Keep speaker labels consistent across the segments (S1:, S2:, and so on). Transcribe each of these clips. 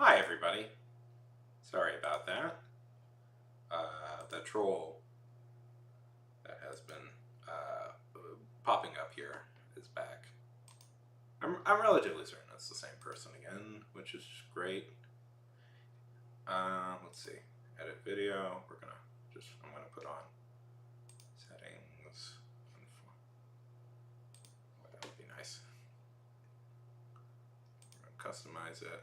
S1: Hi, everybody. Sorry about that. The troll that has been uh, popping up here is back. I'm relatively certain it's the same person again, which is great. Let's see. Edit video. I'm gonna put on settings. Well, that would be nice. I'm gonna customize it.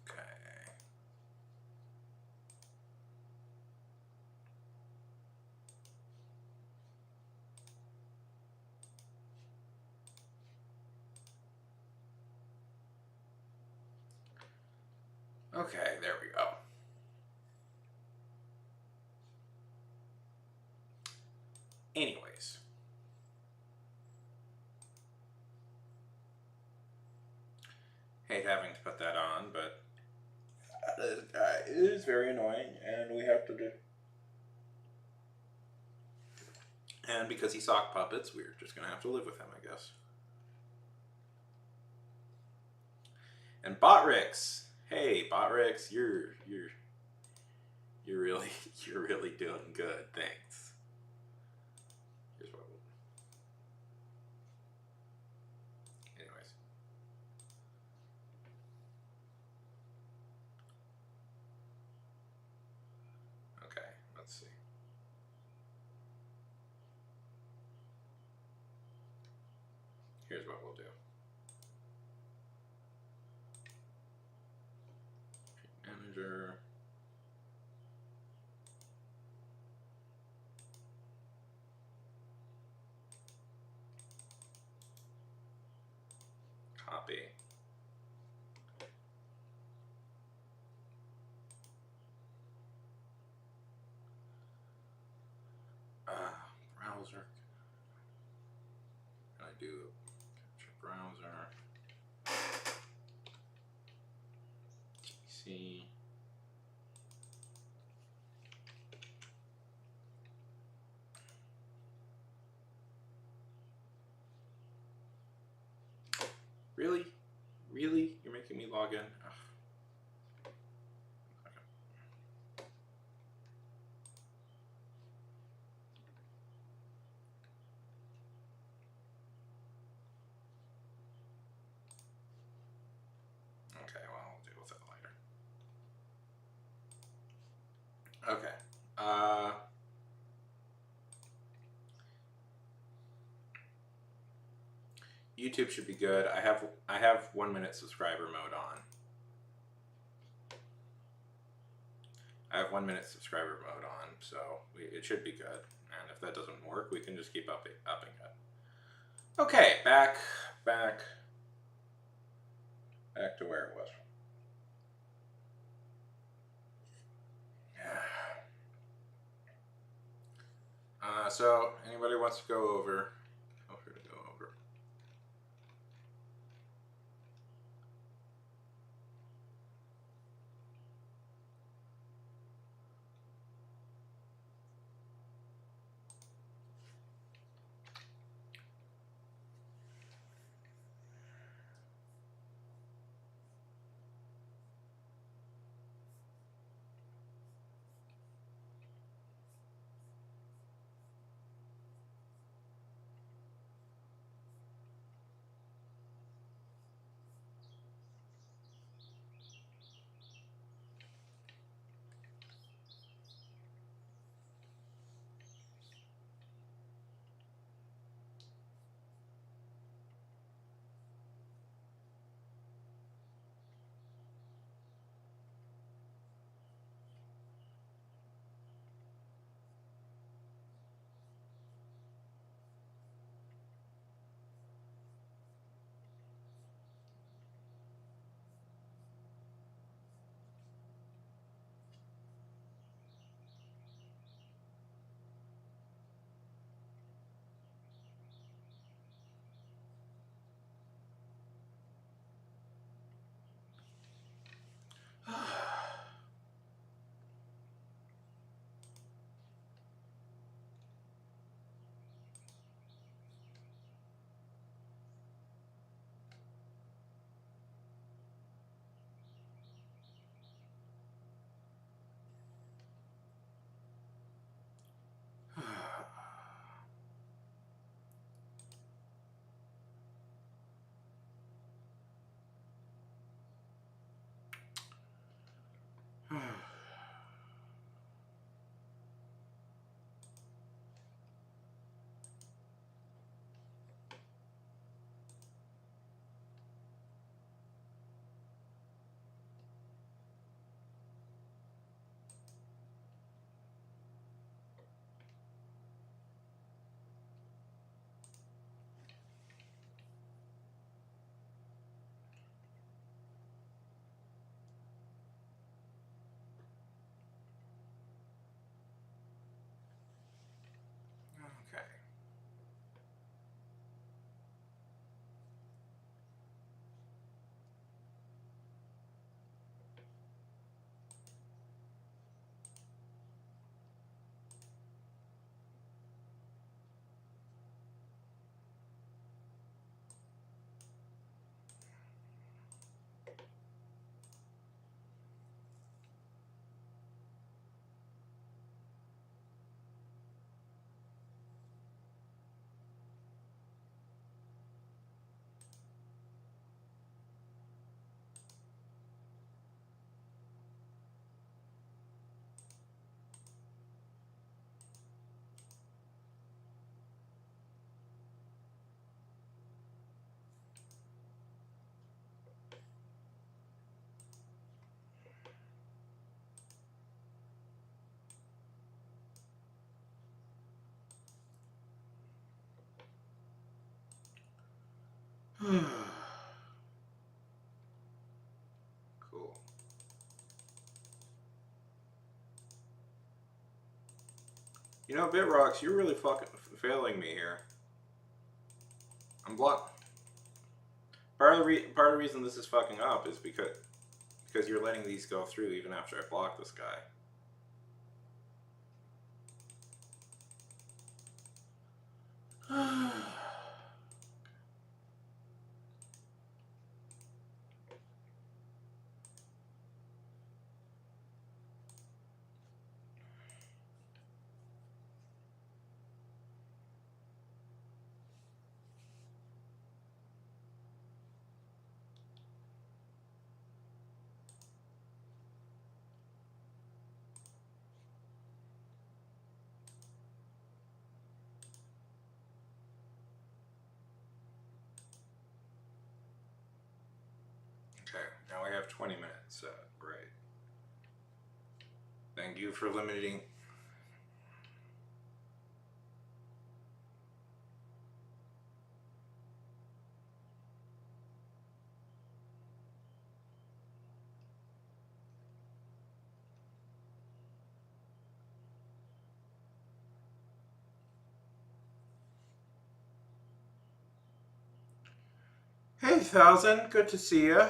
S1: Okay. Okay, there we go. Anyways. Hate having to put that on, but it is very annoying, and we have to do. And because he sock puppets, we're just gonna have to live with him, I guess. And Botrix, hey Botrix, you're really you're really doing good. Thanks. Here's what. Anyways. Okay, let's see. Here's what we'll do. Manager. Copy. Browser. Can I do capture browser? GC. Really? Really? You're making me log in? Ugh. Okay, well, I'll deal with it later. Okay. YouTube should be good. I have 1 minute subscriber mode on. I have 1 minute subscriber mode on, so it should be good. And if that doesn't work, we can just keep upping it. Okay, back to where it was. So anybody wants to go over? Feel free to go over. You know, Bitrocks, you're really fucking failing me here. I'm blocked. Part of the reason this is fucking up is because you're letting these go through even after I block this guy. Okay, now we have 20 minutes. Great. Thank you for limiting. Hey, 1000, good to see you.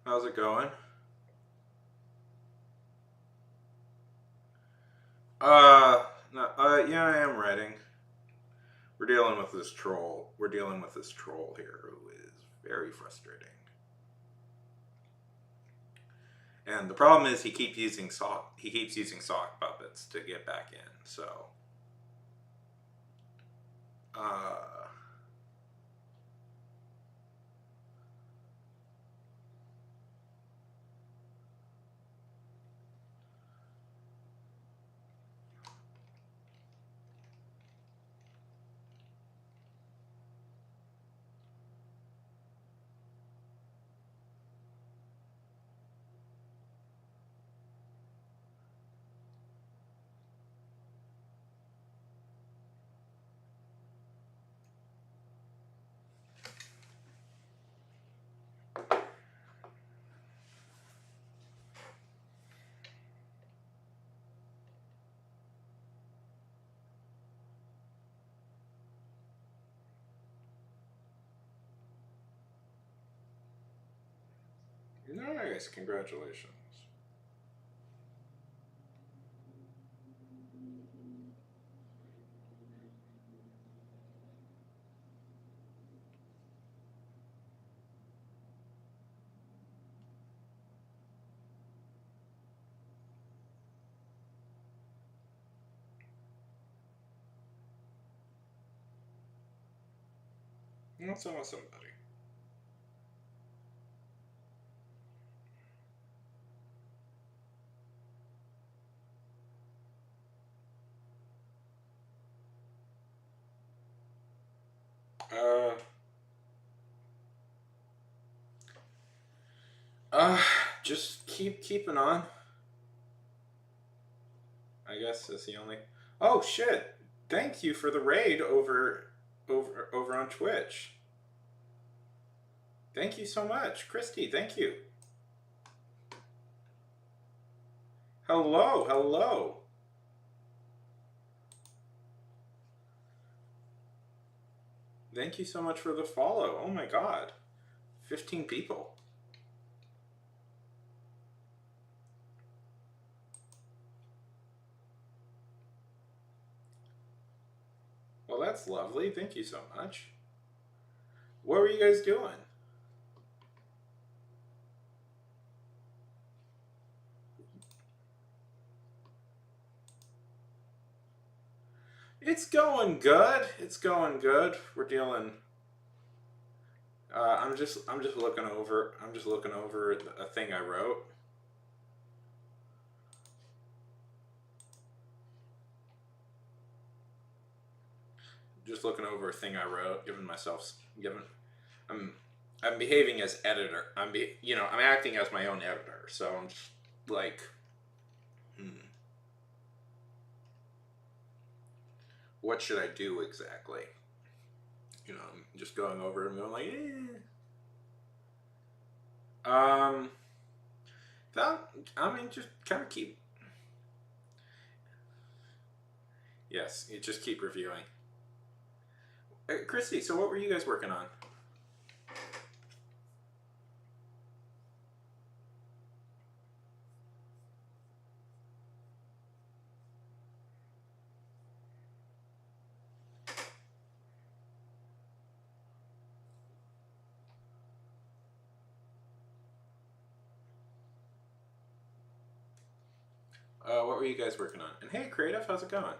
S1: How's it going? No, yeah, I am writing. We're dealing with this troll. We're dealing with this troll here who is very frustrating. And the problem is he keeps using sock puppets to get back in. So, nice, congratulations. That's awesome, buddy. Just keep keeping on. I guess is the only. Oh shit! Thank you for the raid over on Twitch. Thank you so much, Christy. Thank you. Hello, hello. Thank you so much for the follow. Oh my god. 15 people. Well, that's lovely. Thank you so much. What were you guys doing? It's going good. It's going good. We're dealing. I'm just looking over. I'm just looking over a thing I wrote. just looking over a thing I wrote, I'm I'm behaving as editor. I'm acting as my own editor. So I'm just like, what should I do exactly? I'm just going over it and going like, that, just kind of keep. Yes, you just keep reviewing. Christy, so what were you guys working on? What were you guys working on? And hey, Creative, how's it going?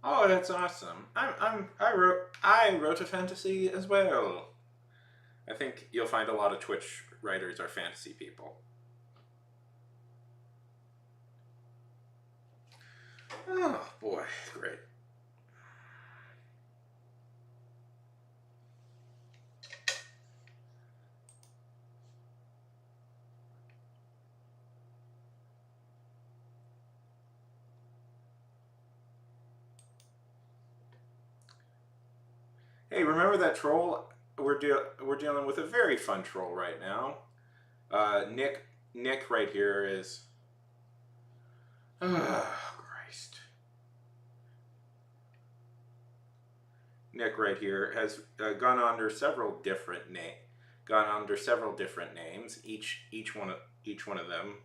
S1: Oh, that's awesome. I wrote a fantasy as well. I think you'll find a lot of Twitch writers are fantasy people. Oh boy, great. Hey, remember that troll? We're dealing with a very fun troll right now. Nick right here is. Christ. Nick right here has gone under several different names. Each one of them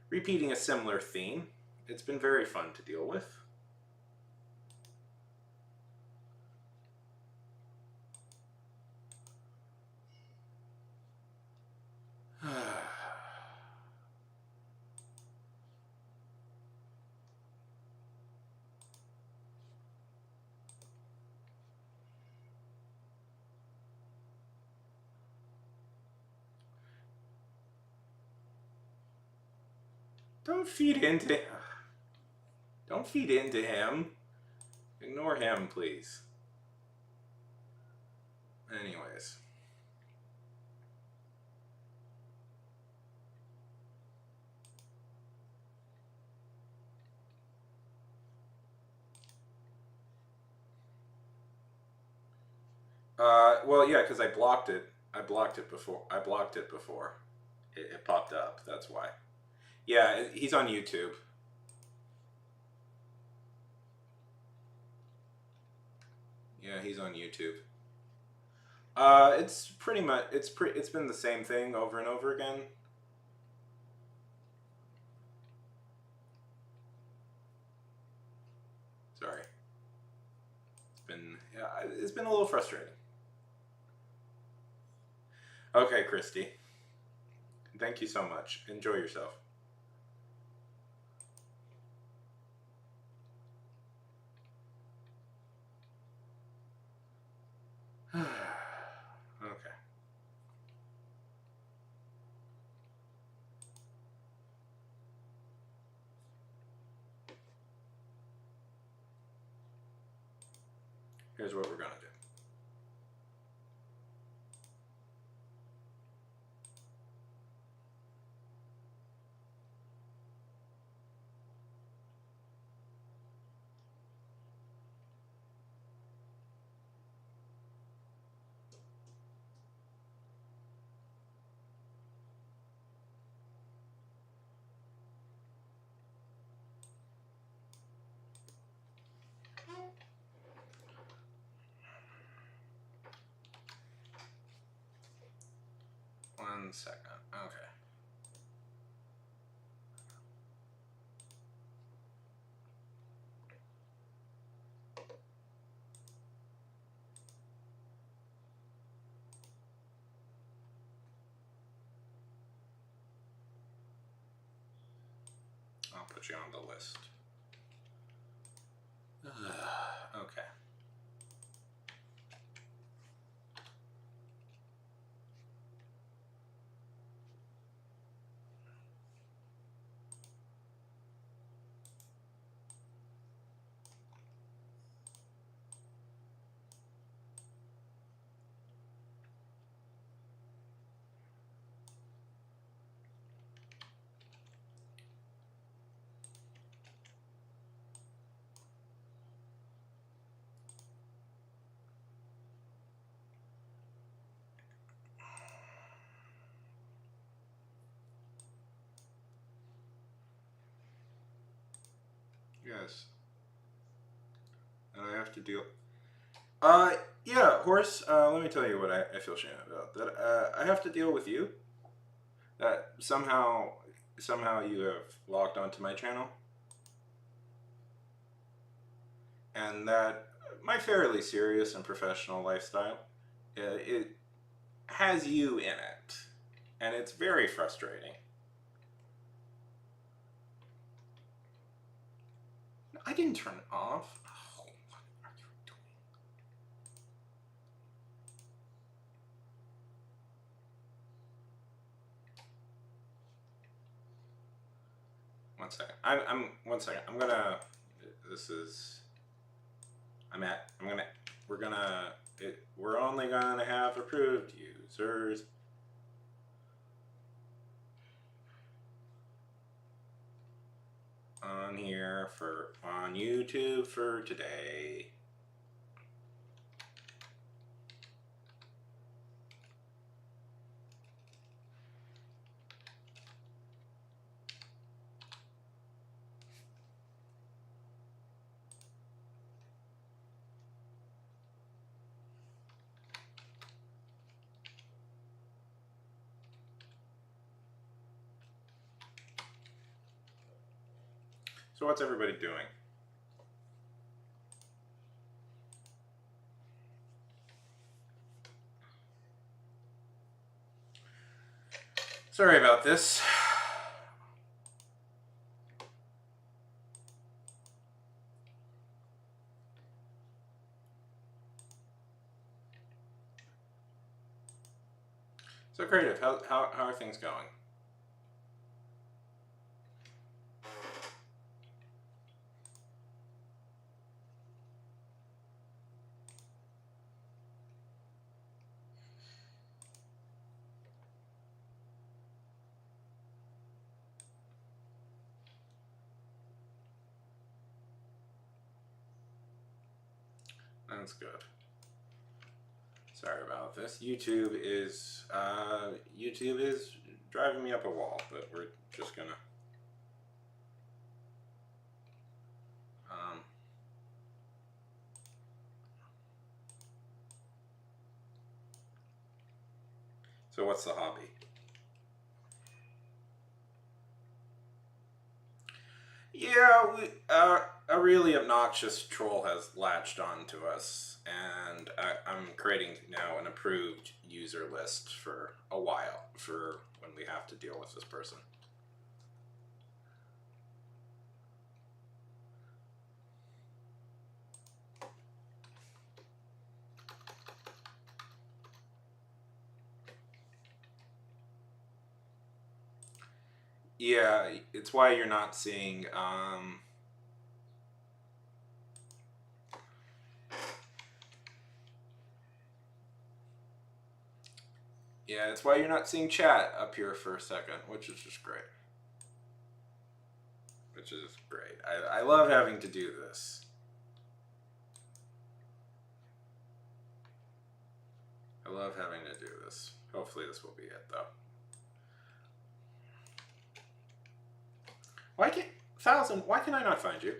S1: repeating a similar theme. It's been very fun to deal with. Don't feed into him. Ignore him, please. Anyways. Well, yeah, because I blocked it. I blocked it before. It popped up. That's why. Yeah, he's on YouTube. Yeah, he's on YouTube. It's pretty much it's been the same thing over and over again. Sorry. It's been a little frustrating. Okay, Christy. Thank you so much. Enjoy yourself. Okay. Here's what we're gonna do. One second. Okay. I'll put you on the list. Okay. Yes. And I have to deal. Yeah, horse. Let me tell you what I feel shame about. That I have to deal with you. That somehow you have logged onto my channel, and that my fairly serious and professional lifestyle, it has you in it, and it's very frustrating. I didn't turn it off. Oh, what are you doing? One second. I'm 1 second. I'm gonna. This is. I'm at. I'm gonna. We're gonna. We're only gonna have approved users. On here on YouTube for today. So what's everybody doing? Sorry about this. So Creative, how are things going? That's good. Sorry about this. YouTube is driving me up a wall, but we're just gonna so what's the hobby? Yeah, a really obnoxious troll has latched on to us, and I'm creating now an approved user list for a while, for when we have to deal with this person. Yeah, it's why you're not seeing yeah, it's why you're not seeing chat up here for a second, which is just great. Which is great. I love having to do this. I love having to do this. Hopefully this will be it, though. Why can I not find you?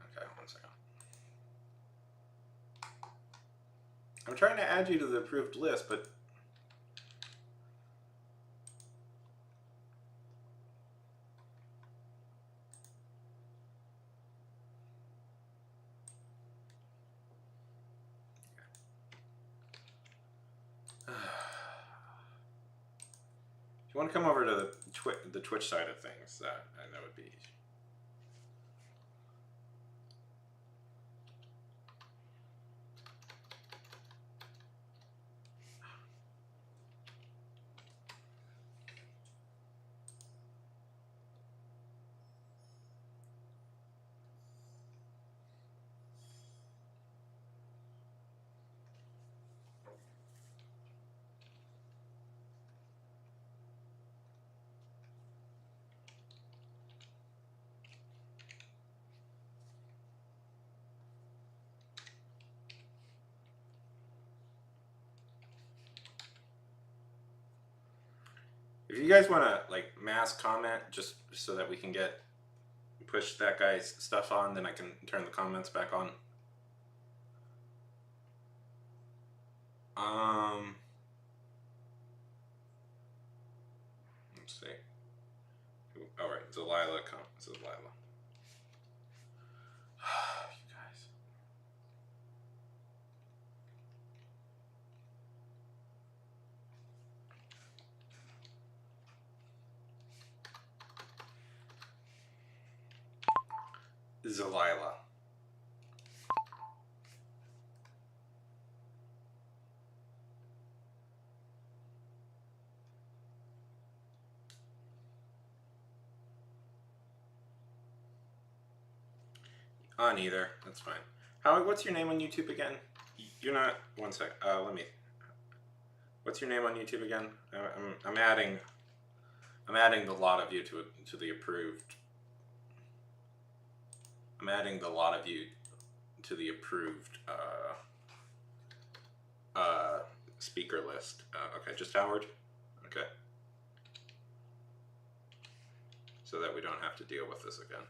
S1: Okay, 1 second. I'm trying to add you to the approved list, but if you want to come over to the Twitch side of things, that would be. If you guys want to like mass comment just so that we can push that guy's stuff on, then I can turn the comments back on. Let's see. All right, Delilah. Delilah. You guys. Delilah. On either. That's fine. Howard, what's your name on YouTube again? You're not. One sec. Let me. What's your name on YouTube again? I'm adding. I'm adding the lot of you to the approved. I'm adding the lot of you to the approved speaker list. Okay, just Howard. Okay. So that we don't have to deal with this again.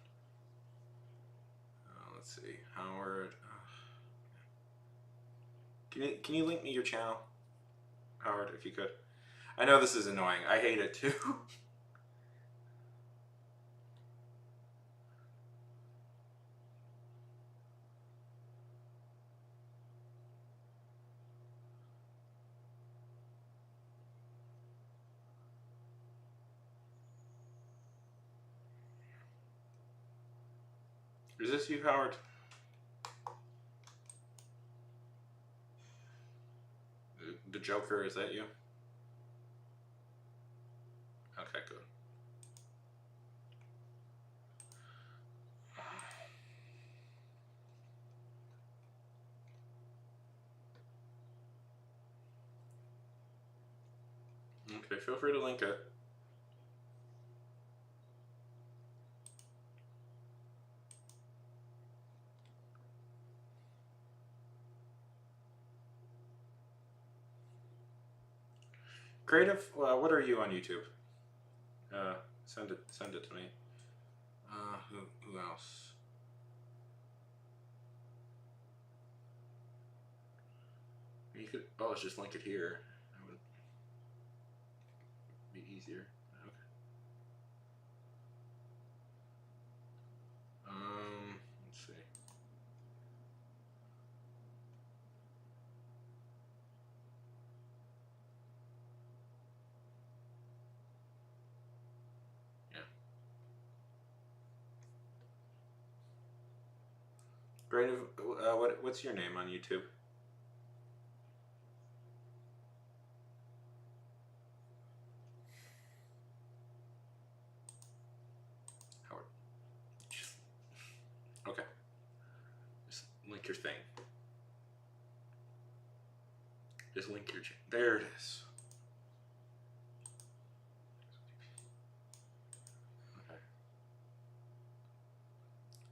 S1: Let's see, Howard. Can you link me your channel, Howard, if you could? I know this is annoying. I hate it too. Is this you, Howard? The Joker, is that you? Okay, good. Okay, feel free to link it. Creative, what are you on YouTube? Send it to me. Who else? You could, let's just link it here. That would be easier. Okay. Let's see. Yeah. Creative, what's your name on YouTube? Howard. Okay. Just link your thing. Just link your. There it is. Okay.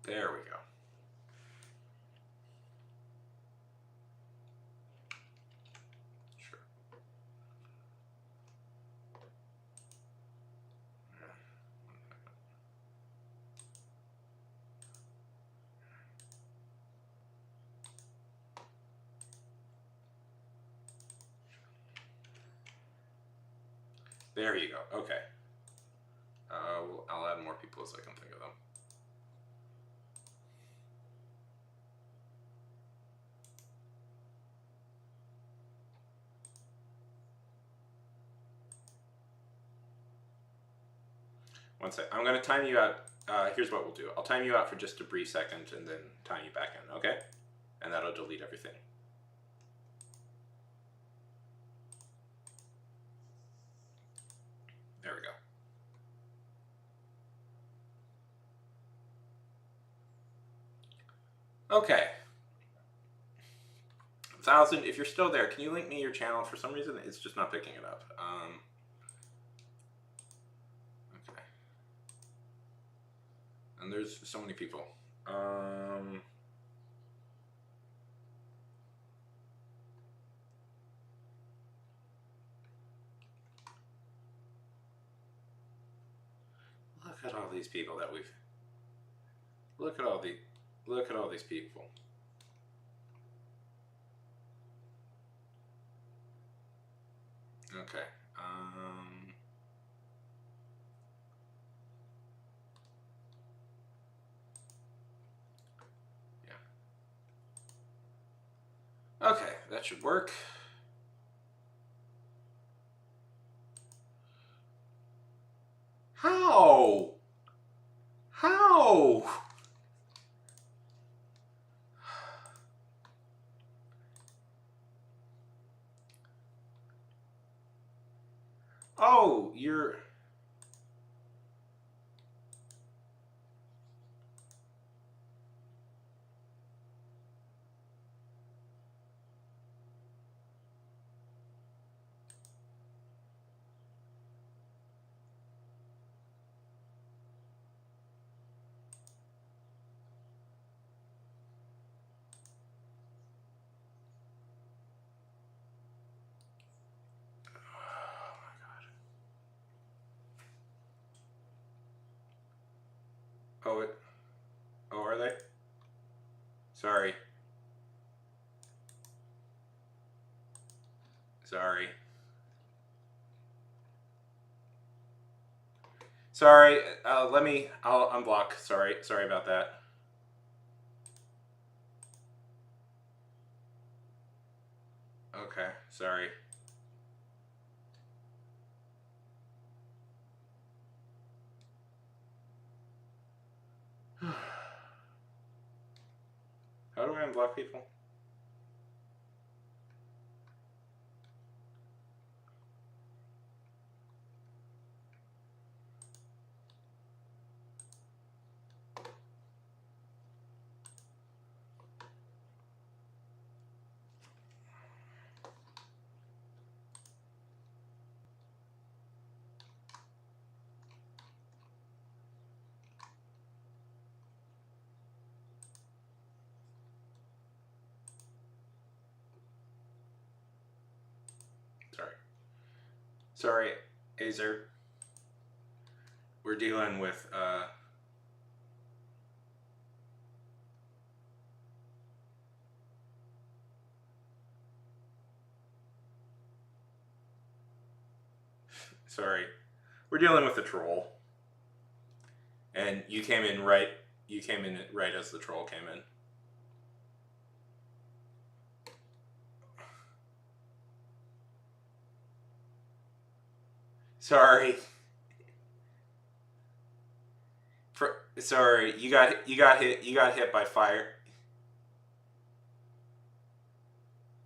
S1: There we go. Sure. There you go. Okay. I'll add more people as I can think of them. One sec. I'm going to time you out. Here's what we'll do. I'll time you out for just a brief second and then time you back in, okay? And that'll delete everything. There we go. Okay. 1,000, if you're still there, can you link me your channel? For some reason, it's just not picking it up. Okay. And there's so many people. at all these people that we've. Look at all these people. Okay. Yeah. Okay, that should work. How? How? Oh, you're. Oh, it. Oh, are they? Sorry. Sorry. Sorry. Let me. I'll unblock. Sorry. Sorry about that. Okay. Sorry. How do I unblock people? Sorry. Sorry, Azer. We're dealing with sorry. We're dealing with the troll. And you came in right as the troll came in. Sorry. Sorry, you got hit by fire.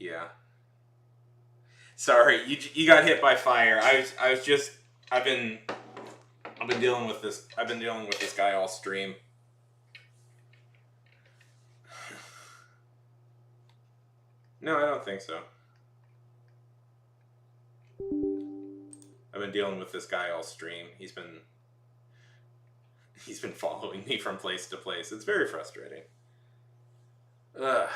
S1: Yeah. Sorry, you got hit by fire. I've been dealing with this. I've been dealing with this guy all stream. No, I don't think so. I've been dealing with this guy all stream. He's been following me from place to place. It's very frustrating. Ugh.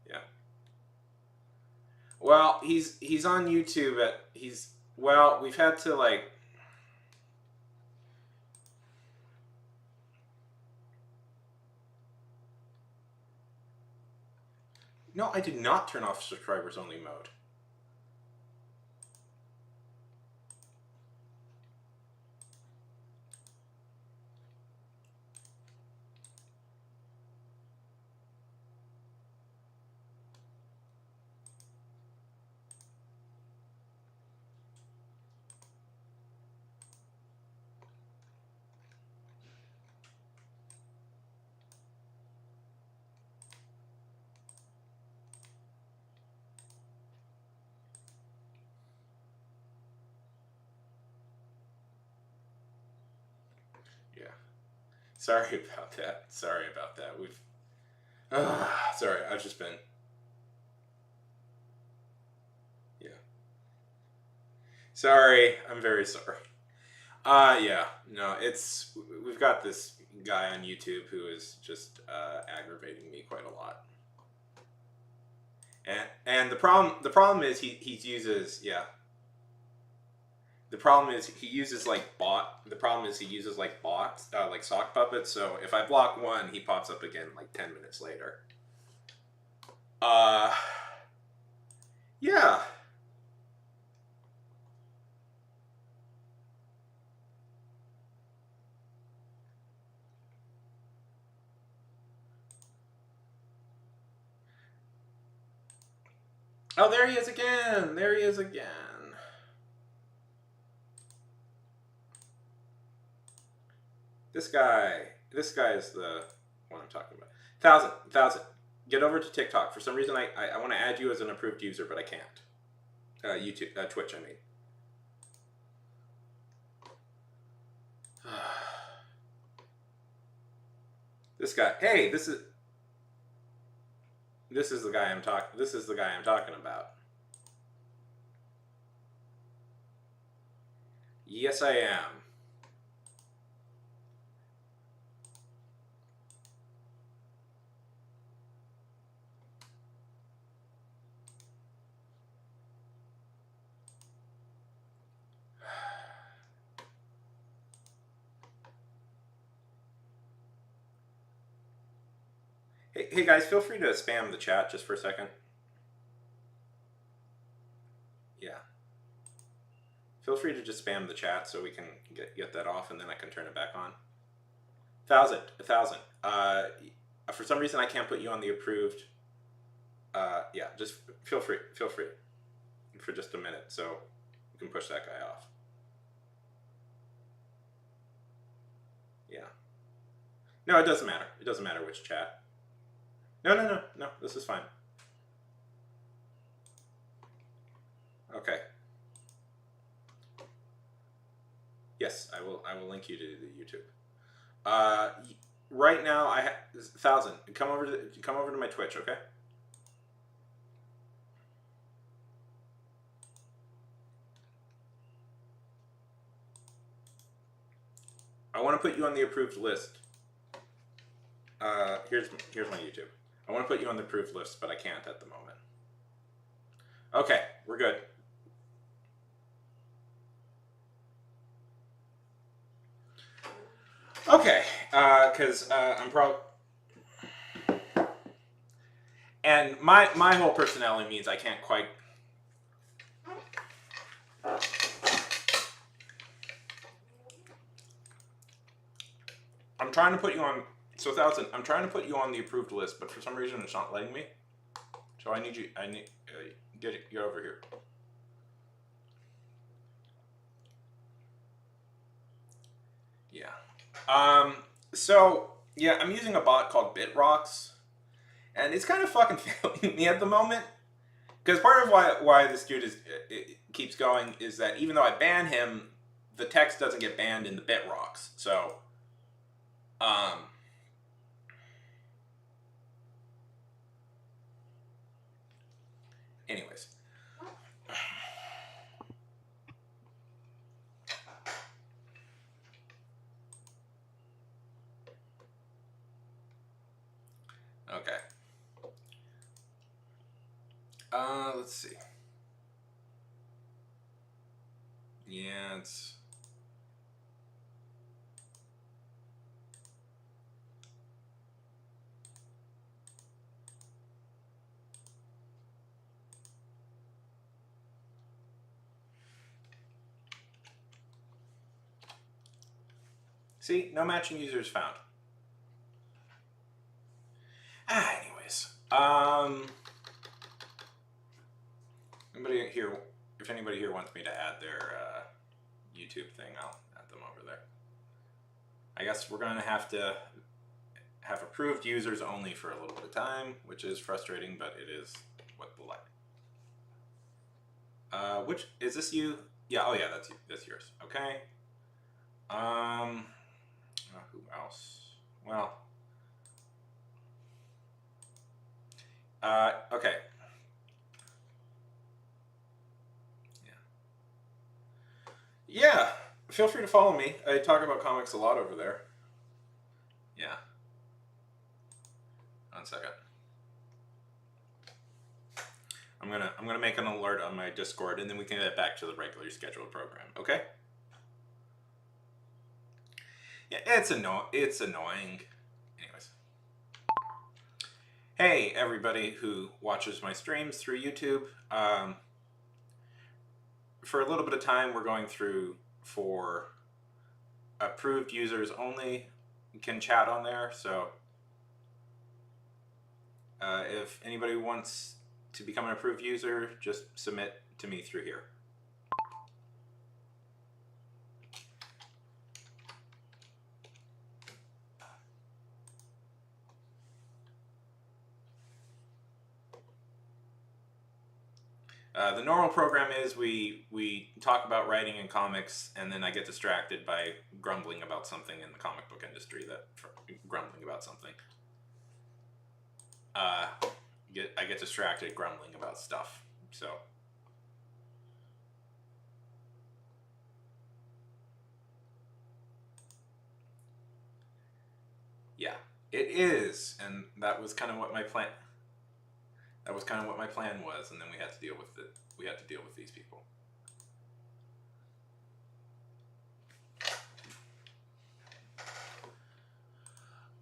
S1: Yeah. Well, he's on YouTube we've had to like. No, I did not turn off subscribers only mode. Yeah. Sorry about that. Sorry about that. Sorry, I've just been. Yeah. Sorry, I'm very sorry. Yeah, no, we've got this guy on YouTube who is just aggravating me quite a lot. And the problem is he uses, yeah. The problem is he uses like bot. The problem is he uses like bots, like sock puppets. So if I block one, he pops up again like 10 minutes later. Yeah. Oh, there he is again. There he is again. This guy is the one I'm talking about. Thousand. Get over to TikTok. For some reason, I want to add you as an approved user, but I can't. YouTube, Twitch, I mean. This guy. Hey, this is the guy I'm talking. This is the guy I'm talking about. Yes, I am. Hey guys, feel free to spam the chat just for a second. Yeah. Feel free to just spam the chat so we can get that off, and then I can turn it back on. 1,000. For some reason I can't put you on the approved. Yeah, just feel free for just a minute so we can push that guy off. Yeah. No, it doesn't matter. It doesn't matter which chat. No. This is fine. Okay. Yes, I will link you to the YouTube. Right now I have 1,000. Come over to my Twitch, okay? I want to put you on the approved list. Here's my YouTube. I want to put you on the approved list, but I can't at the moment. Okay, we're good. Okay, because I'm probably... And my whole personality means I can't quite... I'm trying to put you on... So 1,000, I'm trying to put you on the approved list, but for some reason it's not letting me. So I need get over here. Yeah. So yeah, I'm using a bot called BitRocks, and it's kind of fucking failing me at the moment. Because part of why this dude keeps going is that even though I ban him, the text doesn't get banned in the BitRocks. So, anyways. Okay. Let's see. Yeah, it's... See, no matching users found. Anyways, if anybody here wants me to add their YouTube thing, I'll add them over there. I guess we're gonna have to have approved users only for a little bit of time, which is frustrating, but it is what the light. Which is this you? Yeah. Oh yeah, that's you. That's yours. Okay. Who else? Well. Okay. Yeah, feel free to follow me. I talk about comics a lot over there. Yeah. 1 second. I'm I'm gonna make an alert on my Discord, and then we can get back to the regularly scheduled program. Okay? Yeah, it's annoying. Anyways, hey everybody who watches my streams through YouTube. For a little bit of time, we're going through for approved users only can chat on there. So if anybody wants to become an approved user, just submit to me through here. The normal program is we talk about writing and comics, and then I get distracted by grumbling about something in the comic book industry. Grumbling about something. I get distracted grumbling about stuff. So yeah, it is, and that was kind of what my plan. That was kind of what my plan was, and then we had to deal with it. We had to deal with these people.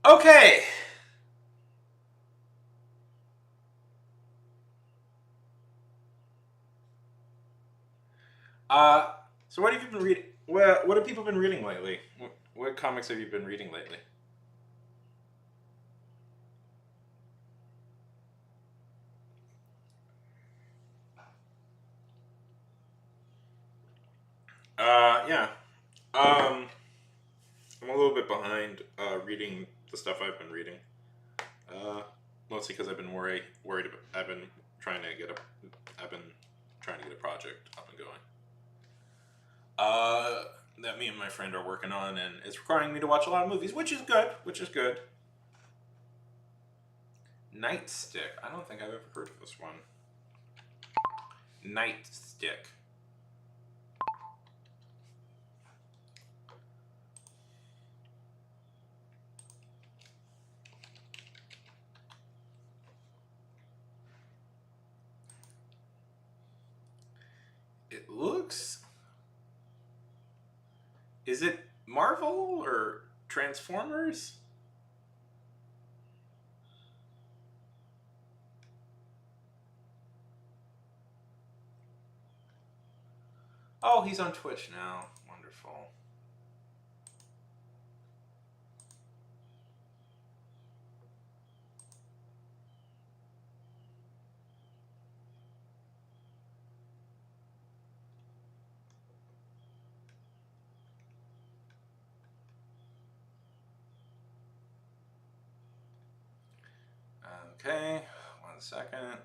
S1: Okay. So what have you been reading? What have people been reading lately? What comics have you been reading lately? Yeah. I'm a little bit behind reading the stuff I've been reading. Mostly because I've been worried. I've been trying to get a project up and going. That me and my friend are working on, and it's requiring me to watch a lot of movies, which is good. Nightstick. I don't think I've ever heard of this one. Nightstick. It looks... Is it Marvel or Transformers? Oh, he's on Twitch now. Wonderful. Okay, 1 second.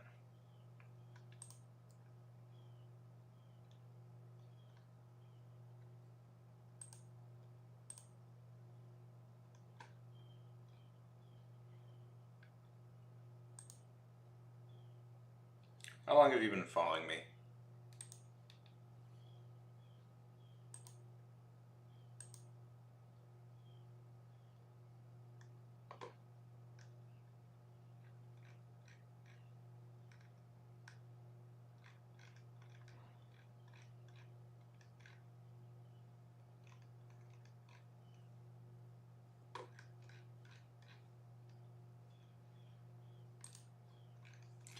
S1: How long have you been following me?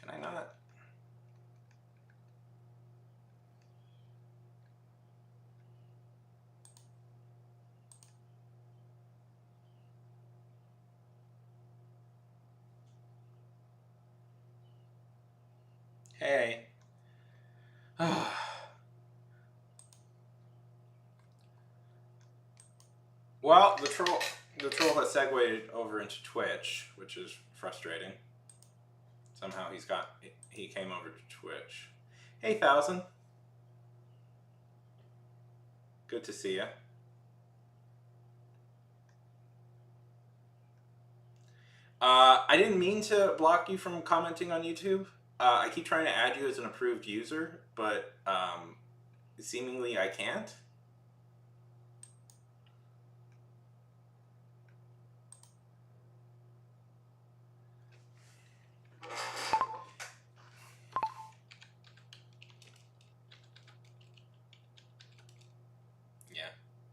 S1: Can I not? Hey. Well, the troll has segued over into Twitch, which is frustrating. Somehow he came over to Twitch. Hey, 1000. Good to see you. I didn't mean to block you from commenting on YouTube. I keep trying to add you as an approved user, but seemingly I can't.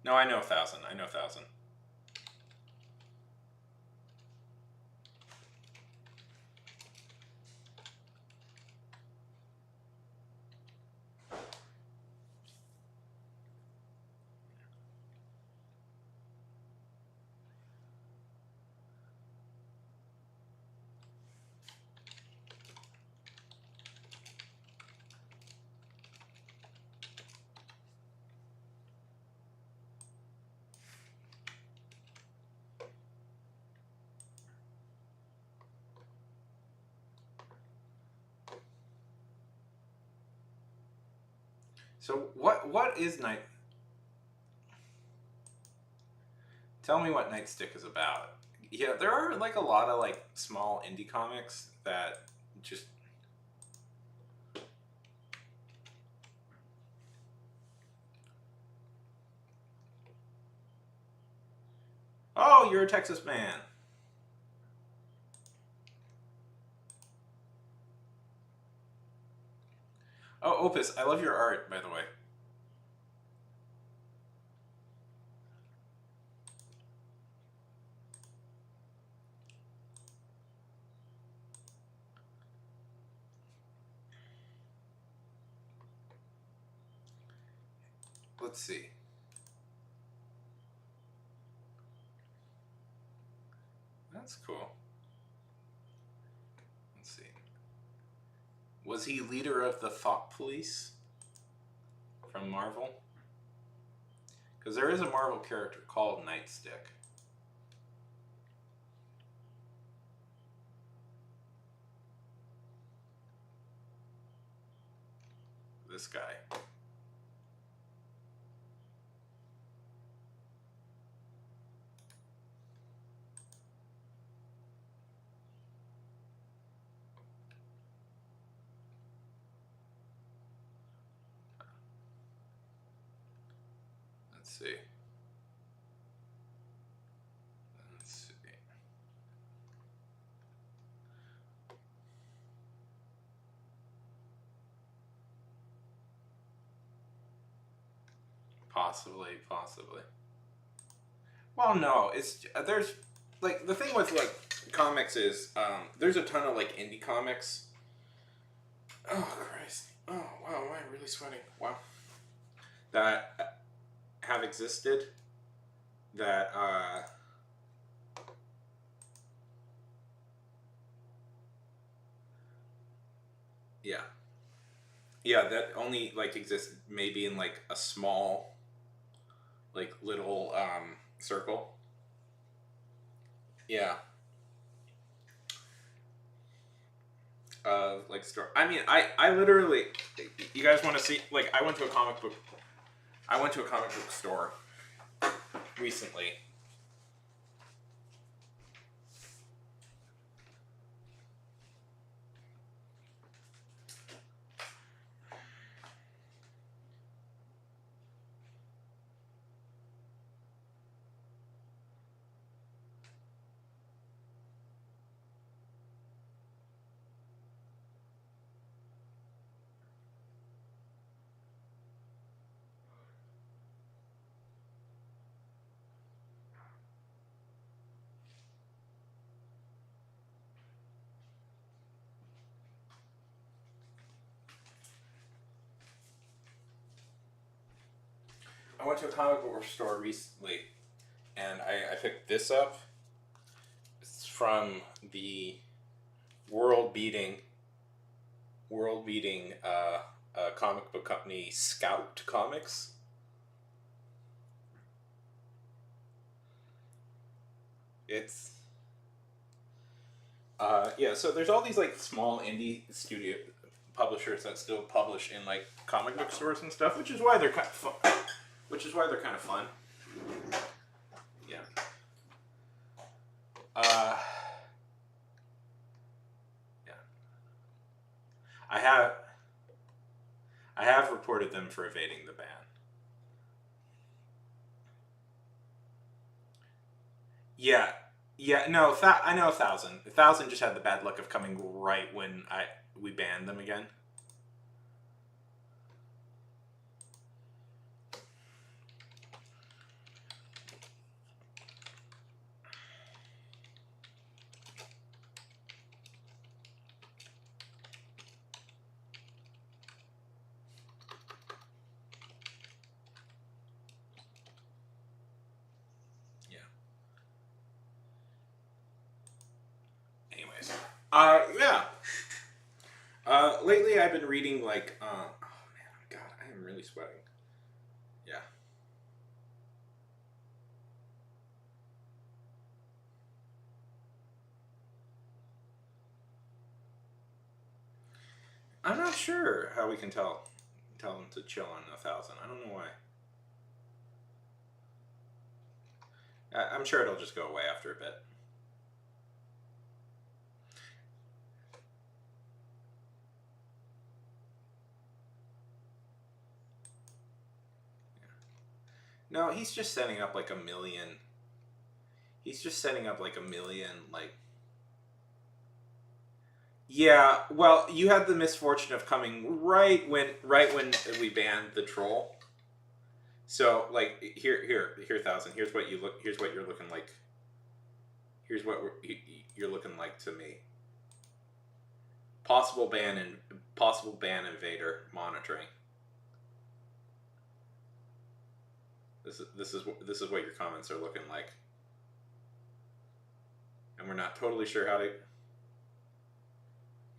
S1: No, I know 1,000. I know 1,000. So what is Night? Tell me what Nightstick is about. Yeah, there are like a lot of like small indie comics that just. Oh, you're a Texas man. Oh, Opus, I love your art, by the way. Let's see. That's cool. Let's see. Was he leader of the Thought Police from Marvel? Because there is a Marvel character called Nightstick. This guy. Let's see. Let's see. Possibly. Well, no, it's there's like the thing with like comics is there's a ton of like indie comics. Oh Christ! Oh wow! Am I really sweating? Wow. That have existed. That yeah, yeah. That only like exists maybe in like a small, like little circle. Yeah. Like store. I mean, I literally. You guys want to see? Like, I went to a comic book. I went to a comic book store recently. I went to a comic book store recently, and I picked this up. It's from the world beating, comic book company Scout Comics. It's yeah. So there's all these like small indie studio publishers that still publish in like comic book stores and stuff, which is why they're kind of fun. Which is why they're kind of fun. Yeah. Uh, yeah. I have I have reported them for evading the ban. Yeah. Yeah, no, I know 1,000. 1,000 just had the bad luck of coming right when we banned them again. reading like, oh man, God, I am really sweating. Yeah. I'm not sure how we can tell them to chill on 1,000. I don't know why. I'm sure it'll just go away after a bit. No, he's just setting up like a million. He's just setting up like a million, like. Yeah, well, you had the misfortune of coming right when we banned the troll. So like here 1,000. Here's what you look. Here's what you're looking like. Here's what you're looking like to me. Possible ban invader monitoring. This is what your comments are looking like, and we're not totally sure how to.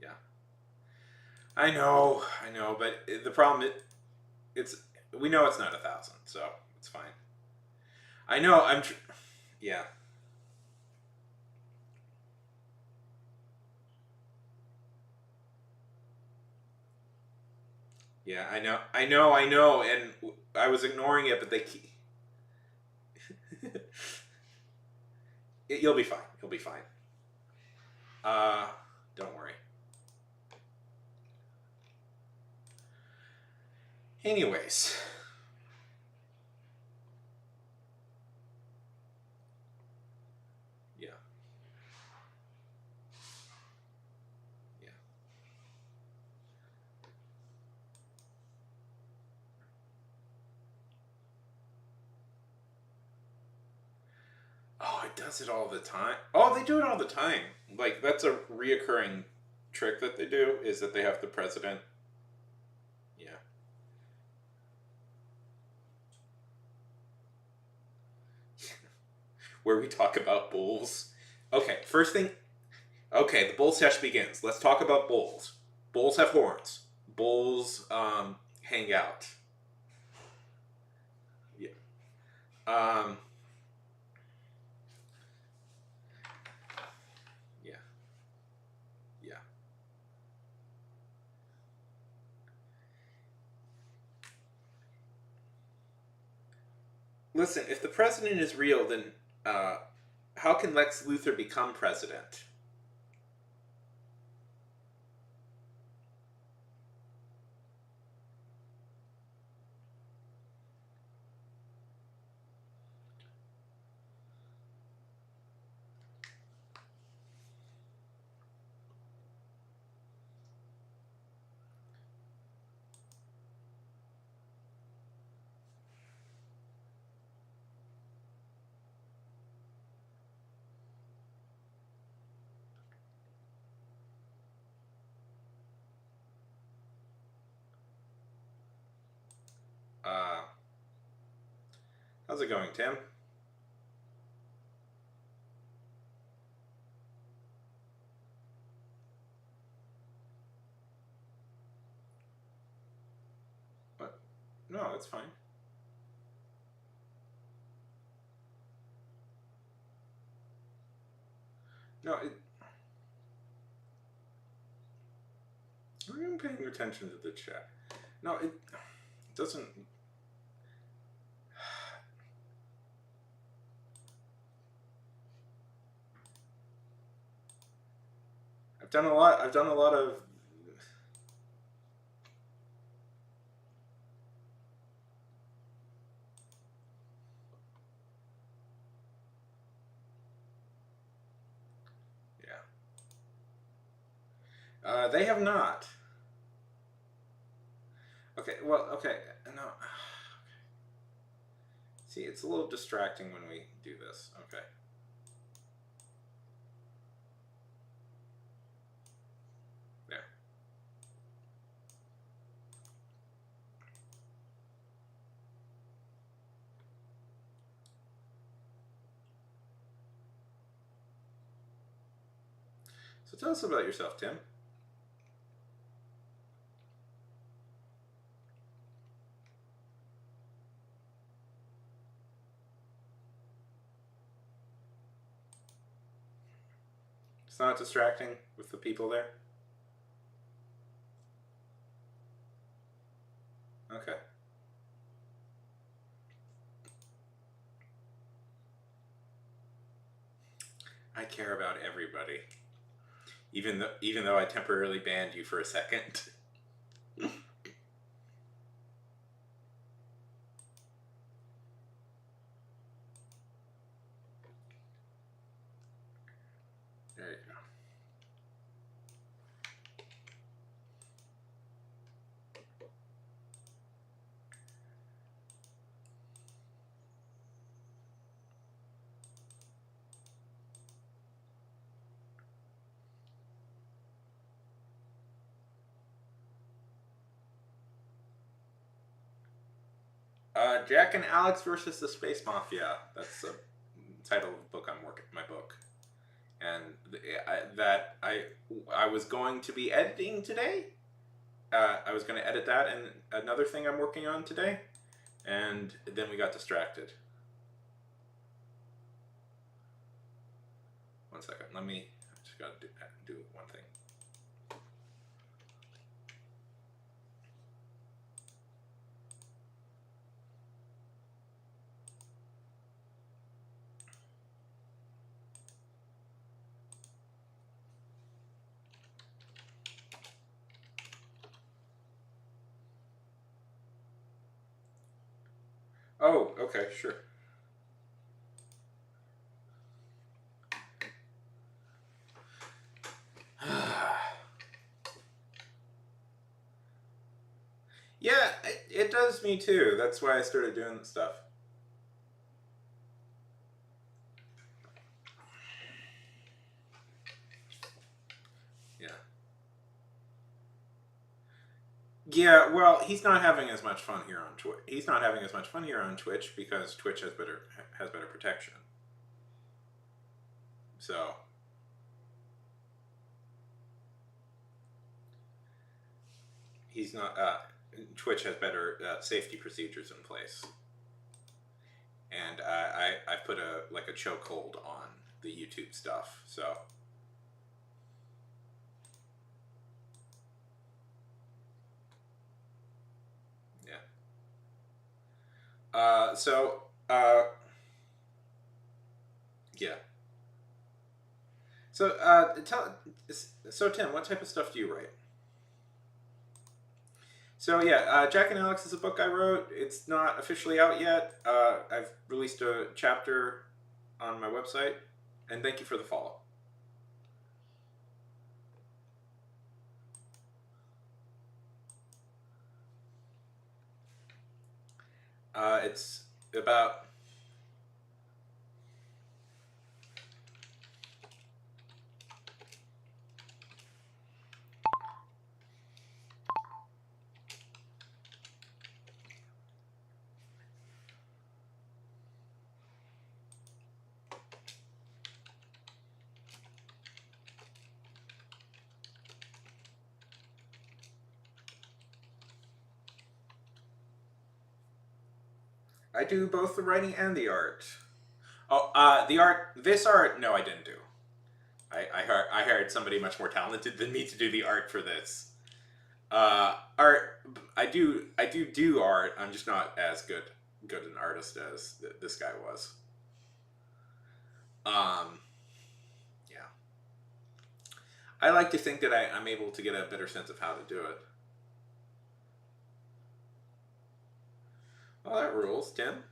S1: Yeah, I know, but the problem it's we know it's not 1,000, so it's fine. I know. Yeah. Yeah, I know, and I was ignoring it, but they keep. You'll be fine. You'll be fine. Don't worry. Anyways. Yeah. Yeah. Oh, it does it all the time. Oh, they do it all the time. Like, that's a reoccurring trick that they do, is that they have the president. Yeah. Where we talk about bulls. Okay, first thing. Okay, the bull sesh begins. Let's talk about bulls. Bulls have horns. Bulls hang out. Yeah. Um, yeah. Yeah. Listen, if the president is real, then how can Lex Luthor become president? Uh, how's it going, Tim? What? No, it's fine. No, I'm paying attention to the chat. No, it doesn't. I've done a lot. I've done a lot of. Yeah. They have not. Okay. Well. Okay. No. See, it's a little distracting when we do this. Okay. There. So tell us about yourself, Tim. not distracting with the people there? Okay. I care about everybody. Even though I temporarily banned you for a second. There you go. Jack and Alex versus the Space Mafia. That's the title of the book my book, and I was going to be editing today. I was going to edit that and another thing I'm working on today, and then we got distracted. One second. I just got to do one thing. Oh, okay, sure. Yeah, it does me too. That's why I started doing the stuff. Yeah. Yeah, well, he's not having as much fun here on Twitch. He's not having as much fun here on Twitch because Twitch has better protection. So he's not. Twitch has better safety procedures in place, and I put a chokehold on the YouTube stuff. So yeah. Yeah. So Tim, what type of stuff do you write? So yeah, Jack and Alex is a book I wrote. It's not officially out yet. I've released a chapter on my website, and thank you for the follow. It's about. I do both the writing and the art. Oh, the art. This art. No, I didn't do. I hired somebody much more talented than me to do the art for this. Art. I do art. I'm just not as good an artist as this guy was. Yeah. I like to think that I'm able to get a better sense of how to do it. Oh, that rules, Tim.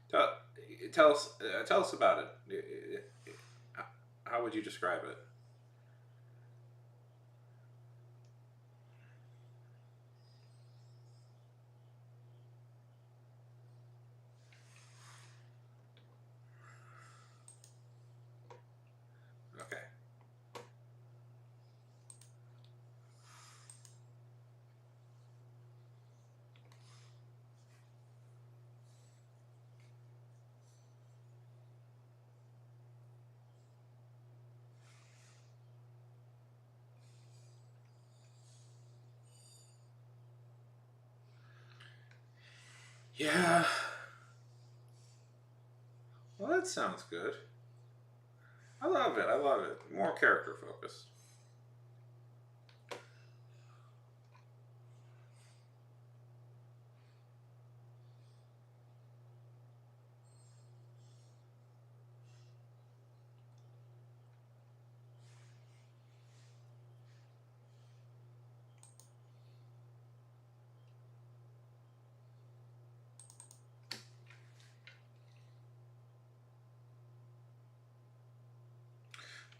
S1: Tell, tell us about it. How would you describe it? Okay. Yeah. Well, that sounds good. I love it. I love it. More character focused.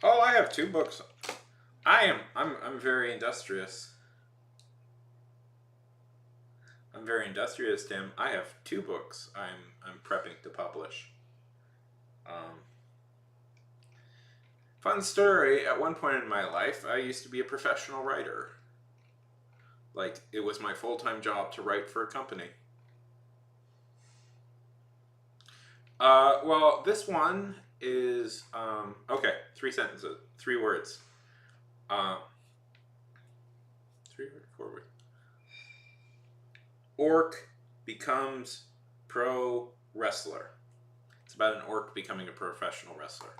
S1: Oh, I have 2 books. I'm very industrious. I'm very industrious, Tim. I have 2 books I'm prepping to publish. Um, Fun story, at one point in my life, I used to be a professional writer. Like, it was my full-time job to write for a company. Well, this one is, okay, 3 sentences, 3 words. Uh, 4 words. Orc becomes pro wrestler. It's about an orc becoming a professional wrestler.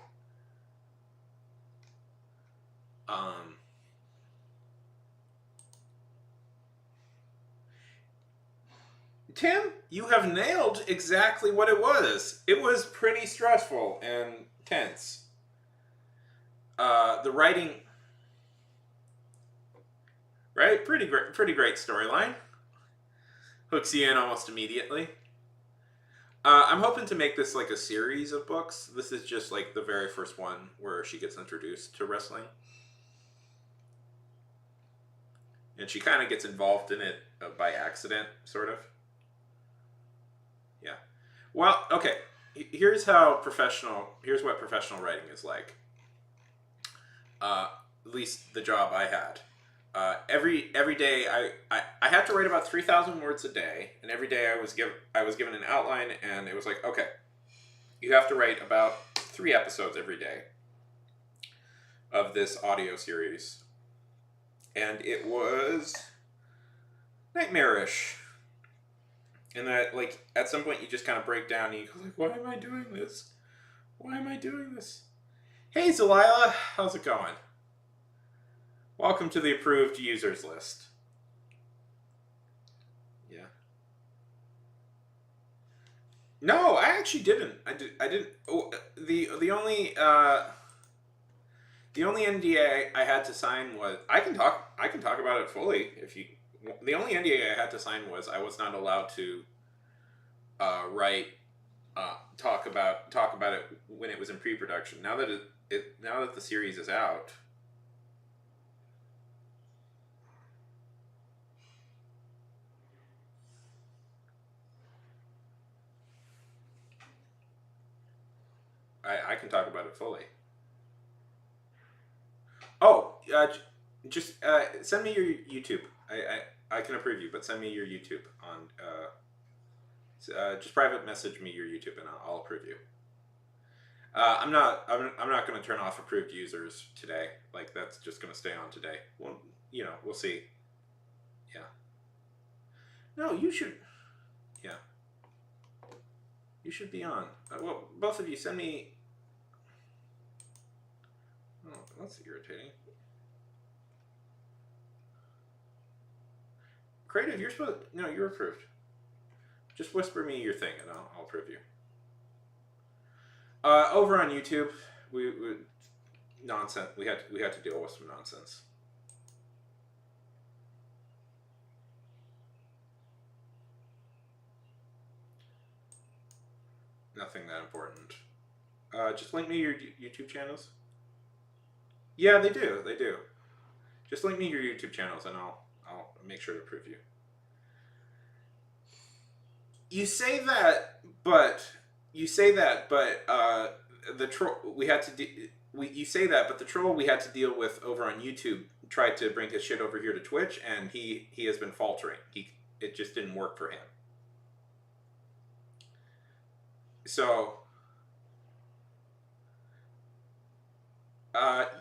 S1: Tim, you have nailed exactly what it was. It was pretty stressful and tense. The writing, right? Pretty great storyline. Hooks you in almost immediately. I'm hoping to make this like a series of books. This is just like the very first one where she gets introduced to wrestling. And she kind of gets involved in it by accident, sort of. Yeah. Well, okay. Here's what professional writing is like. At least the job I had. Every day I had to write about 3,000 words a day, and every day I was given an outline, and it was like, okay, you have to write about 3 episodes every day of this audio series, and it was nightmarish. And that, like, at some point you just kind of break down and you go like, why am I doing this? Why am I doing this? Hey, Zalila, how's it going? Welcome to the approved users list. Yeah. No, I actually didn't. I didn't. Oh, the only NDA I had to sign was I can talk about it fully if you. The only NDA I had to sign was I was not allowed to write talk about it when it was in pre-production. Now that now that the series is out. I can talk about it fully. Oh, just send me your YouTube. I can approve you, but send me your YouTube on. Just private message me your YouTube, and I'll approve you. I'm not going to turn off approved users today. Like, that's just going to stay on today. Well, we'll see. Yeah. No, you should. Yeah. You should be on. Well, both of you send me. Oh, that's irritating. Creative, you're supposed. No, you're approved. Just whisper me your thing, and I'll approve you. Over on YouTube, we nonsense. We had to deal with some nonsense. Nothing that important. Just link me your YouTube channels. Yeah, they do. They do. Just link me your YouTube channels, and I'll make sure to approve you. You say that, but the troll we had to you say that, but the troll we had to deal with over on YouTube tried to bring his shit over here to Twitch, and he has been faltering. It just didn't work for him. So,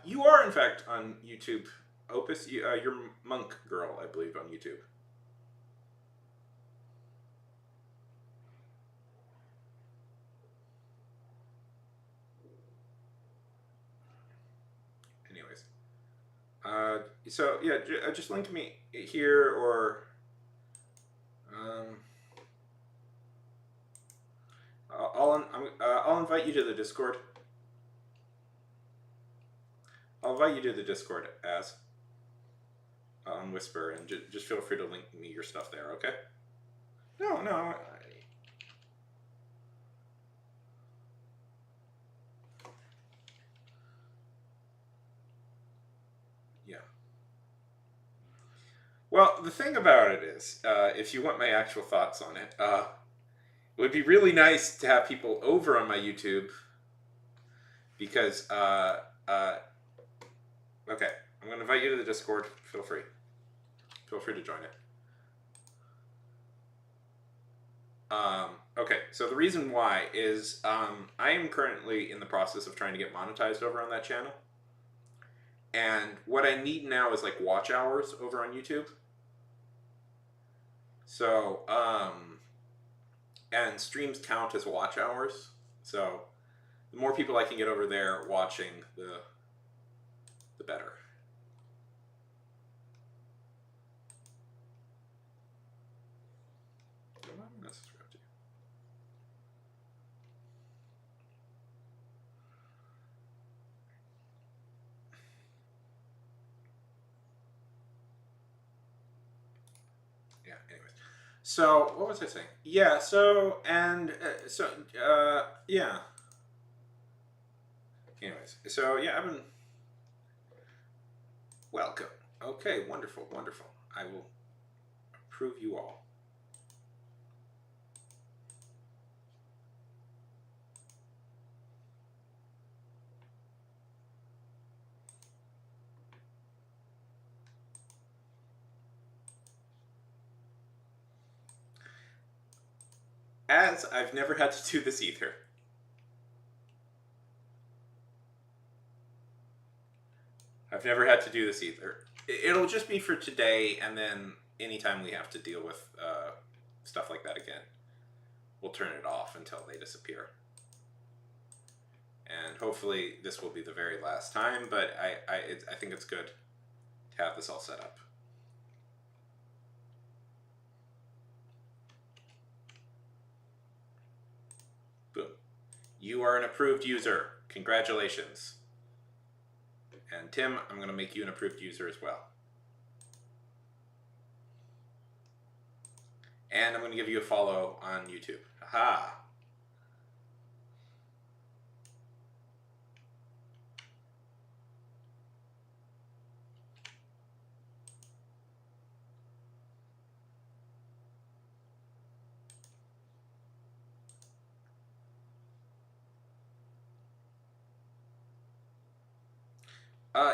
S1: you are in fact on YouTube, Opus. You're Monk Girl, I believe, on YouTube. So yeah, just link me here, or I'll invite you to the Discord. I'll invite you to the Discord as on Whisper, and just feel free to link me your stuff there. Okay? No. Yeah. Well, the thing about it is, if you want my actual thoughts on it, it would be really nice to have people over on my YouTube, because okay, I'm going to invite you to the Discord. Feel free to join it. Okay, so the reason why is I am currently in the process of trying to get monetized over on that channel, and what I need now is like watch hours over on YouTube. So and streams count as watch hours, so the more people I can get over there watching, the better. Yeah, anyways. So, what was I saying? Yeah, so, and, yeah. Anyways, so, yeah, I've been... Welcome. Okay, wonderful. I will approve you all. As I've never had to do this either. It'll just be for today, and then anytime we have to deal with stuff like that again, we'll turn it off until they disappear. And hopefully this will be the very last time, but I think it's good to have this all set up. Boom. You are an approved user. Congratulations. And Tim, I'm going to make you an approved user as well. And I'm going to give you a follow on YouTube. Haha.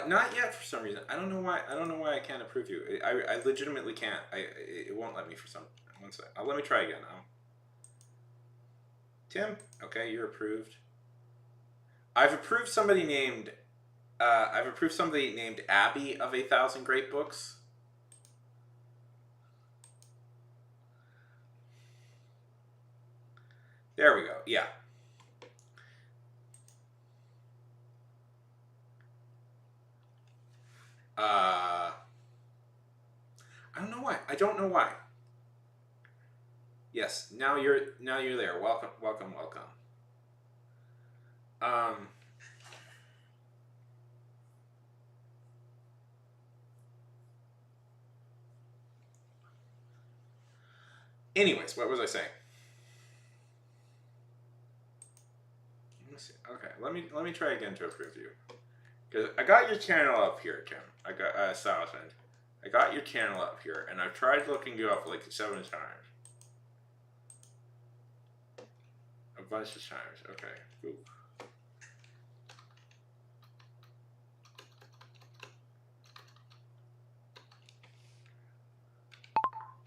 S1: Not yet for some reason. I don't know why I can't approve you. I legitimately can't. It won't let me for some. One sec. Let me try again. Tim, okay, you're approved. I've approved somebody named Abby of 1,000 Great Books. There we go. Yeah. I don't know why. Yes, now you're there. Welcome. Anyways, what was I saying? Let's see. Okay, let me try again to approve you. Because I got your channel up here, Tim. I got Southend. I got your channel up here, and I've tried looking you up like 7 times. A bunch of times. Okay. Ooh.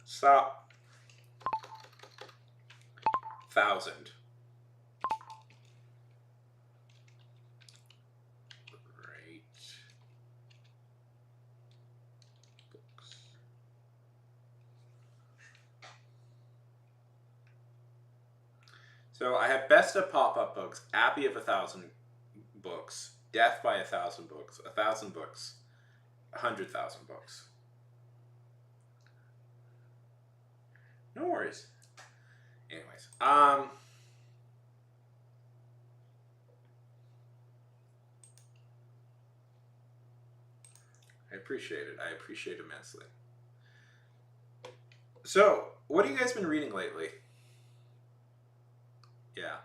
S1: Stop. 1,000. Great. Books. So I have Best of Pop-Up Books, Abby of 1,000 Books, Death by 1,000 Books, 1,000 Books, 100,000 books. No worries. Anyways, I appreciate it. I appreciate it immensely. So, what have you guys been reading lately? Yeah.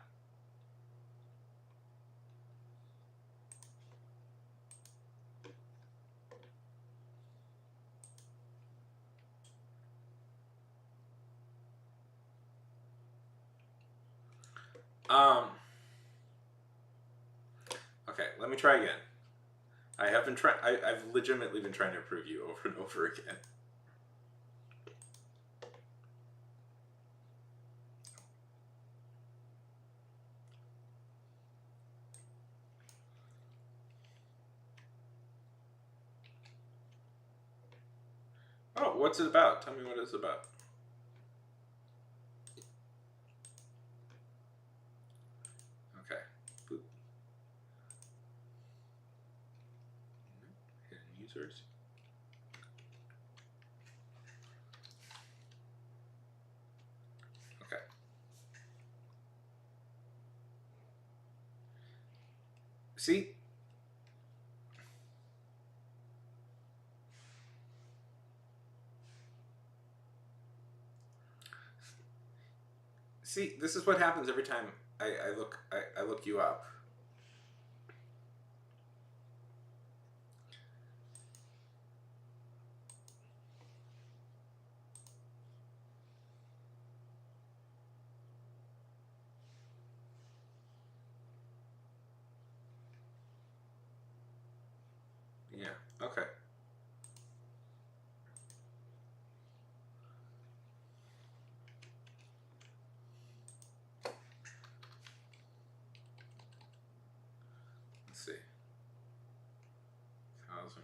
S1: Um. Okay, let me try again. I have been trying. I've legitimately been trying to improve you over and over again. Oh, what's it about? Tell me what it's about. Okay. Boop. Hidden users. Okay. See? See, this is what happens every time I look you up. Yeah. Okay. Let's see. 1,000.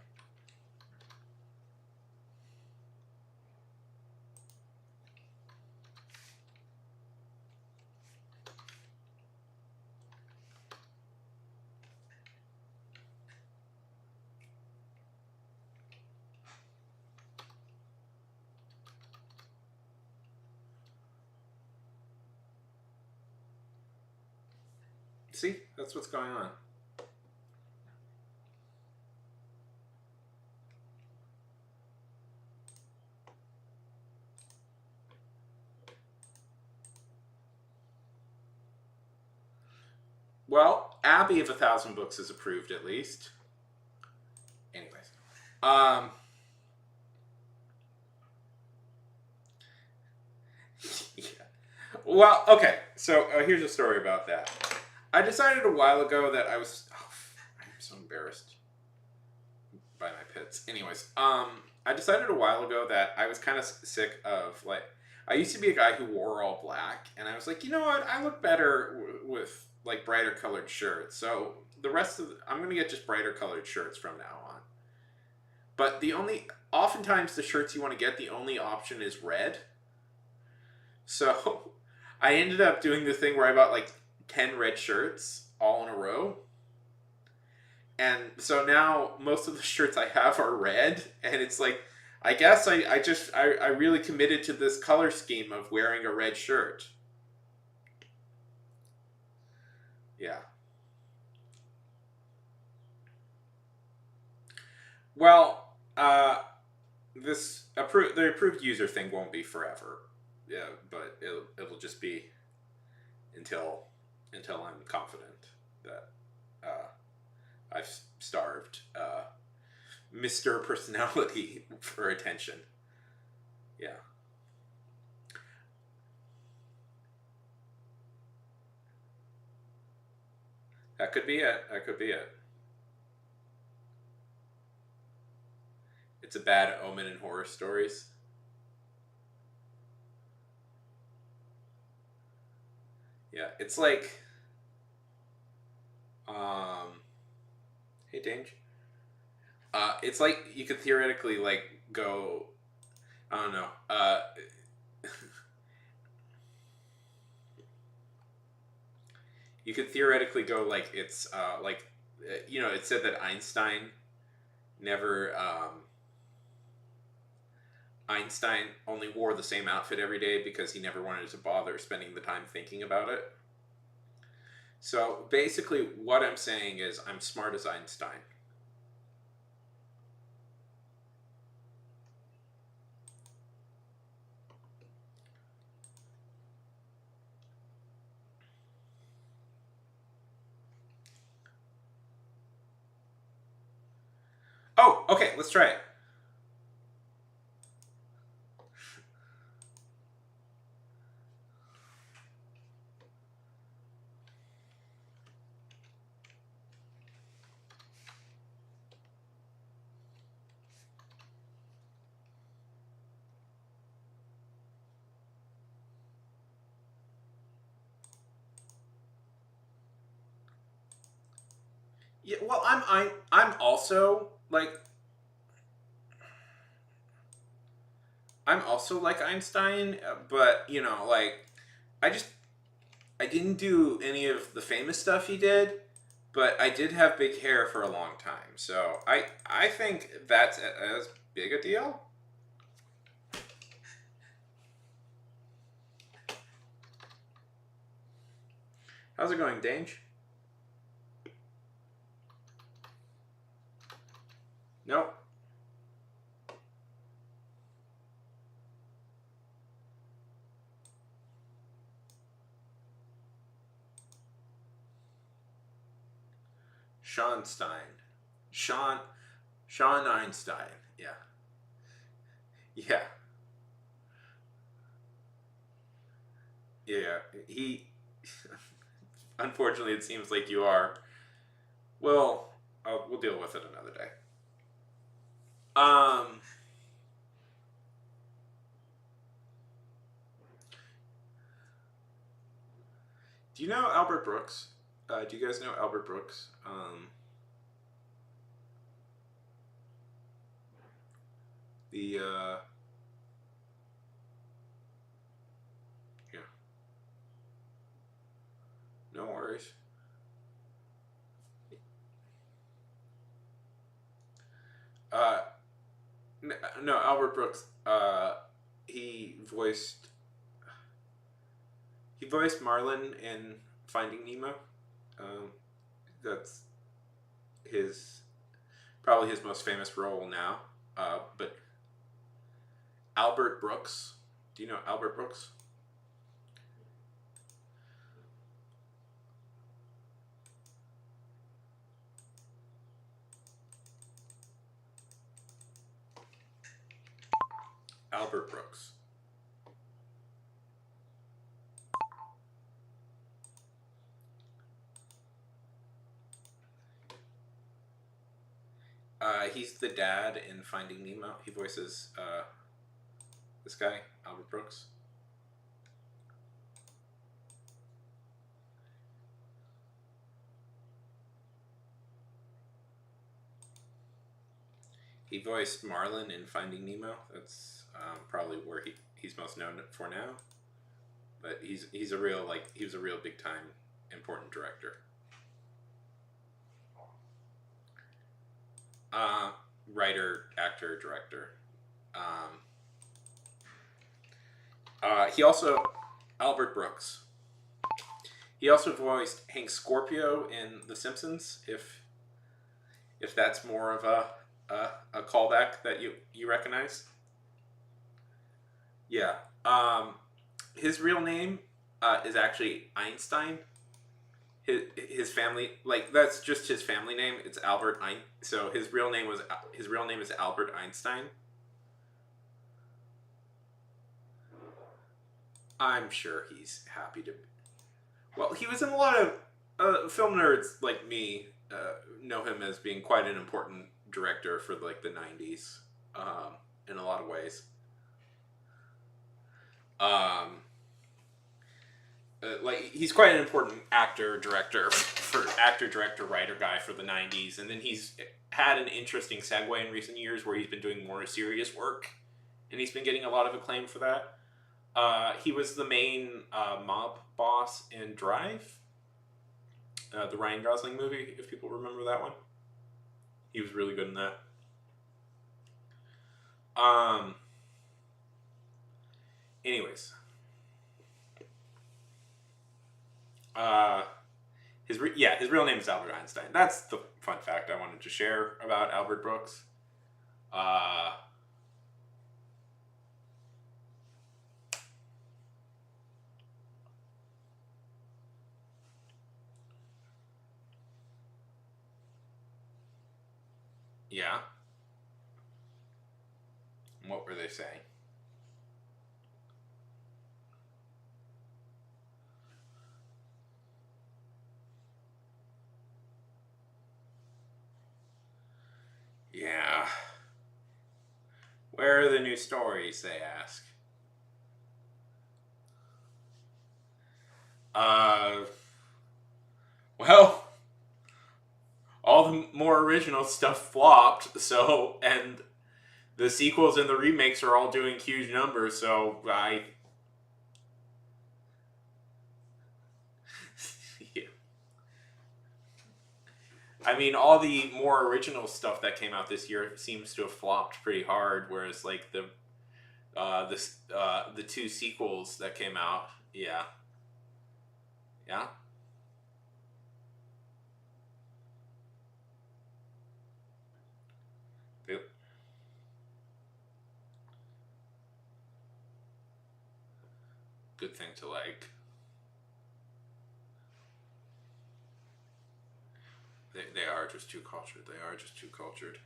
S1: See, that's what's going on. Well, Abby of 1,000 Books is approved at least. Anyways, um, yeah. Well, okay. So here's a story about that. I decided a while ago that I was. Oh, I'm so embarrassed by my pits. Anyways, I decided a while ago that I was kind of sick of like. I used to be a guy who wore all black, and I was like, you know what? I look better with like brighter colored shirts. So the rest of I'm gonna get just brighter colored shirts from now on. But the only oftentimes the shirts you want to get, the only option is red. So I ended up doing the thing where I bought like 10 red shirts all in a row. And so now most of the shirts I have are red. And it's like, I guess I really committed to this color scheme of wearing a red shirt. Yeah. Well, the approved user thing won't be forever. Yeah, but it'll just be until I'm confident that uh, I've starved Mr. Personality for attention. Yeah. That could be it. That could be it. It's a bad omen in horror stories. Yeah, it's like, um, hey, Dange. It's like you could theoretically like go. I don't know. You could theoretically go like it's like you know it said that Einstein never Einstein only wore the same outfit every day because he never wanted to bother spending the time thinking about it. So basically, what I'm saying is I'm smart as Einstein. Oh, okay, let's try it. Yeah, well, I'm also like I'm also like Einstein, but you know, like I just I didn't do any of the famous stuff he did, but I did have big hair for a long time. So I think that's as big a deal. How's it going, Dange? Nope. Sean Stein. Sean Sean Einstein. Yeah. Yeah. Yeah. He unfortunately it seems like you are. Well, we'll deal with it another day. Um do you know Albert Brooks? Do you guys know Albert Brooks? The yeah, no worries. Uh, no, Albert Brooks. He voiced he voiced Marlin in Finding Nemo. Um, that's his probably his most famous role now. But Albert Brooks. Do you know Albert Brooks? Albert Brooks. He's the dad in Finding Nemo. He voices this guy, Albert Brooks. He voiced Marlin in Finding Nemo. That's probably where he's most known for now. But he's a real like he was a real big time important director. Uh, Writer, actor, director. Um, he also Albert Brooks. He also voiced Hank Scorpio in The Simpsons. If that's more of a callback that you recognize. Yeah. His real name is actually Einstein. His family like that's just his family name. It's Albert Ein. So his real name is Albert Einstein. I'm sure he's happy to. Well, he was in a lot of film nerds like me know him as being quite an important director for like the '90s in a lot of ways. Um, like he's quite an important actor, director, writer guy for the '90s, and then he's had an interesting segue in recent years where he's been doing more serious work, and he's been getting a lot of acclaim for that. He was the main mob boss in Drive, the Ryan Gosling movie. If people remember that one, he was really good in that. Um. Anyways, uh, his real name is Albert Einstein. That's the fun fact I wanted to share about Albert Brooks. Uh, yeah. What were they saying? Yeah. Where are the new stories? They ask. Uh. Well, all the more original stuff flopped. So, and the sequels and the remakes are all doing huge numbers. So yeah. I mean, all the more original stuff that came out this year seems to have flopped pretty hard. Whereas, like the two sequels that came out, yeah, yeah, they, good thing to like. They are just too cultured. They are just too cultured.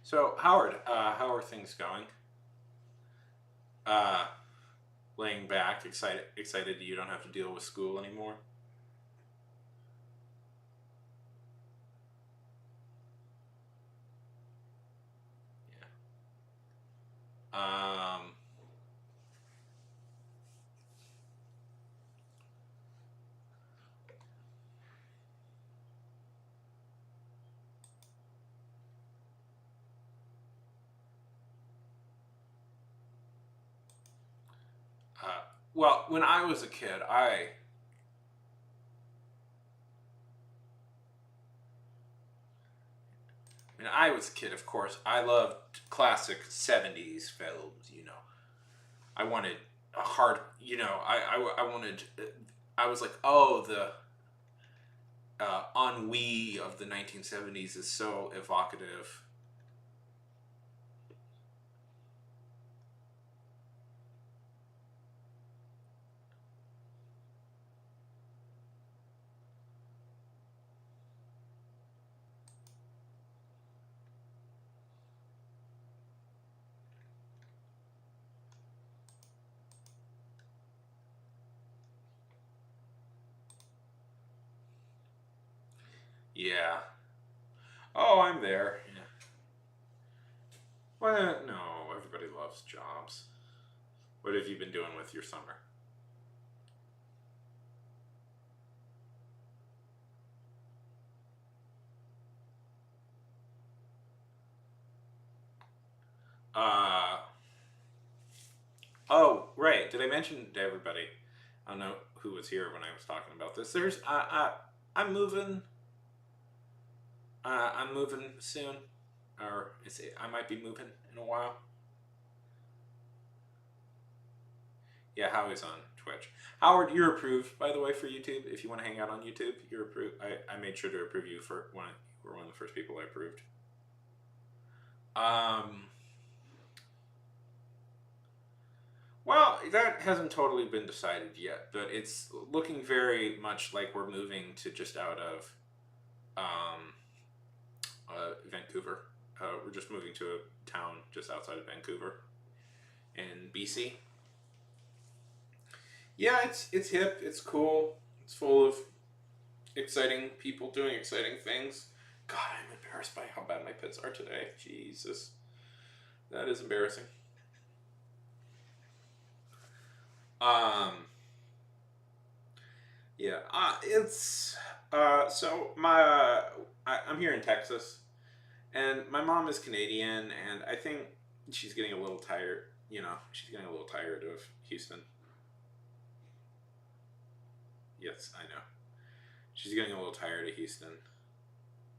S1: So Howard, how are things going? Uh, Laying back, excited you don't have to deal with school anymore. Yeah. Uh, well, when I was a kid, when I was a kid, of course, I loved classic '70s films. I wanted a hard. I wanted. I was like, oh, the ennui of the 1970s is so evocative. Yeah. Oh, I'm there. Yeah. Well, no, everybody loves jobs. What have you been doing with your summer? Uh, oh, right. Did I mention to everybody? I don't know who was here when I was talking about this. I'm moving. I'm moving soon, or I might be moving in a while. Yeah, Howie's on Twitch. Howard, you're approved, by the way, for YouTube. If you want to hang out on YouTube, you're approved. I made sure to approve you for one. You were one of the first people I approved. Um, well, that hasn't totally been decided yet, but it's looking very much like we're moving to just out of um, Vancouver. We're just moving to a town just outside of Vancouver in BC. Yeah, it's hip. It's cool. It's full of exciting people doing exciting things. God, I'm embarrassed by how bad my pits are today. Jesus, that is embarrassing. Um, yeah, it's so I'm here in Texas, and my mom is Canadian, and I think she's getting a little tired. She's getting a little tired of Houston. Yes, I know. She's getting a little tired of Houston.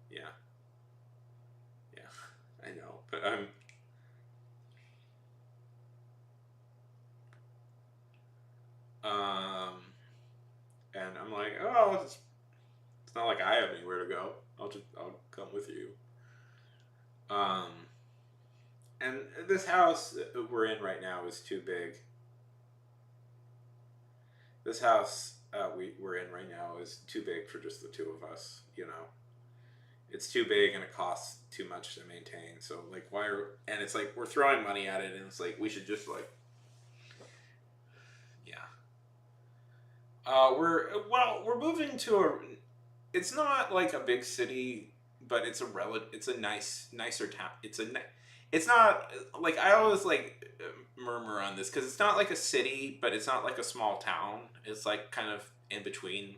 S1: Yeah. Yeah. I know. But um and I'm like, oh, it's not like I have anywhere to go. I'll come with you. Um and this house that we're in right now is too big. This house we're in right now is too big for just the two of us, you know. It's too big and it costs too much to maintain. So like why are and it's like we're throwing money at it and it's like we should just like yeah. We're moving to a it's not like a big city, but it's a nicer town. It's not like I always like murmur on this cuz it's not like a city, but it's not like a small town. It's like kind of in between.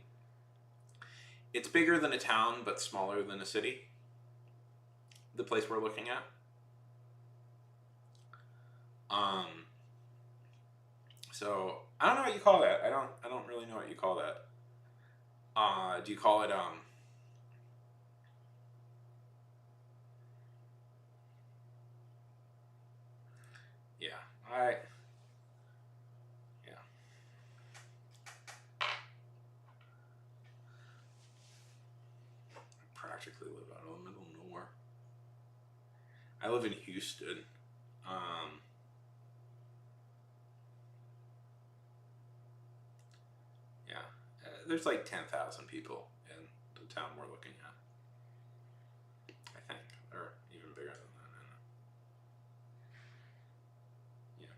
S1: It's bigger than a town but smaller than a city. The place we're looking at. Um So I don't know what you call that. I don't really know what you call that. Do you call it yeah. Yeah. I practically live out of the middle of nowhere. I live in Houston. Um yeah. There's like 10,000 people in the town we're looking at. I think or even bigger than that. I don't know.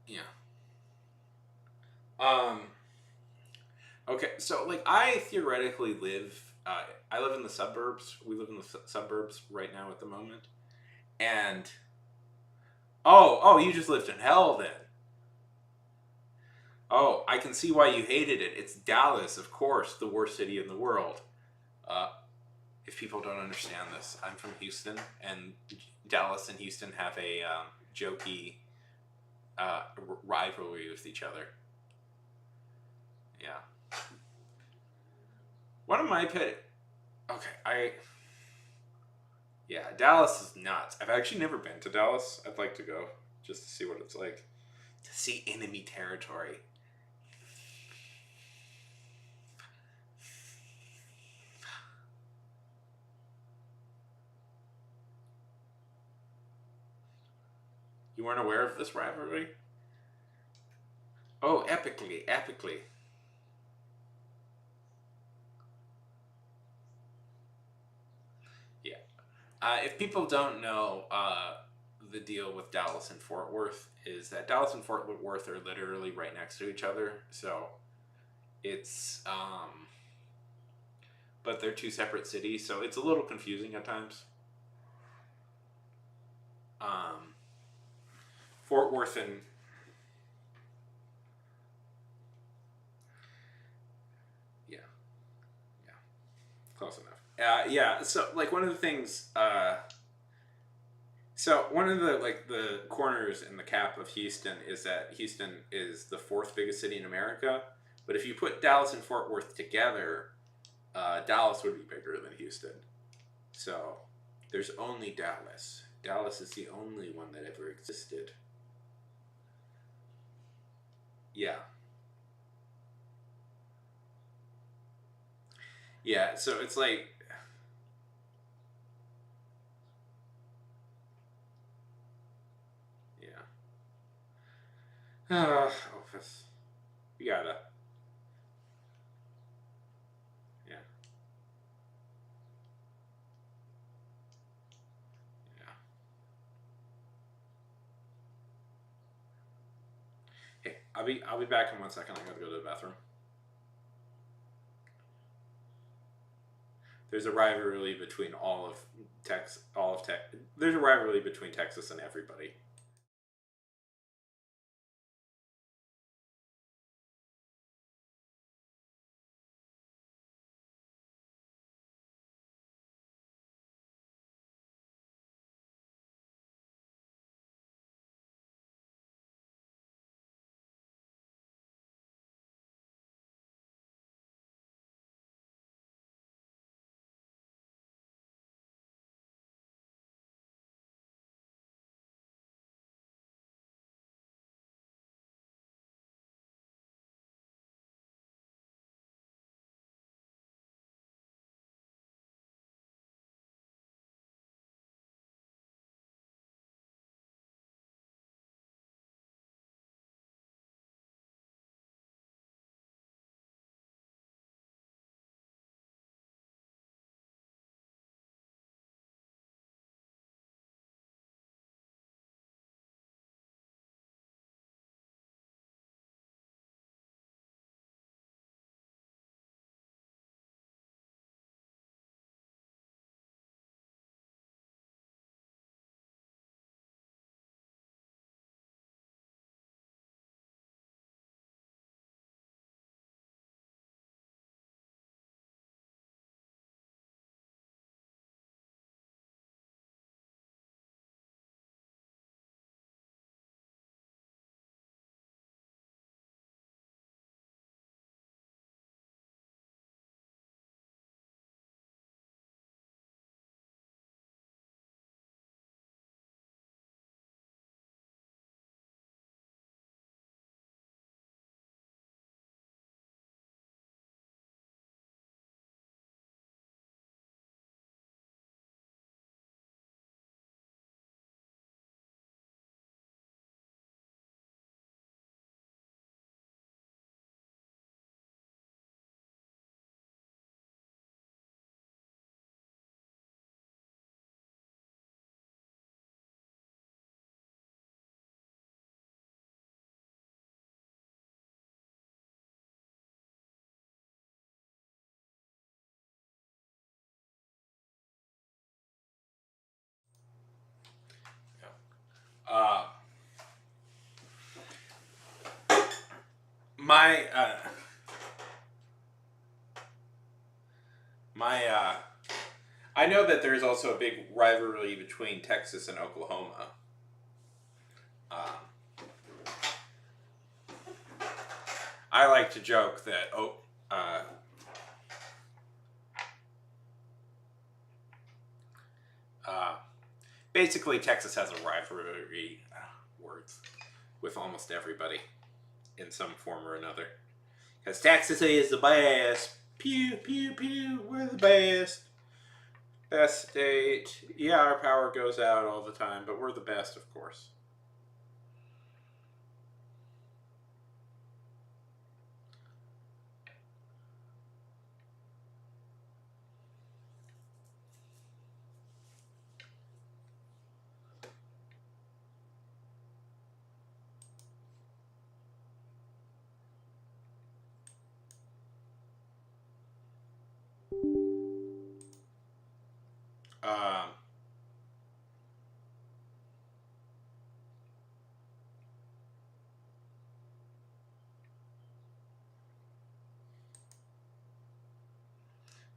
S1: Yeah. Yeah. Um okay, so like I theoretically live I live in the suburbs. We live in the suburbs right now at the moment. And oh, you just lived in hell then. Oh, I can see why you hated it. It's Dallas, of course, the worst city in the world. Uh, if people don't understand this, I'm from Houston, and Dallas and Houston have a jokey rivalry with each other. Yeah. One of my pet. Okay, yeah, Dallas is nuts. I've actually never been to Dallas. I'd like to go just to see what it's like. To see enemy territory. You weren't aware of this rivalry? Oh, epically, epically. Yeah. If people don't know, the deal with Dallas and Fort Worth is that Dallas and Fort Worth are literally right next to each other. So it's, but they're two separate cities, so it's a little confusing at times. Um, Fort Worth and yeah, yeah, close enough. Yeah, so like one of the things, so one of the like the corners in the cap of Houston is that Houston is the fourth biggest city in America. But if you put Dallas and Fort Worth together, Dallas would be bigger than Houston. So there's only Dallas. Dallas is the only one that ever existed. Yeah. Yeah, so it's like yeah. Office. You gotta yeah. Yeah. Hey, I'll be back in 1 second. I gotta go to the bathroom. There's a rivalry between all of Tex. There's a rivalry between Texas and everybody. Uh, my my I know that there's also a big rivalry between Texas and Oklahoma. I like to joke that uh, uh, basically Texas has a rivalry words with almost everybody in some form or another. Because Texas is the best. Pew pew pew. We're the best. Best state. Yeah, our power goes out all the time, but we're the best, of course. Um,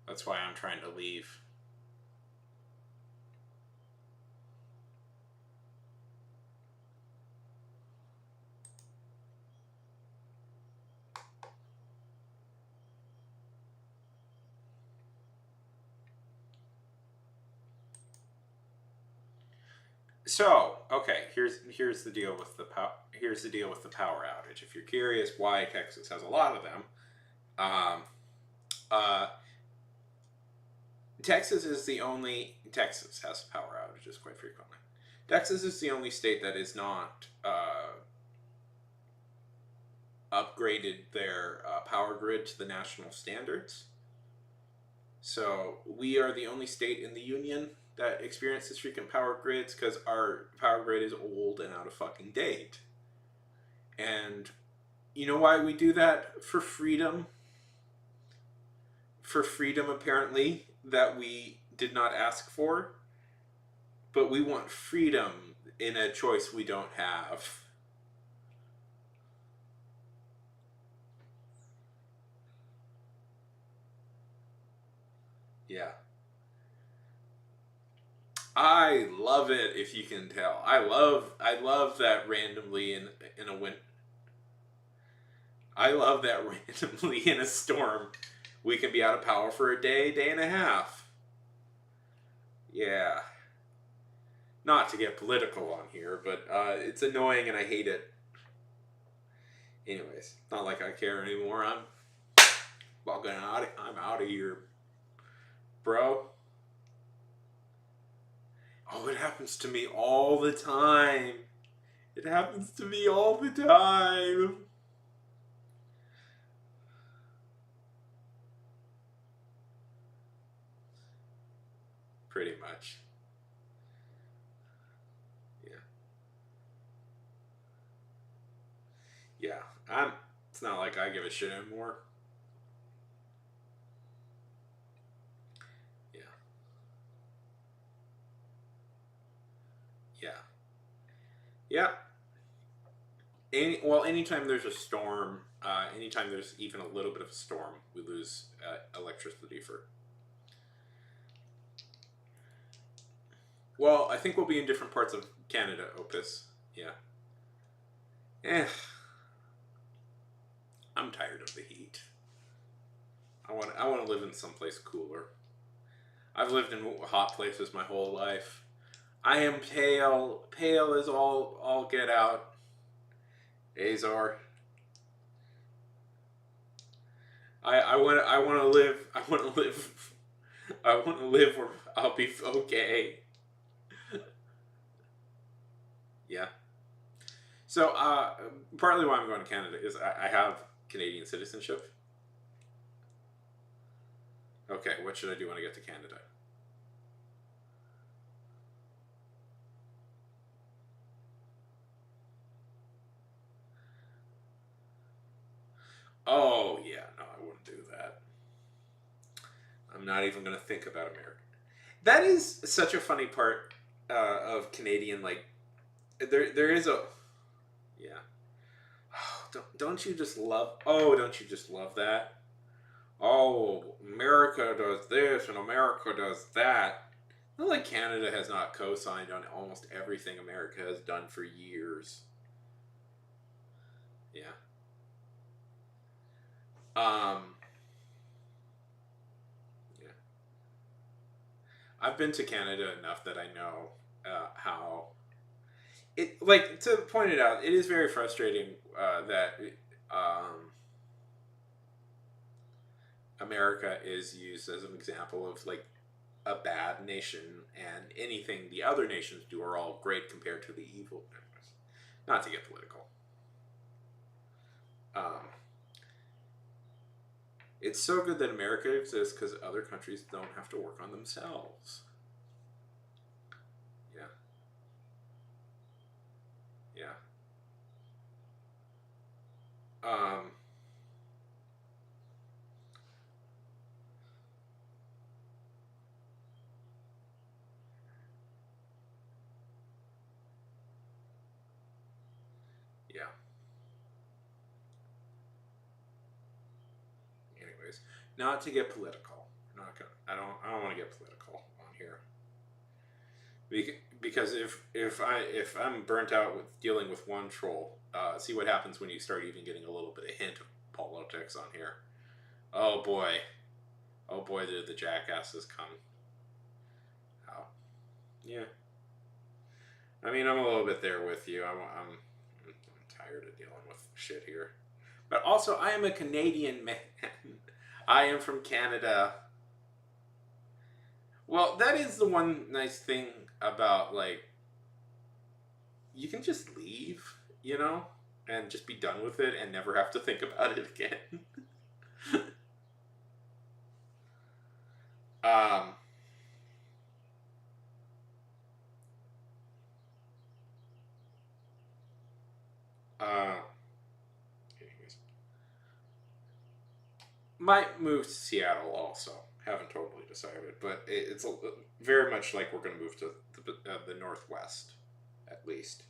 S1: that's why I'm trying to leave. So, okay, here's the deal with the here's the deal with the power outage. If you're curious why Texas has a lot of them, um, uh, Texas has power outages quite frequently. Texas is the only state that is not upgraded their power grid to the national standards. So we are the only state in the union that experiences frequent power grids because our power grid is old and out of fucking date. And you know why we do that? For freedom. For freedom, apparently, that we did not ask for. But we want freedom in a choice we don't have. Yeah. I love it if you can tell. I love that randomly in a win. I love that randomly in a storm we can be out of power for a day, day and a half. Yeah. Not to get political on here, but it's annoying and I hate it. Anyways, not like I care anymore. I'm walking out. I'm out of here, bro. Oh, it happens to me all the time. It happens to me all the time. Pretty much. Yeah. Yeah. It's not like I give a shit anymore. Yeah. Yeah. Yeah. Anytime there's a storm, anytime there's even a little bit of a storm, we lose electricity for. Well, I think we'll be in different parts of Canada, Opus. Yeah. Eh. I'm tired of the heat. I want to live in someplace cooler. I've lived in hot places my whole life. I am pale. Pale is all get out. Azar. I want to live. I want to live. I want to live where I'll be okay. Yeah. So partly why I'm going to Canada is I have Canadian citizenship. Okay, what should I do when I get to Canada? Oh yeah, no, I wouldn't do that. I'm not even going to think about America. That is such a funny part of Canadian like there is a yeah. Oh, don't you just love? Oh, don't you just love that? Oh, America does this and America does that. Not like Canada has not co-signed on almost everything America has done for years. Yeah. Um. Yeah. I've been to Canada enough that I know how it like to point it out. It is very frustrating that um, America is used as an example of like a bad nation, and anything the other nations do are all great compared to the evil. Not to get political. Um, it's so good that America exists because other countries don't have to work on themselves. Yeah, yeah, um, yeah. Anyways, not to get political. Not gonna, I don't want to get political on here. Because if I'm burnt out with dealing with one troll, see what happens when you start even getting a little bit of hint of politics on here. Oh boy, oh boy, did the jackasses come out. Yeah, I mean I'm a little bit there with you. I'm tired of dealing with shit here. But also, I am a Canadian man. I am from Canada. Well, that is the one nice thing about like you can just leave, you know, and just be done with it and never have to think about it again. um, uh, anyways, might move to Seattle also. Haven't totally decided, but it's very much like we're going to move to the Northwest, at least.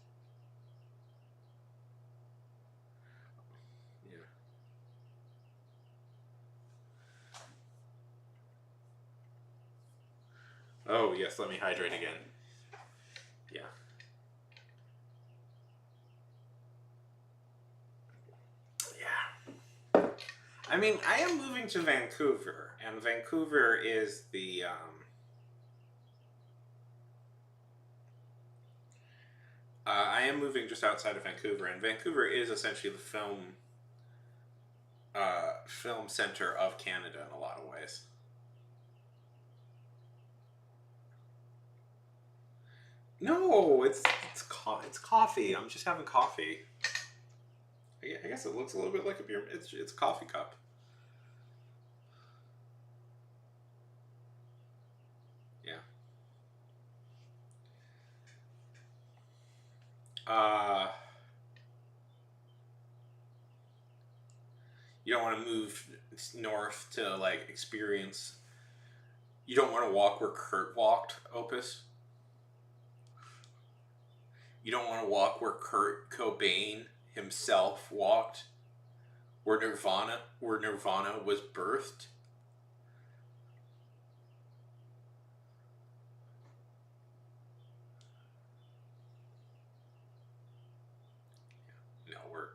S1: Yeah. Oh yes, let me hydrate again. Yeah. Yeah. I mean, I am moving to Vancouver, and Vancouver is the I am moving just outside of Vancouver, and Vancouver is essentially the film center of Canada in a lot of ways. No, it's coffee. I'm just having coffee. I guess it looks a little bit like a beer. It's a coffee cup. Yeah. Uh, you don't want to move north to like experience. You don't want to walk where Kurt walked, Opus. You don't want to walk where Kurt Cobain himself walked, where Nirvana was birthed. No, we're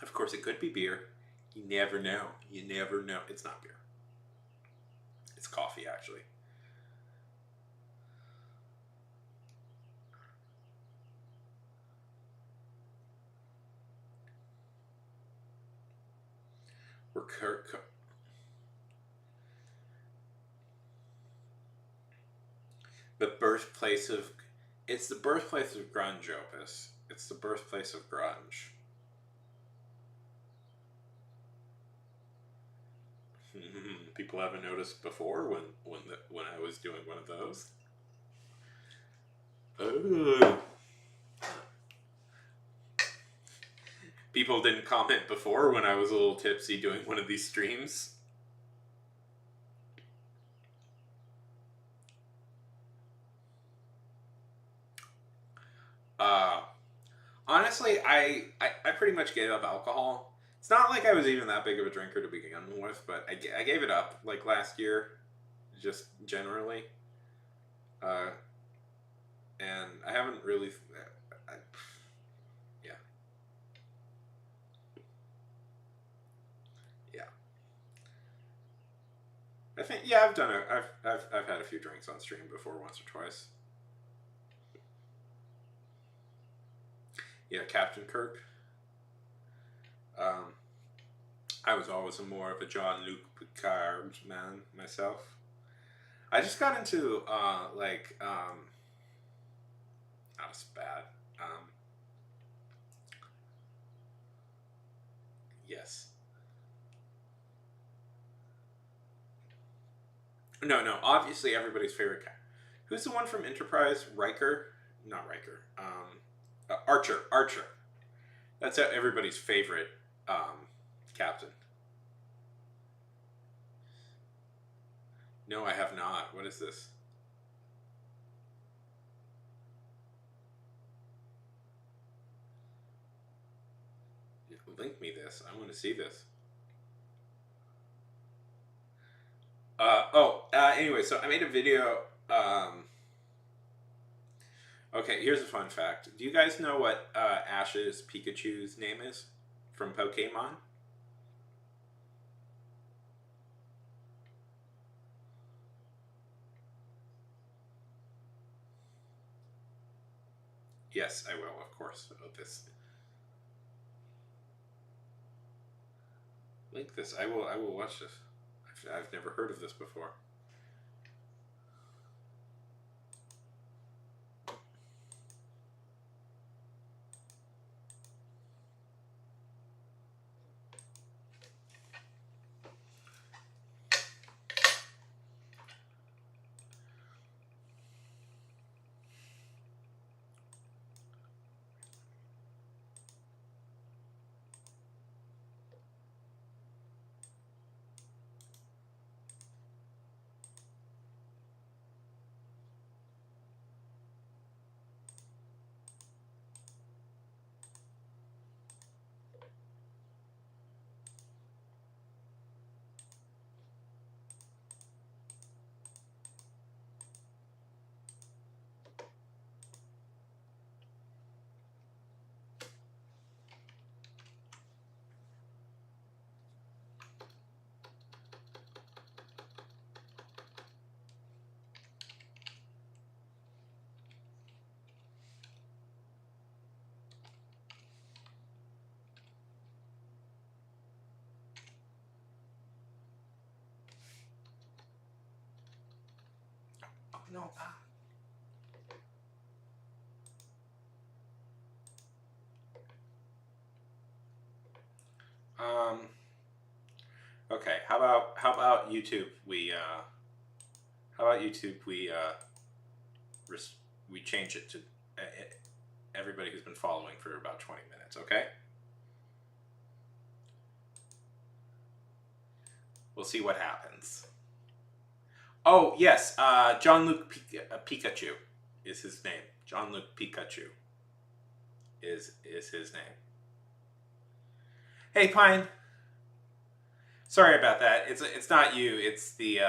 S1: of course, it could be beer. You never know. You never know. It's not beer. It's coffee, actually. We're the birthplace of. It's the birthplace of grunge, Opus. It's the birthplace of grunge. People haven't noticed before when I was doing one of those. Oh. People didn't comment before when I was a little tipsy doing one of these streams. Uh, honestly, I pretty much gave up alcohol. It's not like I was even that big of a drinker to begin with, but I gave it up like last year, just generally. Uh, and I haven't really. I, yeah, yeah. I think yeah, I've done it. I've had a few drinks on stream before, once or twice. Yeah, Captain Kirk. Um, I was always more of a Jean-Luc Picard man myself. I just got into not as bad. Um, yes. No, no. Obviously, everybody's favorite. Who's the one from Enterprise? Riker? Not Riker. Archer. Archer. That's everybody's favorite captain. No, I have not. What is this? Link me this. I want to see this. Anyway, so I made a video. Okay, here's a fun fact. Do you guys know what Ash's Pikachu's name is from Pokemon? Yes, I will, of course. This link this. I will. I will watch this. I've never heard of this before. Oh no! Okay. How about YouTube? How about YouTube? We change it to everybody who's been following for about 20 minutes. Okay. We'll see what happens. Oh yes, Jean-Luc Pikachu is his name. Jean-Luc Pikachu is his name. Hey Pine, sorry about that. It's not you. It's the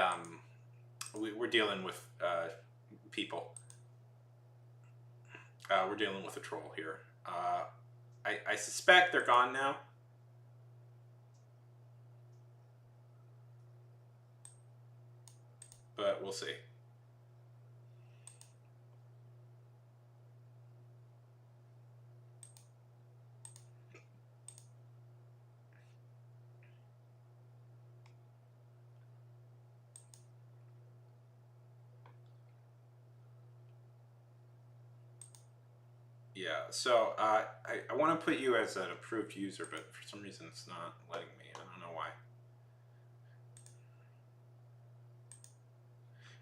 S1: we're dealing with people. We're dealing with a troll here. I suspect they're gone now. But we'll see. Yeah, so I want to put you as an approved user, but for some reason it's not letting me. I don't know why.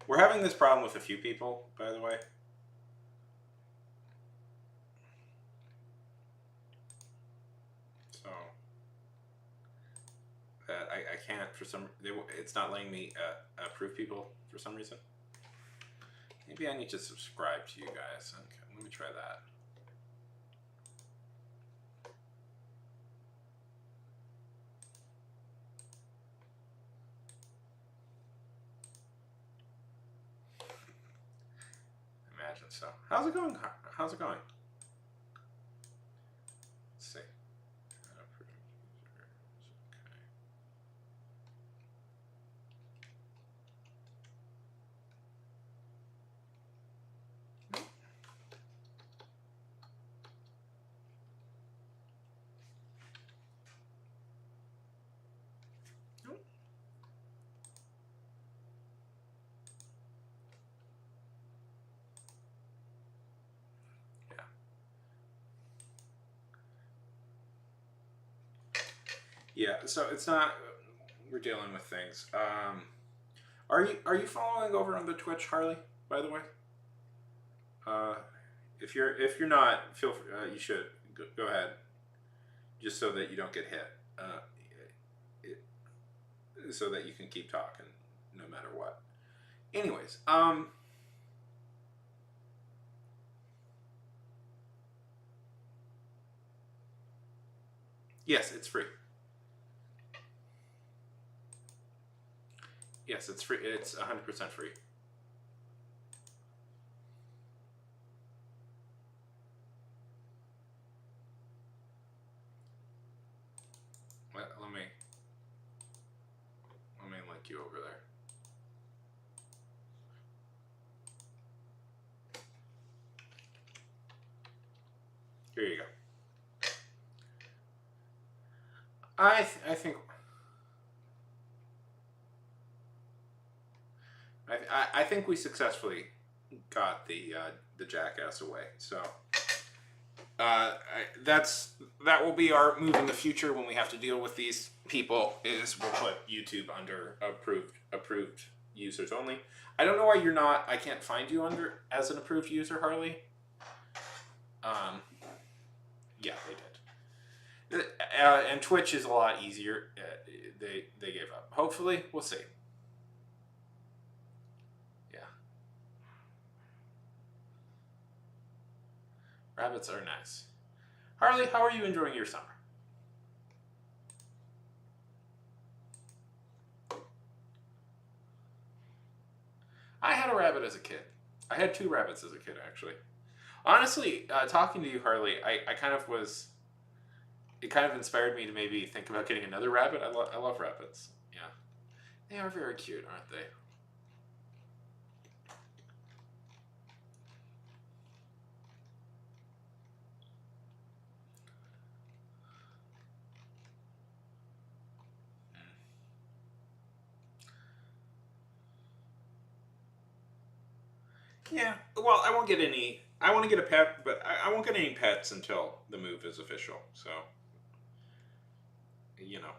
S1: We're having this problem with a few people, by the way. So that I can't for some. It's not letting me approve people for some reason. Maybe I need to subscribe to you guys. Okay, let me try that. So how's it going? How's it going? Let's see. Yeah, so it's not. We're dealing with things. Are you following over on the Twitch, Harley? By the way, uh, if you're not, feel free, you should go ahead, just so that you don't get hit, it, so that you can keep talking no matter what. Anyways, yes, it's free. Yes, it's free. It's 100% free. Let me link you over there. Here you go. I think I think we successfully got the jackass away. So that will be our move in the future when we have to deal with these people. Is we'll put YouTube under approved users only. I don't know why you're not. I can't find you under as an approved user, Harley. Yeah, they did. And Twitch is a lot easier. They gave up. Hopefully, we'll see. Yeah. Rabbits are nice. Harley, how are you enjoying your summer? I had a rabbit as a kid. I had 2 rabbits as a kid, actually. Honestly, talking to you, Harley, I kind of was. It kind of inspired me to maybe think about getting another rabbit. I love rabbits. Yeah. They are very cute, aren't they? Yeah. Well, I won't get any. I want to get a pet, but I won't get any pets until the move is official. So, you know.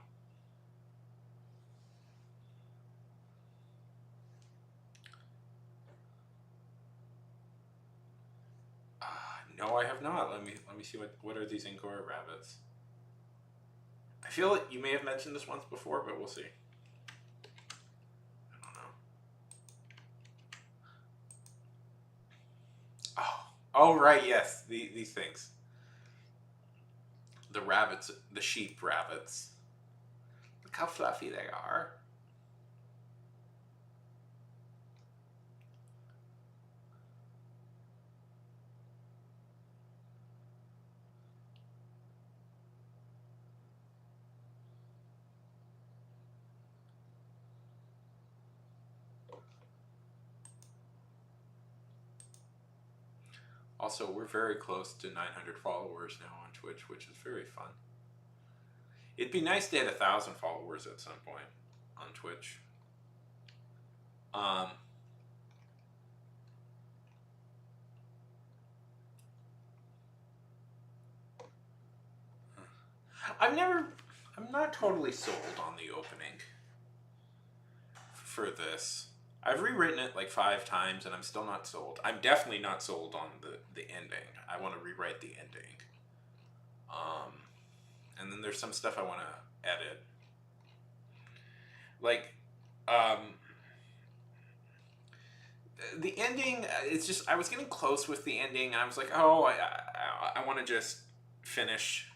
S1: No, I have not. Let me see what are these Angora rabbits. I feel like you may have mentioned this once before, but we'll see. I don't know. Oh, right. Yes, these things. The rabbits, the sheep rabbits. Look how fluffy they are. Also, we're very close to 900 followers now on Twitch, which is very fun. It'd be nice to hit 1,000 followers at some point on Twitch. I'm not totally sold on the opening for this. I've rewritten it like 5 times and I'm still not sold. I'm definitely not sold on the ending. I want to rewrite the ending. And then there's some stuff I want to edit. Like, the ending, it's just, I was getting close with the ending and I was like, oh, I want to just finish.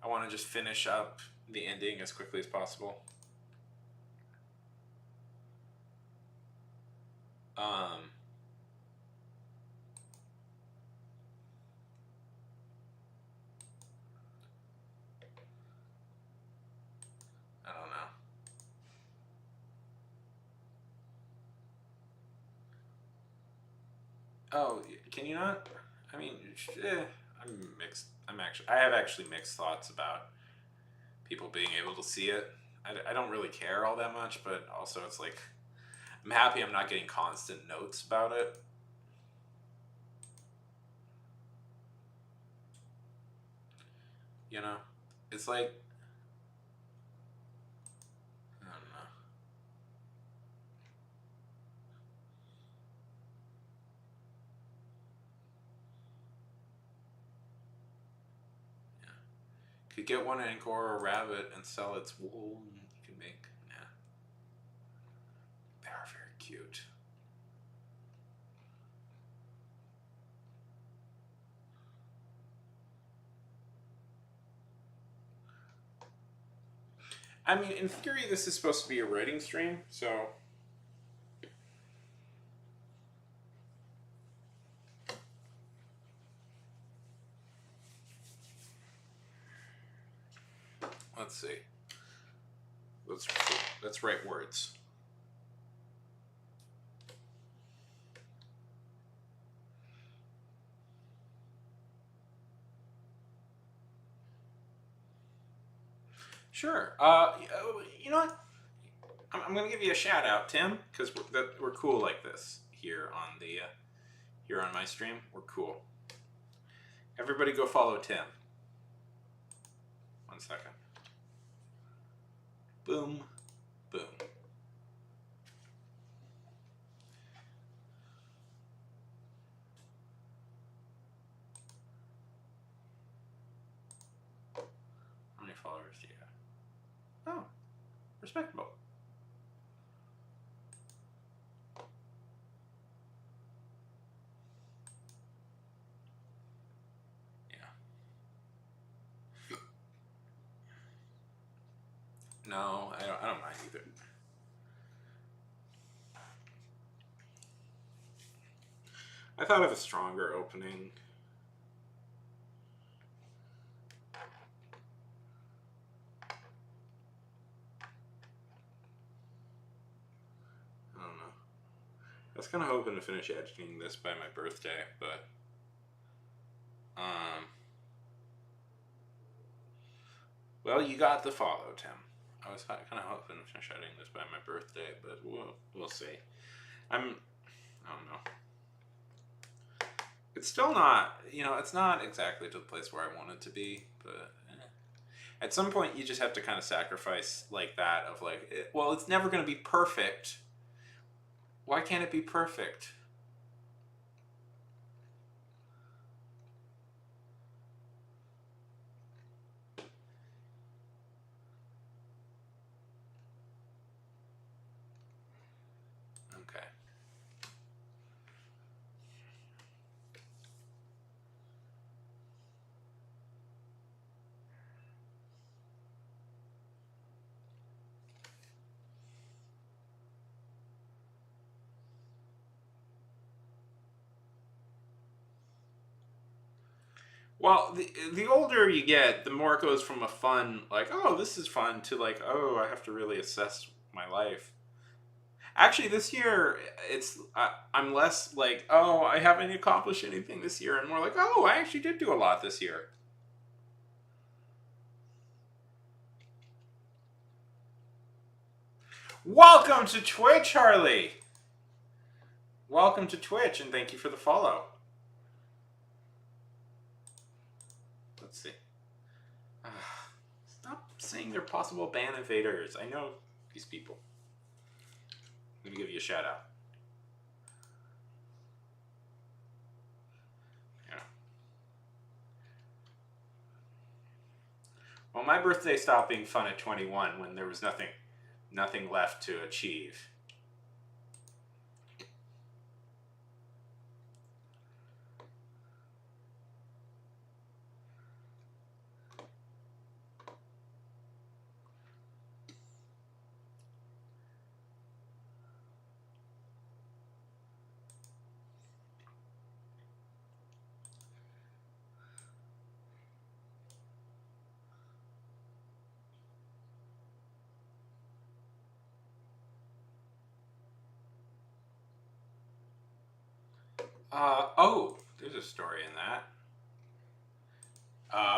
S1: I want to just finish up the ending as quickly as possible. Oh, can you not? I mean, I'm mixed. I have actually mixed thoughts about people being able to see it. I don't really care all that much, but also it's like, I'm happy I'm not getting constant notes about it. You know? It's like, I don't know. Could get one Angora rabbit and sell its wool, and you can make, yeah. They are very cute. I mean, in theory, this is supposed to be a writing stream, so let's see. Let's let's write words. Sure. You know what? I'm gonna give you a shout out, Tim, because we're cool like this here on the here on my stream. We're cool. Everybody, go follow Tim. 1 second. Boom, boom. How many followers do you have? Oh, respectable. No, I don't mind either. I thought of a stronger opening. I don't know. I was kind of hoping to finish editing this by my birthday, but well, you got the follow, Tim. I was kind of hoping to finish editing this by my birthday, but we'll see. I don't know. It's still not, it's not exactly to the place where I want it to be, but at some point you just have to kind of sacrifice like that of like, well, it's never going to be perfect. Why can't it be perfect? Okay. Well, the older you get, the more it goes from a fun, like, oh, this is fun, to like, oh, I have to really assess my life. Actually, this year, I'm less like, oh, I haven't accomplished anything this year, and more like, oh, I actually did do a lot this year. Welcome to Twitch, Harley. Welcome to Twitch, and thank you for the follow. Let's see. Stop saying they're possible ban invaders. I know these people. I'm gonna give you a shout out. Yeah. Well, my birthday stopped being fun at 21 when there was nothing left to achieve. Oh, there's a story in that.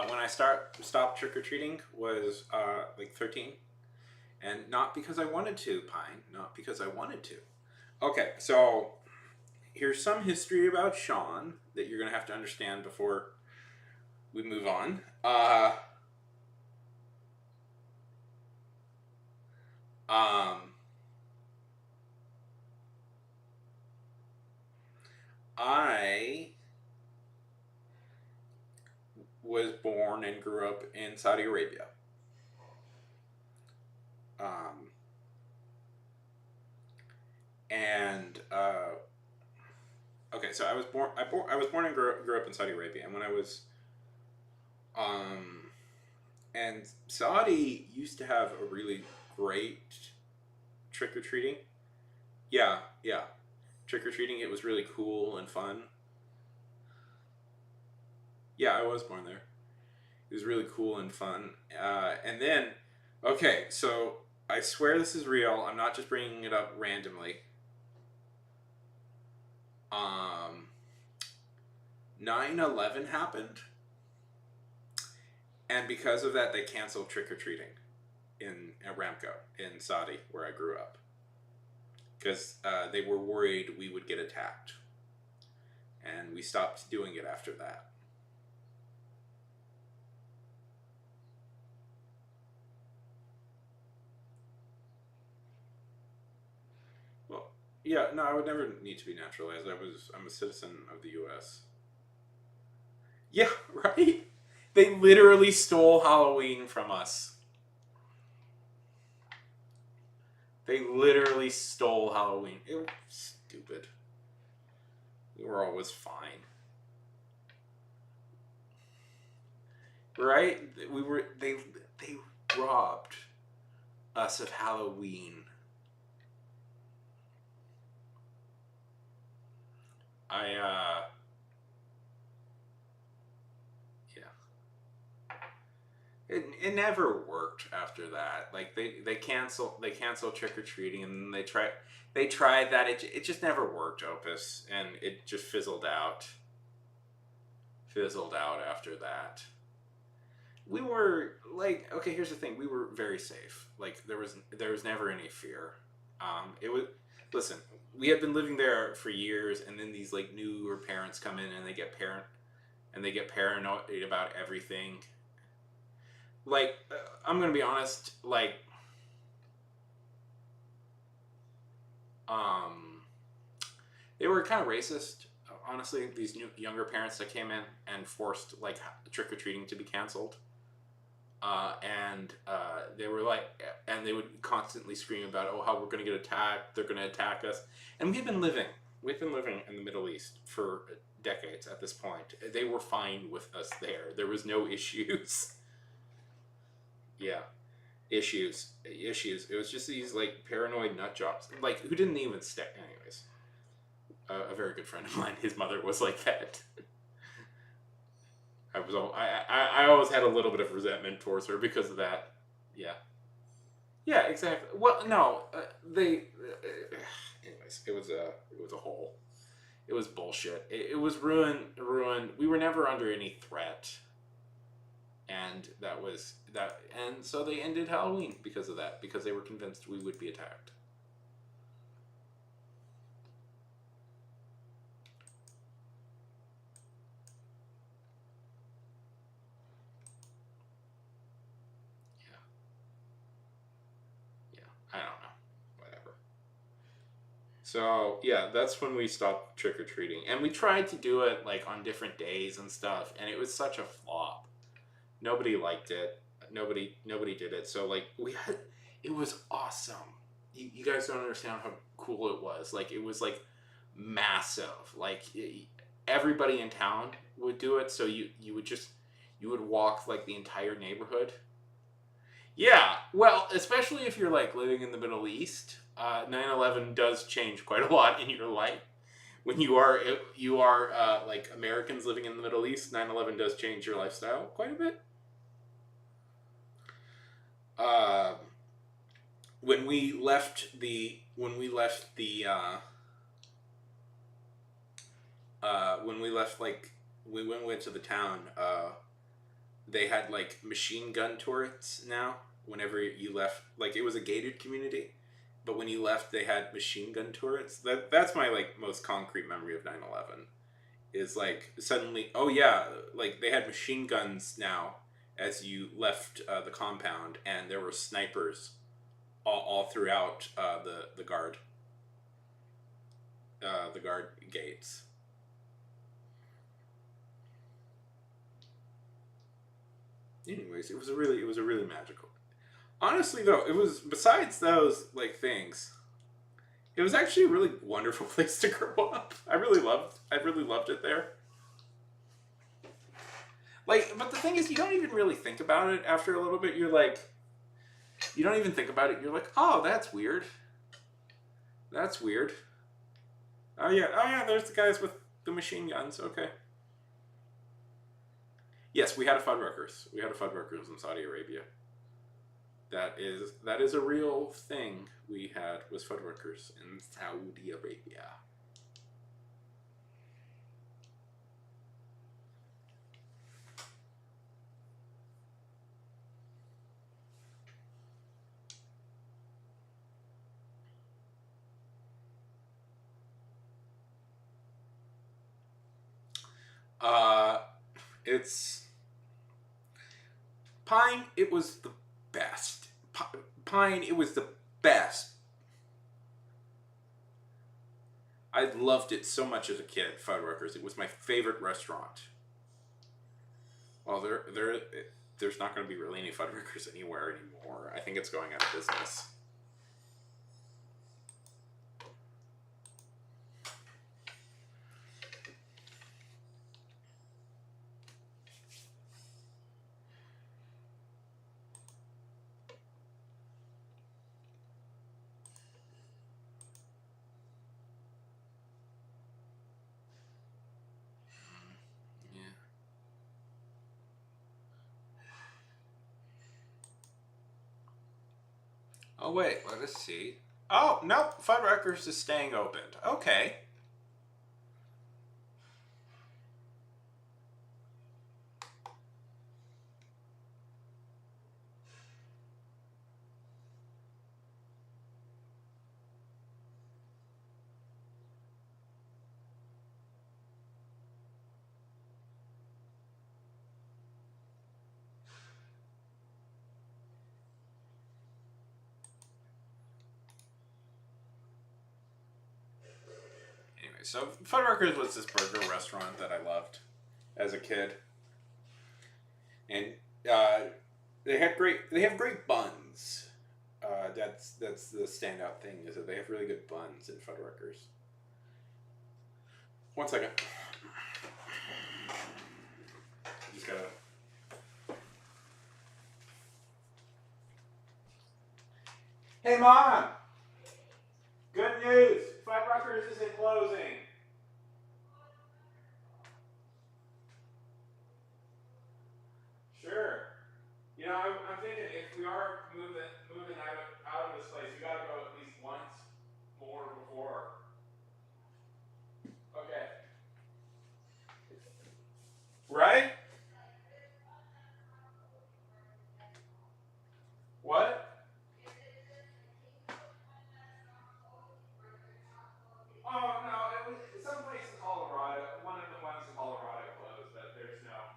S1: When I stopped trick or treating was like 13, and not because I wanted to, Pine, not because I wanted to. Okay, so here's some history about Sean that you're gonna have to understand before we move on. Um, I was born and grew up in Saudi Arabia. Um, and okay, so I was born and grew up in Saudi Arabia, and when I was um, and Saudi used to have a really great trick or treating. Yeah, yeah, trick or treating. It was really cool and fun. Yeah, I was born there. It was really cool and fun. And then, okay, so I swear this is real. I'm not just bringing it up randomly. Um, 9/11 happened, and because of that, they canceled trick or treating in Aramco in Saudi, where I grew up, because they were worried we would get attacked, and we stopped doing it after that. Well, yeah, no, I would never need to be naturalized. I'm a citizen of the U.S. Yeah, right. They literally stole Halloween from us. They literally stole Halloween. It was stupid. We were always fine, right? We were they robbed us of Halloween. I yeah. It never worked after that. Like they canceled trick or treating, and they tried that. It just never worked, Opus, and it just fizzled out after that. We were like, okay, here's the thing: we were very safe. Like there was never any fear. It was listen. We had been living there for years, and then these like newer parents come in, and they get paranoid about everything. Like I'm gonna be honest. Like um, they were kind of racist. Honestly, these new younger parents that came in and forced like trick or treating to be canceled. And they were like, and they would constantly scream about, oh, how we're going to get attacked, they're going to attack us, and we've been living in the Middle East for decades at this point. They were fine with us there. There was no issues. Yeah, issues. It was just these like paranoid nut jobs, like who didn't even stay. Anyways, a very good friend of mine, his mother was like that. I always had a little bit of resentment towards her because of that. Yeah. Yeah, exactly. Well, no, anyways, it was a hole. It was bullshit. It was ruined. We were never under any threat, and that was that. And so they ended Halloween because of that. Because they were convinced we would be attacked. Yeah, yeah. I don't know. Whatever. So yeah, that's when we stopped trick or treating, and we tried to do it like on different days and stuff, and it was such a flop. Nobody liked it. Nobody did it. So like it was awesome. You guys don't understand how cool it was. Like it was like massive. Like everybody in town would do it. So you would walk like the entire neighborhood. Yeah, well, especially if you're like living in the Middle East, 9/11 does change quite a lot in your life. When you are like Americans living in the Middle East, 9/11 does change your lifestyle quite a bit. Uh, when we left the when we left, like we went to the town, they had like machine gun turrets now. Whenever you left, like it was a gated community, but when you left, they had machine gun turrets. That's my like most concrete memory of 9/11. Is like suddenly, oh yeah, like they had machine guns now as you left the compound, and there were snipers all throughout the guard gates. Anyways, it was a really magical. Honestly, though, it was besides those like things, it was actually a really wonderful place to grow up. I really loved it there. Like, but the thing is, you don't even really think about it after a little bit. You're like, you don't even think about it. You're like, oh, that's weird. That's weird. Oh yeah, there's the guys with the machine guns. Okay. Yes, we had a Fuddruckers. We had a Fuddruckers in Saudi Arabia. That is a real thing we had was Fuddruckers in Saudi Arabia. Uh, it's Pine. It was the best. Pine. It was the best. I loved it so much as a kid. Fuddruckers. It was my favorite restaurant. Well, there's not going to be really any Fuddruckers anywhere anymore. I think it's going out of business. Yeah. Oh wait, let us see. Oh no, Fuddruckers is staying opened. Okay. Anyway, so Fuddruckers was this burger restaurant that I loved as a kid, and uh, they have great buns. That's the standout thing is that they have really good buns in Fuddruckers. One second. Just gotta. Hey mom! Good news! Fuddruckers isn't closing. Sure. You know, I'm thinking if we are moving out of this place, we gotta go at least once more before. Okay. Right? What? Oh no, it was someplace in Colorado. One of the ones in Colorado closed, but there's no.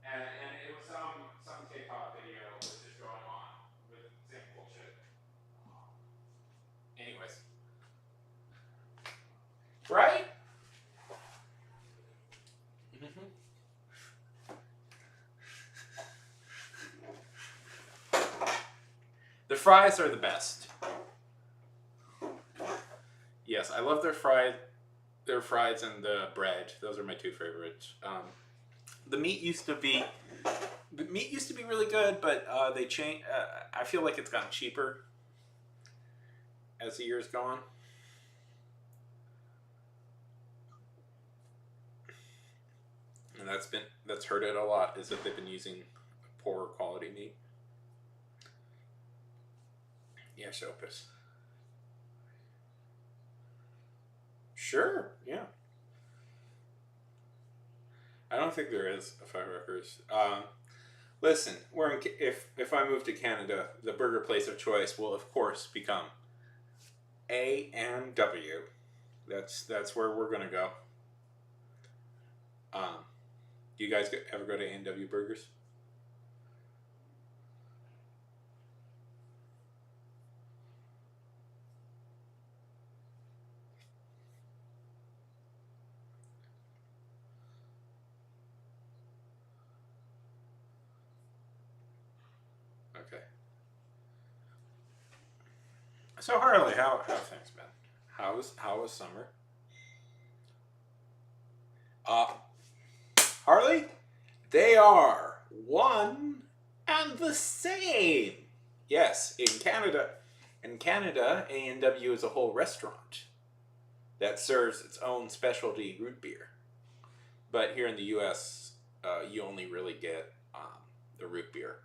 S1: And it was some TikTok video was just going on with same bullshit. Anyways, right? Mm-hmm. The fries are the best. Yes, I love their fries and the bread. Those are my two favorites. The meat used to be really good, but they change. I feel like it's gotten cheaper as the years go on, and that's hurt it a lot. Is that they've been using poorer quality meat. Yes, Opus. Sure. Yeah. think there is a Fuddruckers. Listen, if I move to Canada, the burger place of choice will of course become A&W. That's where we're gonna go. Do you guys ever go to A&W Burgers? Okay. So Harley, how things been? How was summer? Uh, Harley, they are one and the same. Yes, in Canada. In Canada, A&W is a whole restaurant that serves its own specialty root beer. But here in the U.S., you only really get the root beer.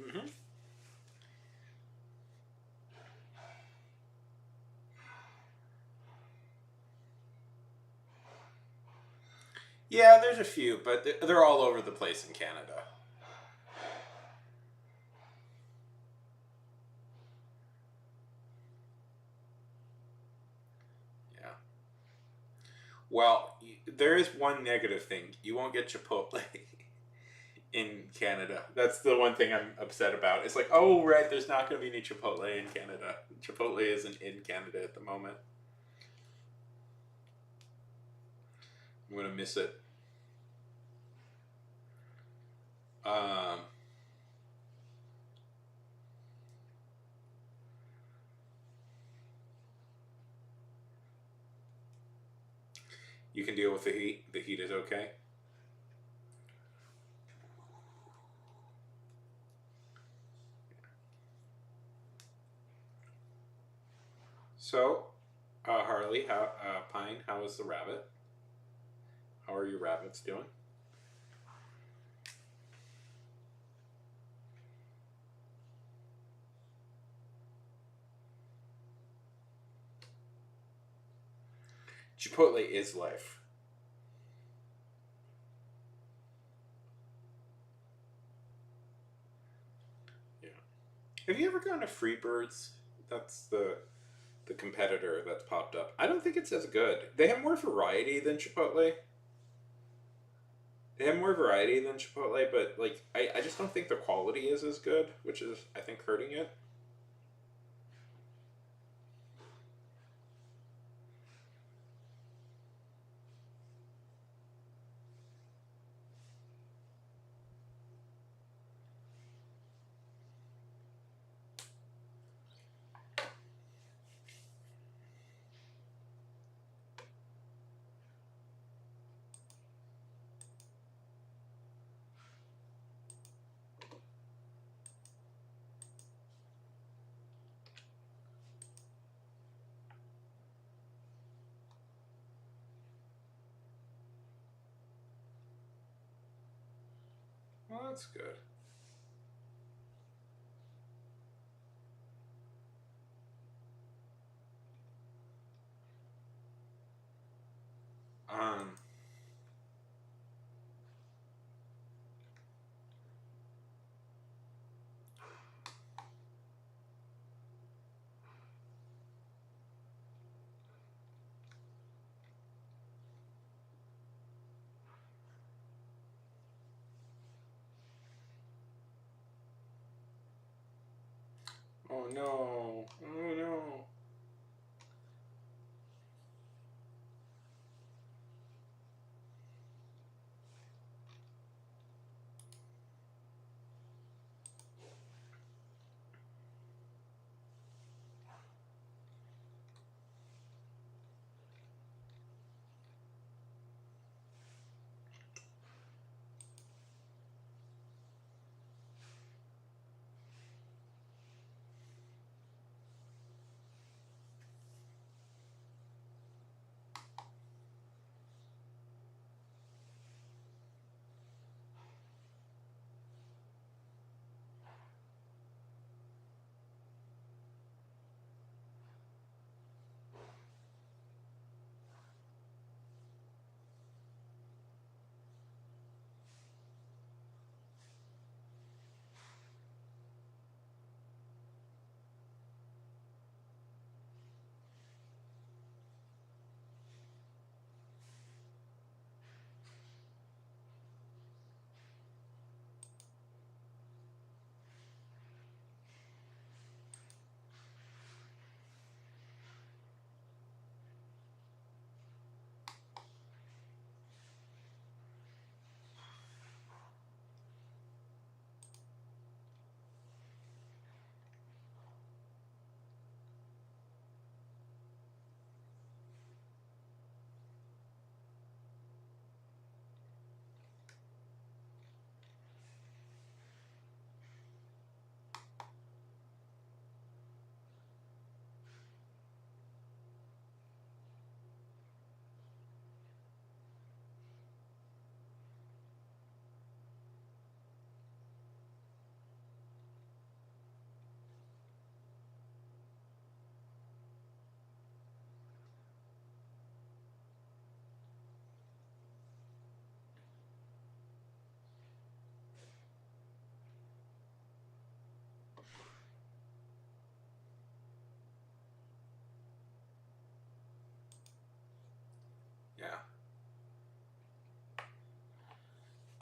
S1: Mm-hmm. Yeah, there's a few, but they're all over the place in Canada. Yeah. Well, there is one negative thing. You won't get Chipotle in Canada. That's the one thing I'm upset about. It's like, oh, right, there's not going to be any Chipotle in Canada. Chipotle isn't in Canada at the moment. I'm going to miss it. Um, you can deal with the heat. The heat is okay. So, Harley, Pine, how is the rabbit? How are your rabbits doing? Chipotle is life. Yeah. Have you ever gone to Freebirds? That's the competitor that's popped up. I don't think it's as good. They have more variety than Chipotle. They have more variety than Chipotle, but like I just don't think the quality is as good, which is I think hurting it. Well, that's good. Um. Oh no. Oh no.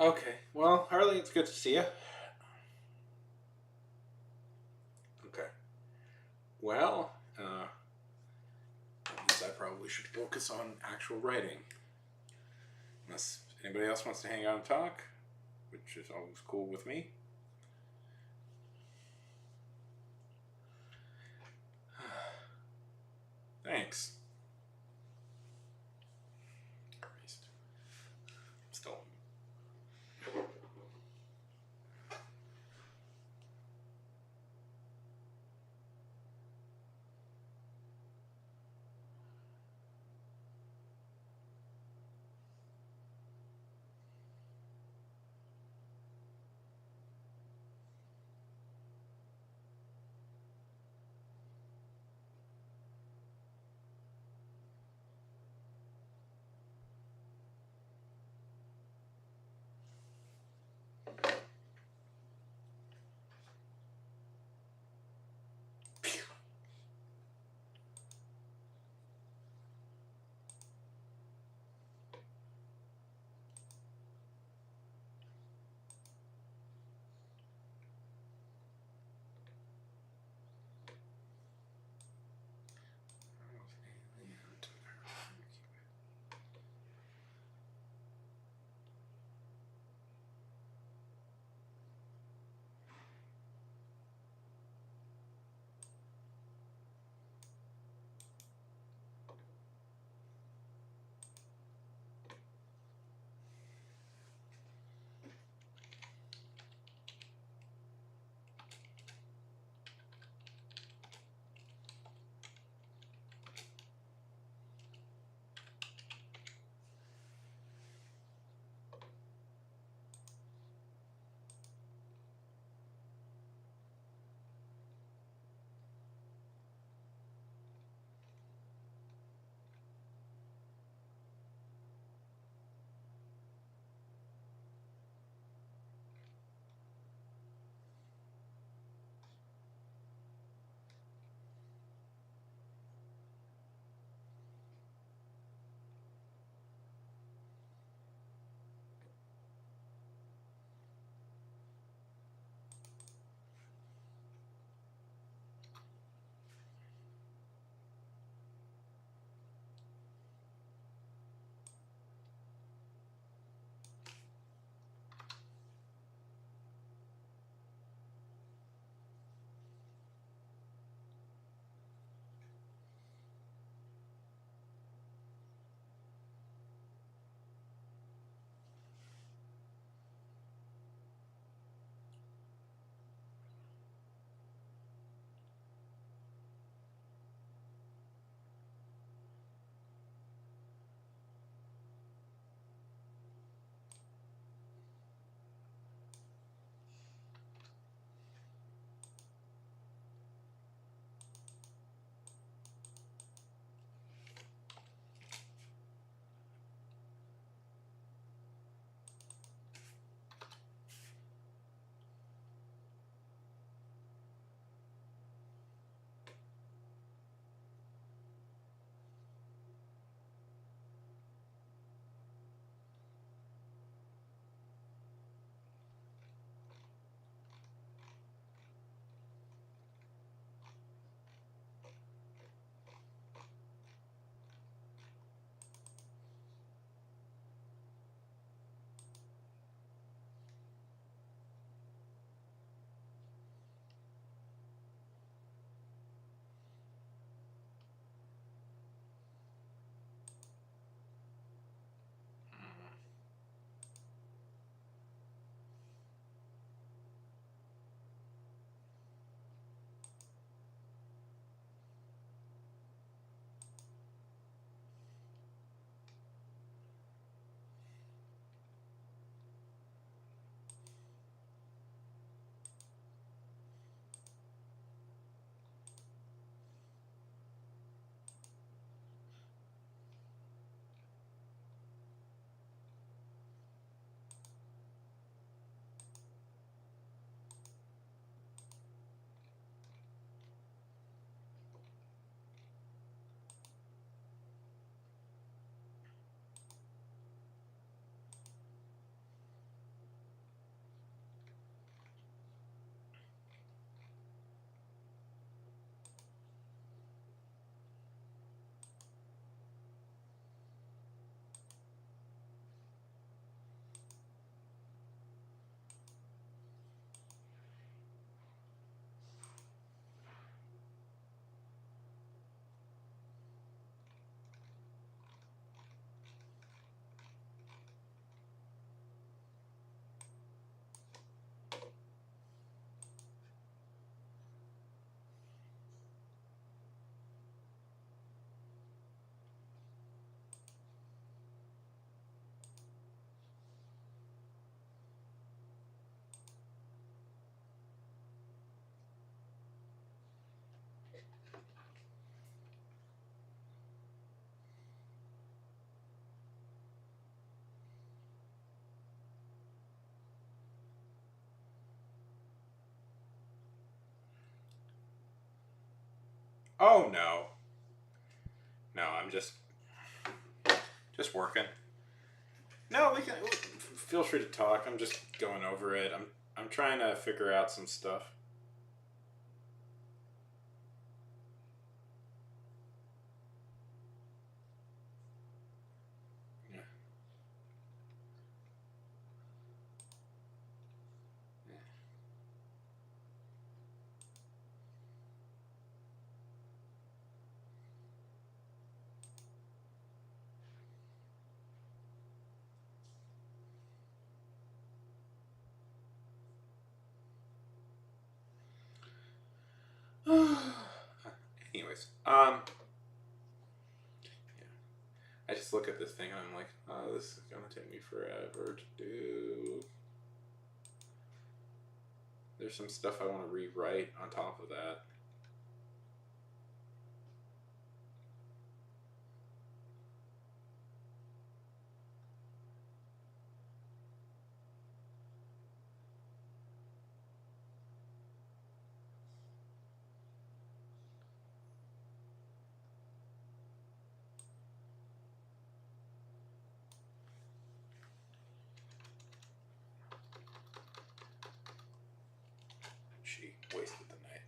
S1: Okay. Well, Harley, it's good to see you. Okay. Well, I guess I probably should focus on actual writing. Unless anybody else wants to hang out and talk, which is always cool with me. Thanks. Christ. Still. Oh no. No, I'm just working. No, we can feel free to talk. I'm just going over it. I'm trying to figure out some stuff. Yeah. Yeah. Anyways, yeah. I just look at this thing and I'm like, oh, this is gonna take me forever to do. There's some stuff I want to rewrite on top of that. She wasted the night.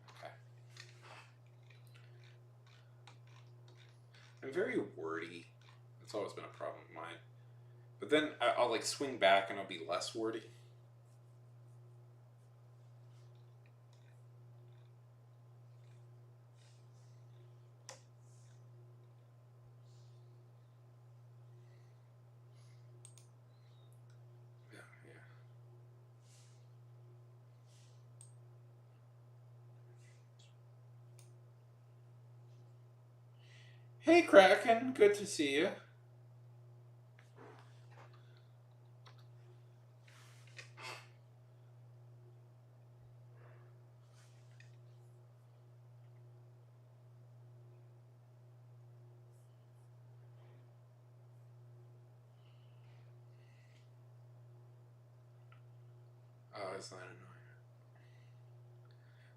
S1: Okay. I'm very wordy. That's always been a problem of mine. But then I'll like swing back and I'll be less wordy. Yeah, yeah. Hey, Kraken. Good to see you. Oh, it's not annoying.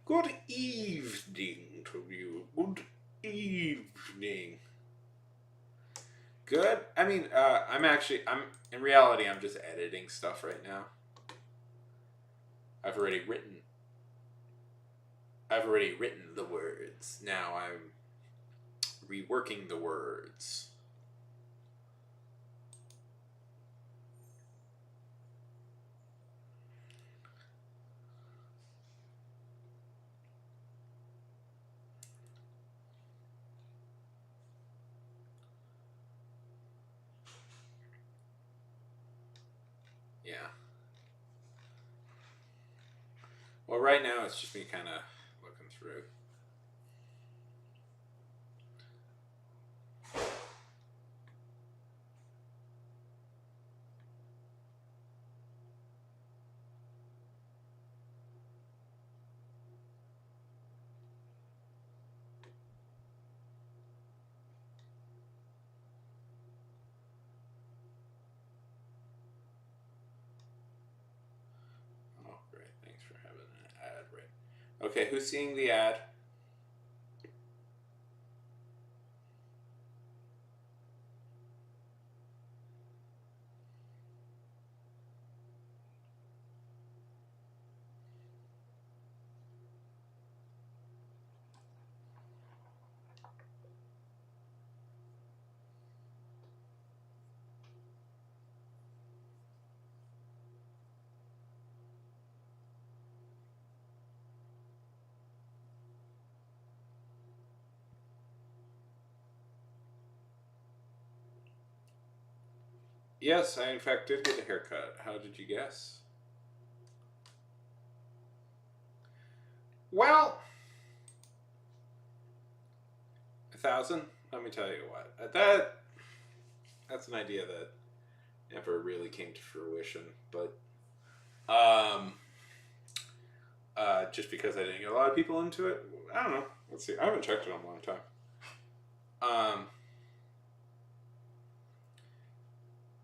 S1: Good evening to you. Good evening. Good. I mean, I'm in reality, I'm just editing stuff right now. I've already written. I've already written the words. Now I'm reworking the words. Yeah. Well, right now it's just me kind of looking through. Oh, great. Thanks for having an ad right. Okay, who's seeing the ad? Yes, I in fact did get a haircut. How did you guess? Well, 1,000. Let me tell you what. That's an idea that never really came to fruition. But just because I didn't get a lot of people into it, I don't know. Let's see. I haven't checked it in a long time.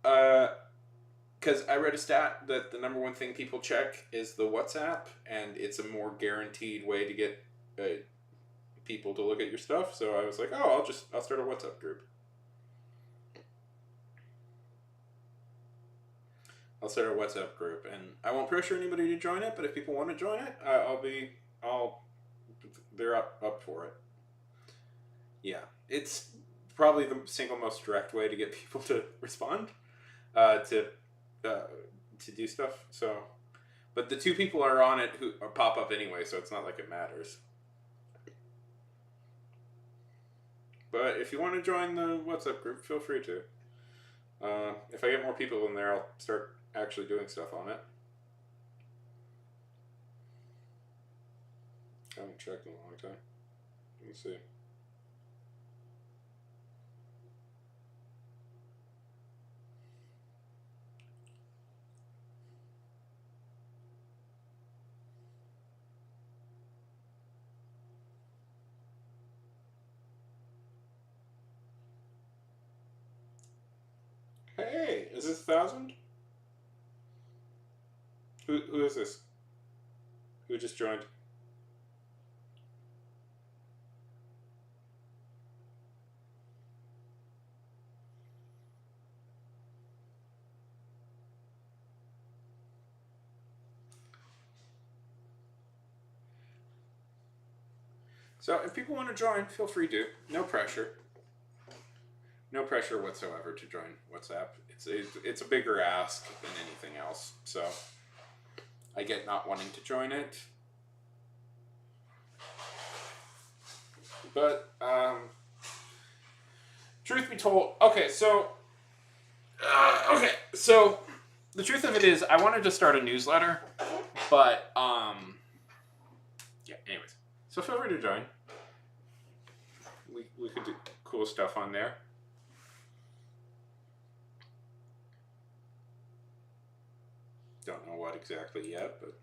S1: Because I read a stat that the number one thing people check is the WhatsApp, and it's a more guaranteed way to get people to look at your stuff. So I was like, oh, I'll start a WhatsApp group. I'll start a WhatsApp group, and I won't pressure anybody to join it. But if people want to join it, they're up for it. Yeah, it's probably the single most direct way to get people to respond, to do stuff. So, but the two people are on it who pop up anyway, so it's not like it matters. But if you want to join the WhatsApp group, feel free to. If I get more people in there, I'll start actually doing stuff on it. I haven't checked in a long time. Let me see. Hey, is this 1,000? Who is this? Who just joined? So if people want to join, feel free to. No pressure. No pressure whatsoever to join WhatsApp. It's a bigger ask than anything else. So I get not wanting to join it. But truth be told, okay, so the truth of it is, I wanted to start a newsletter, but yeah. Anyways, so feel free to join. We could do cool stuff on there. Don't know what exactly yet, but.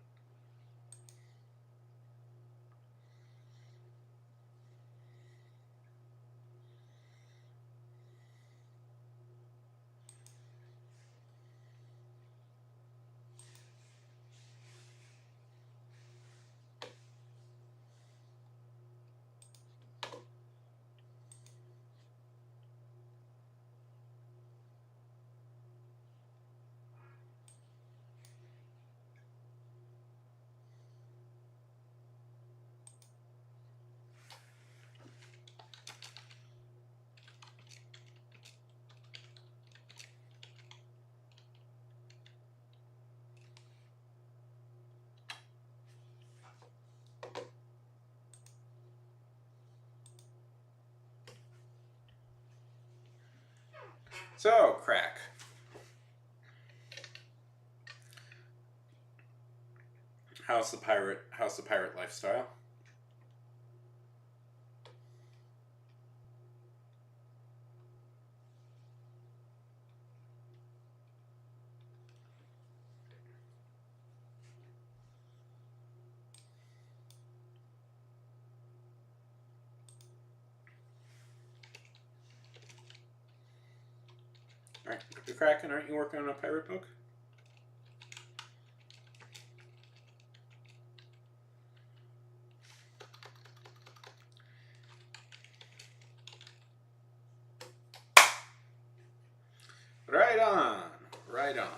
S1: So, crack. How's the pirate lifestyle? Alright, Kraken, aren't you working on a pirate book? Right on. Right on.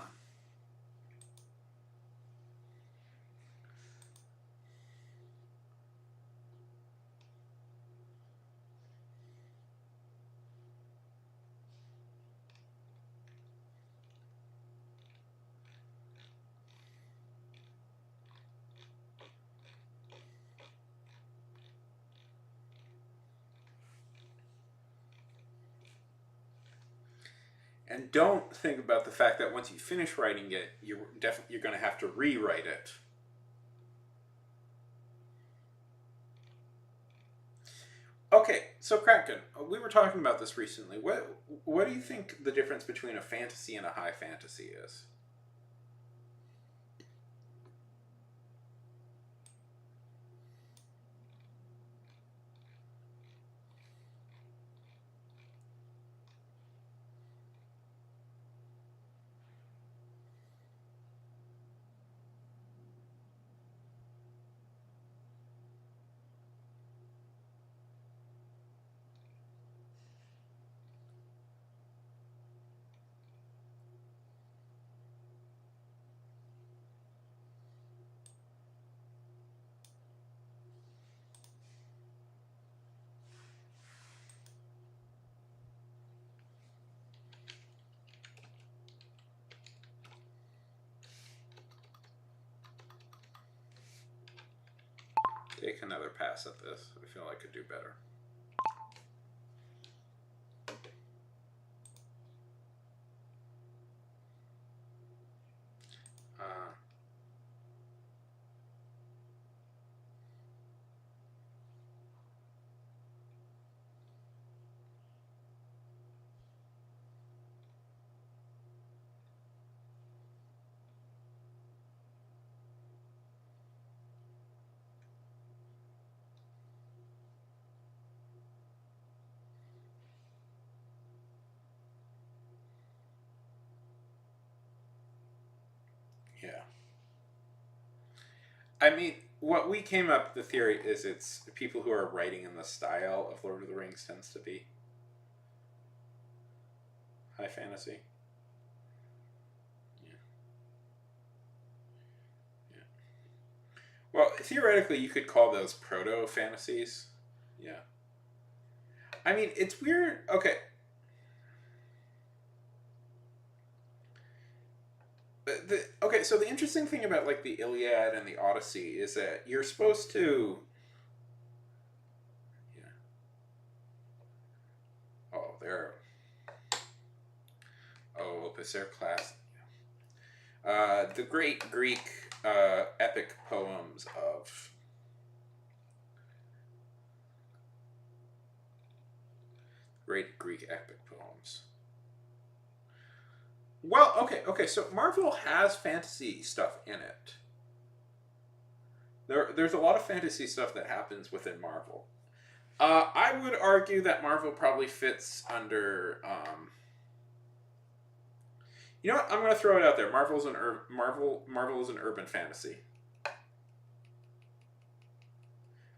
S1: And don't think about the fact that once you finish writing it, you're going to have to rewrite it. Okay, so Kraken, we were talking about this recently. What do you think the difference between a fantasy and a high fantasy is? take another pass at this. I feel I could do better. Yeah. I mean, what we came up, the theory is it's people who are writing in the style of Lord of the Rings tends to be high fantasy. Yeah. Yeah. Well, theoretically, you could call those proto fantasies. Yeah. I mean, it's weird. Okay. Okay, so the interesting thing about like the Iliad and the Odyssey is that you're supposed to. Yeah. Oh, they're. Oh, Opus, they're class. The great Greek epic poems of. Great Greek epic poems. Well, okay. So Marvel has fantasy stuff in it. There's a lot of fantasy stuff that happens within Marvel. I would argue that Marvel probably fits under. You know what? I'm going to throw it out there. Marvel is an urban fantasy.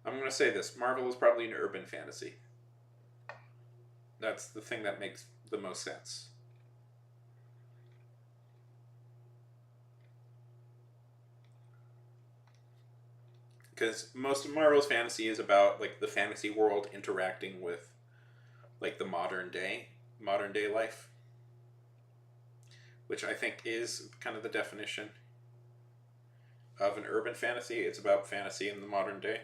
S1: I'm going to say this. Marvel is probably an urban fantasy. That's the thing that makes the most sense. Because most of Marvel's fantasy is about like the fantasy world interacting with like the modern day life, which I think is kind of the definition of an urban fantasy. It's about fantasy in the modern day.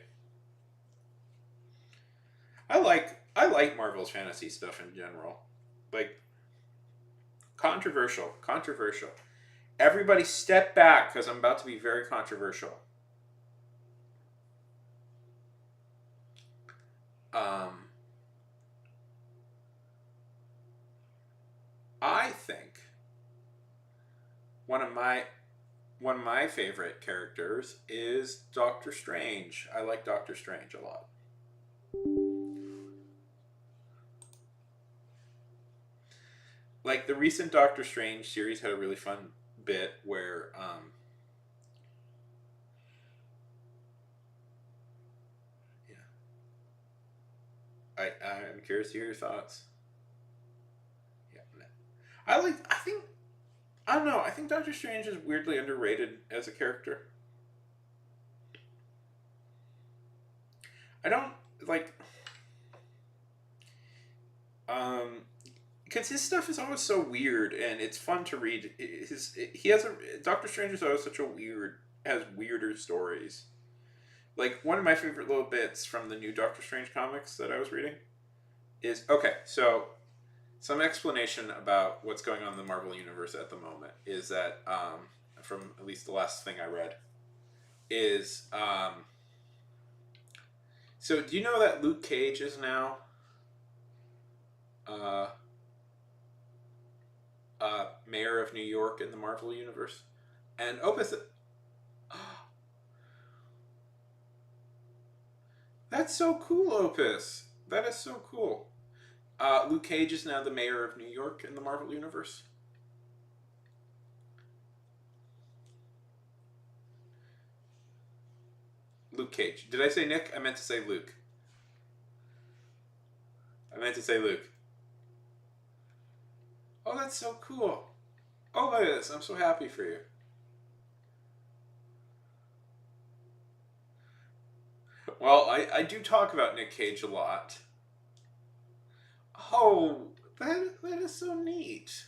S1: I like Marvel's fantasy stuff in general. Like controversial. Everybody step back because I'm about to be very controversial. I think one of my favorite characters is Doctor Strange. I like Doctor Strange a lot. Like the recent Doctor Strange series had a really fun bit where yeah. I'm curious to hear your thoughts. Yeah. I think I don't know. I think Doctor Strange is weirdly underrated as a character. I don't like um because his stuff is always so weird and it's fun to read. He has a Doctor Strange is always such a weird has weirder stories. Like one of my favorite little bits from the new Doctor Strange comics that I was reading is okay. So some explanation about what's going on in the Marvel universe at the moment is that from at least the last thing I read is so do you know that Luke Cage is now uh, mayor of New York in the Marvel universe? And Opus, that's so cool, Opus. That is so cool. Luke Cage is now the mayor of New York in the Marvel universe. Luke Cage. Did I say Nick? I meant to say Luke. I meant to say Luke. Oh, that's so cool. Oh, look at this. I'm so happy for you. Well, I do talk about Nick Cage a lot. Oh, that is so neat.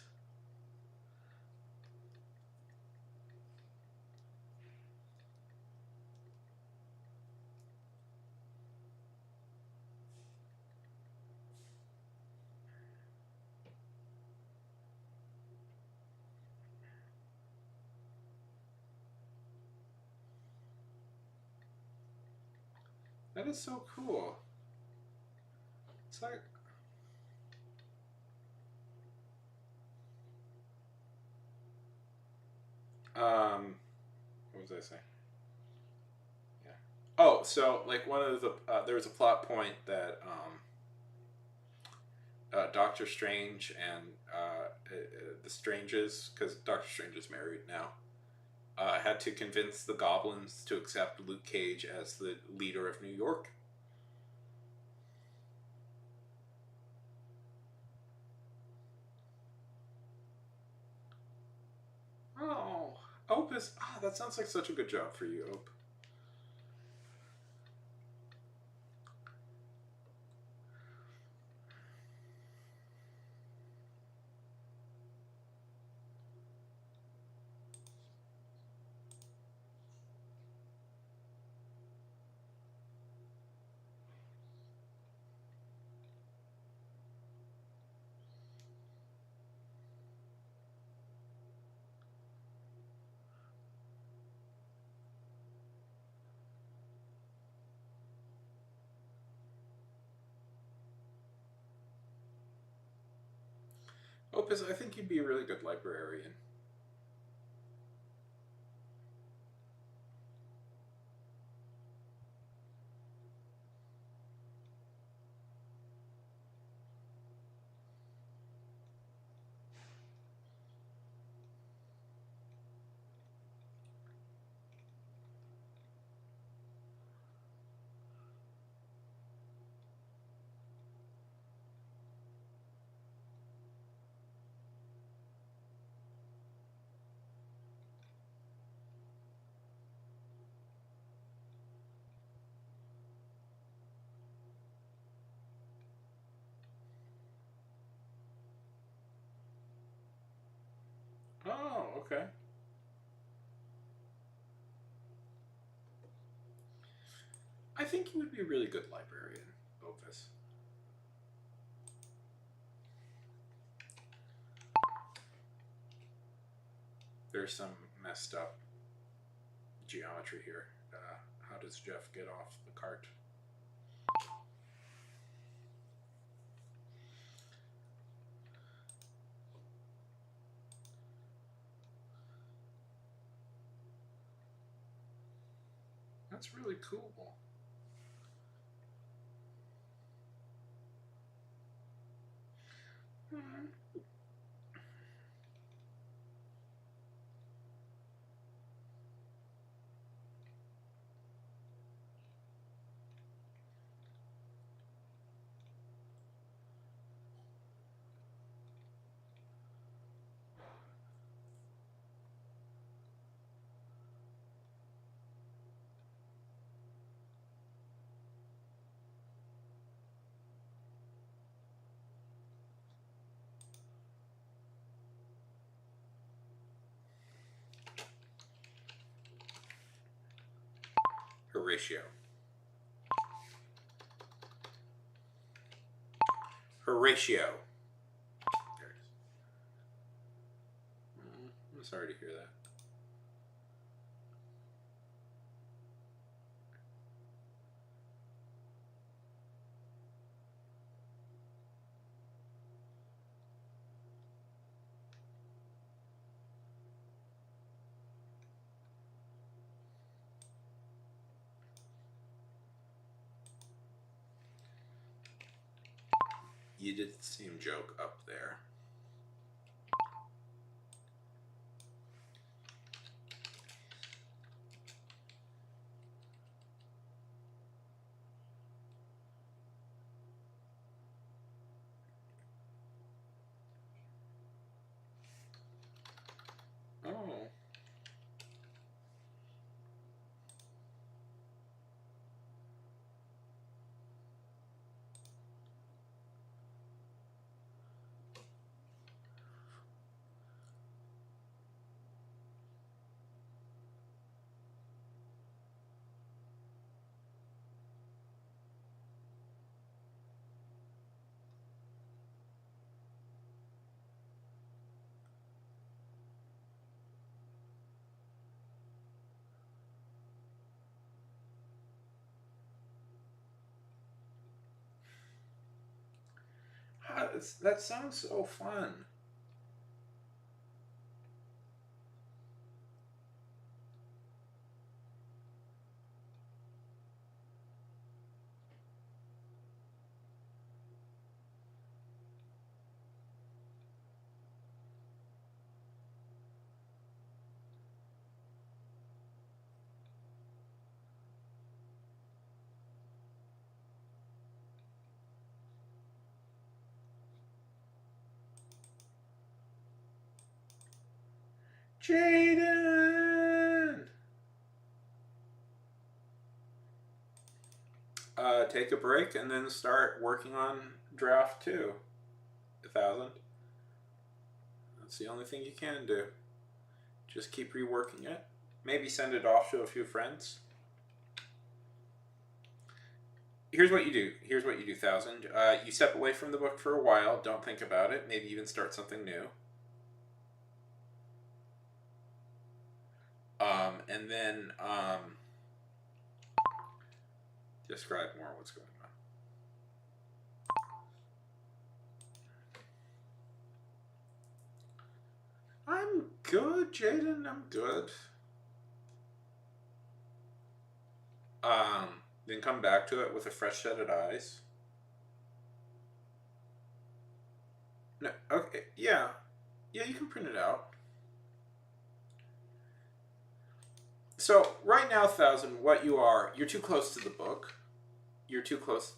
S1: That is so cool. It's like, what was I saying? Yeah. Oh, so like one of the there was a plot point that Doctor Strange and the Stranges, because Doctor Strange is married now, had to convince the goblins to accept Luke Cage as the leader of New York. Oh, Opus. Ah, that sounds like such a good job for you, Ope. Opus, I think you'd be a really good librarian. Oh, okay. I think you would be a really good librarian, Opus. There's some messed up geometry here. How does Jeff get off the cart? That's really cool. Hmm. Horatio. Horatio. There it is. I'm sorry to hear that. You did the same joke up there. Oh. that sounds so fun. Jaden! Take a break and then start working on draft 2. 1,000. That's the only thing you can do. Just keep reworking it. Maybe send it off to a few friends. Here's what you do. 1,000. You step away from the book for a while. Don't think about it. Maybe even start something new. And then describe more what's going on. I'm good, Jaden. I'm good. Then come back to it with a fresh set of eyes. No, okay, yeah. Yeah, you can print it out. So, right now, 1,000, what you are, you're too close to the book. You're too close.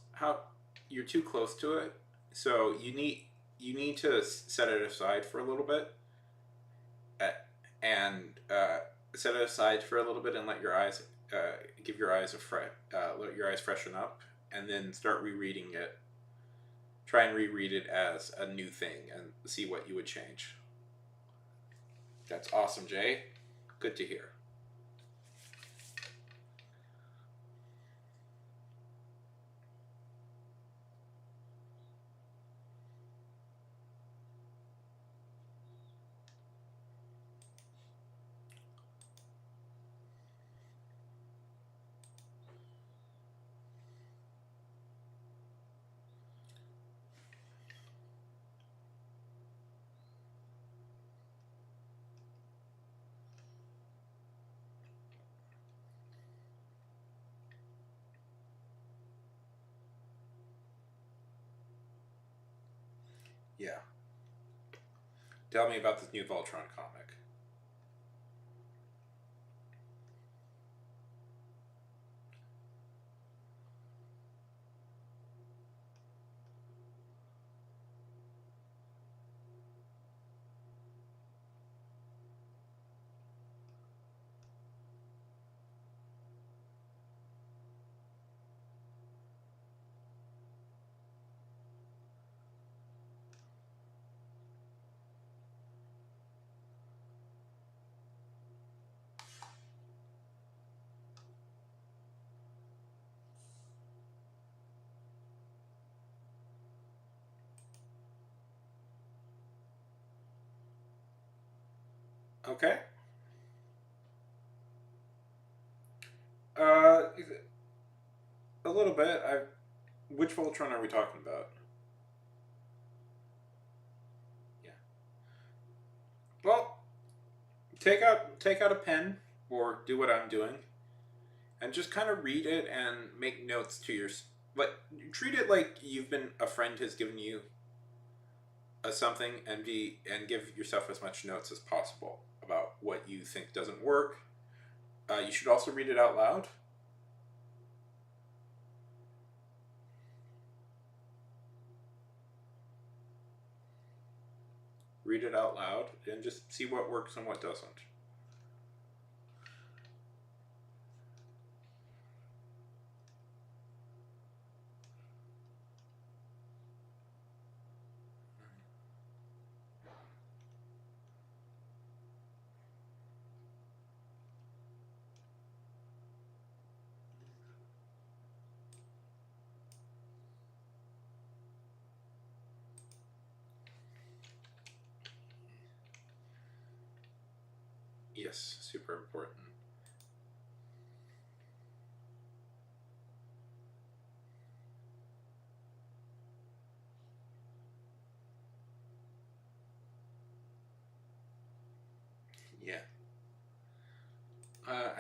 S1: You're too close to it. So, you need to set it aside for a little bit. And set it aside for a little bit and let your eyes give your eyes let your eyes freshen up, and then start rereading it. Try and reread it as a new thing and see what you would change. That's awesome, Jay. Good to hear. Yeah. Tell me about this new Voltron comic. Okay. Uh, a little bit. Which Voltron are we talking about? Yeah. Well, take out a pen or do what I'm doing, and just kind of read it and make notes to your. But treat it like a friend has given you something, and give yourself as much notes as possible about what you think doesn't work. You should also read it out loud. Read it out loud and just see what works and what doesn't. Yes, super important.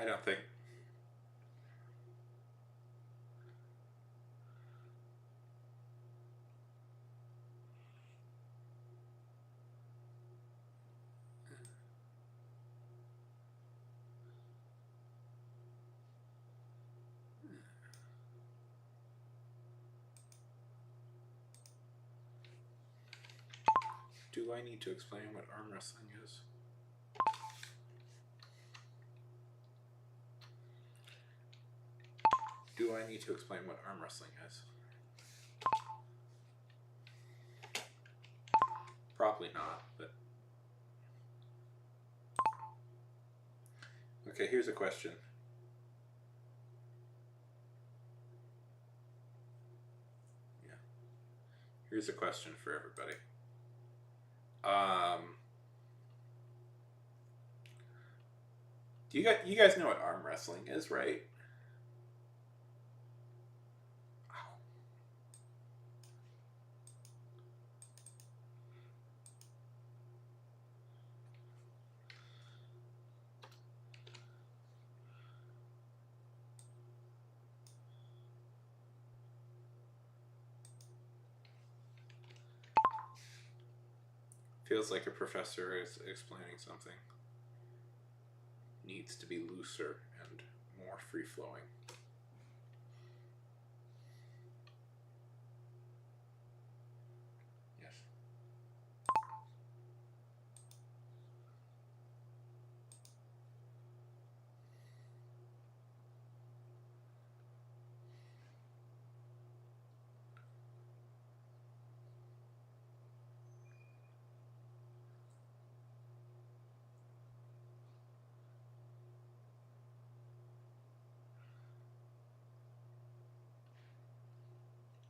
S1: I don't think. Do I need to explain what arm wrestling is? Do I need to explain what arm wrestling is? Probably not, but... Okay, here's a question. Yeah. Here's a question for everybody. You guys know what arm wrestling is, right? Feels like a professor is explaining something. Needs to be looser and more free-flowing. Yes.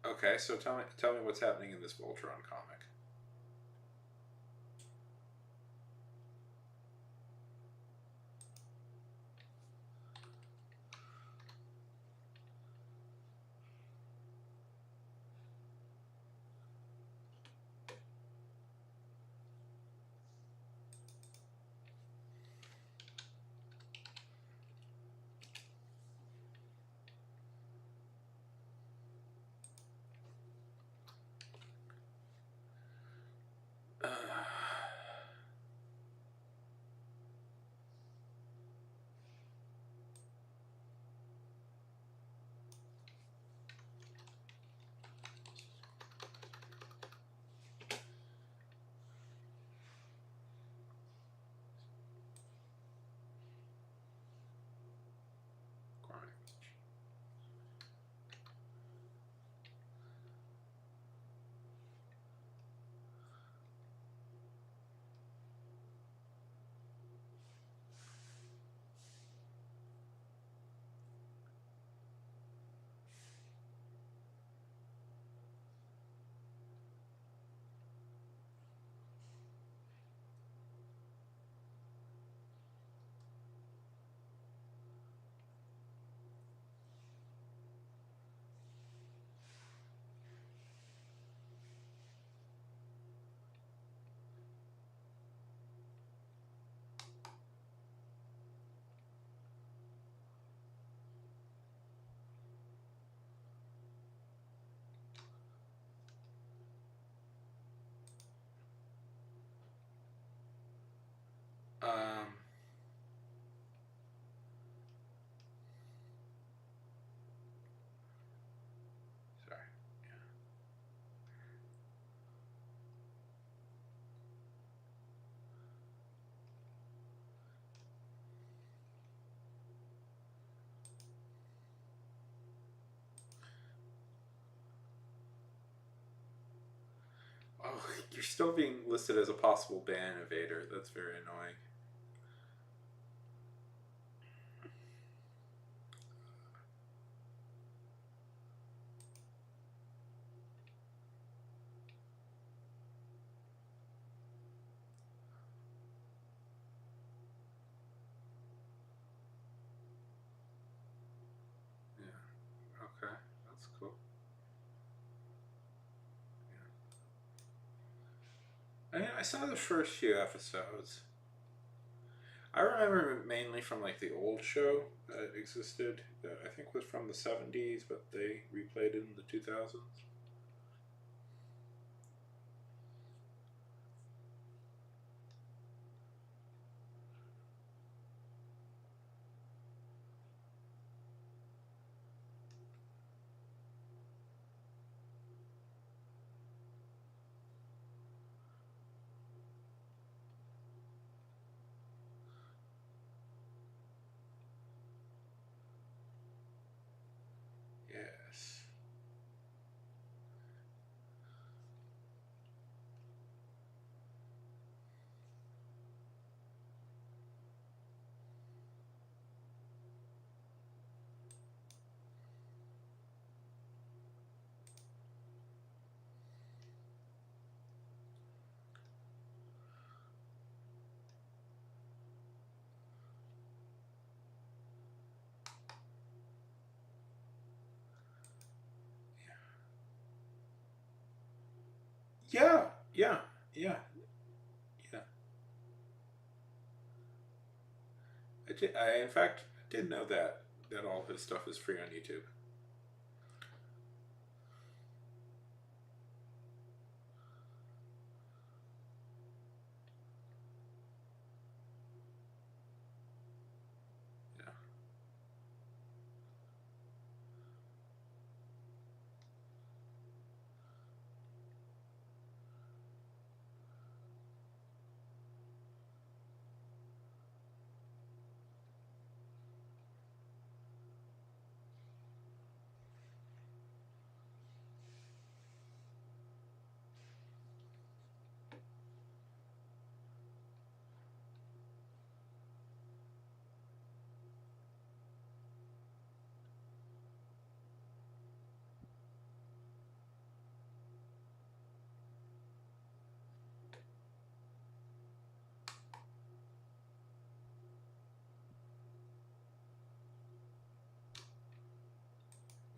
S1: Okay, so tell me what's happening in this Voltron comic. Um, sorry. Oh, you're still being listed as a possible ban evader. That's very annoying. Yeah. Okay, that's cool. Yeah. I saw the first few episodes. I remember mainly from like the old show that existed that I think was from the 70s, but they replayed it in the 2000s. Yes. Yeah, yeah, yeah, yeah. I in fact did know that all of his stuff is free on YouTube. Yeah.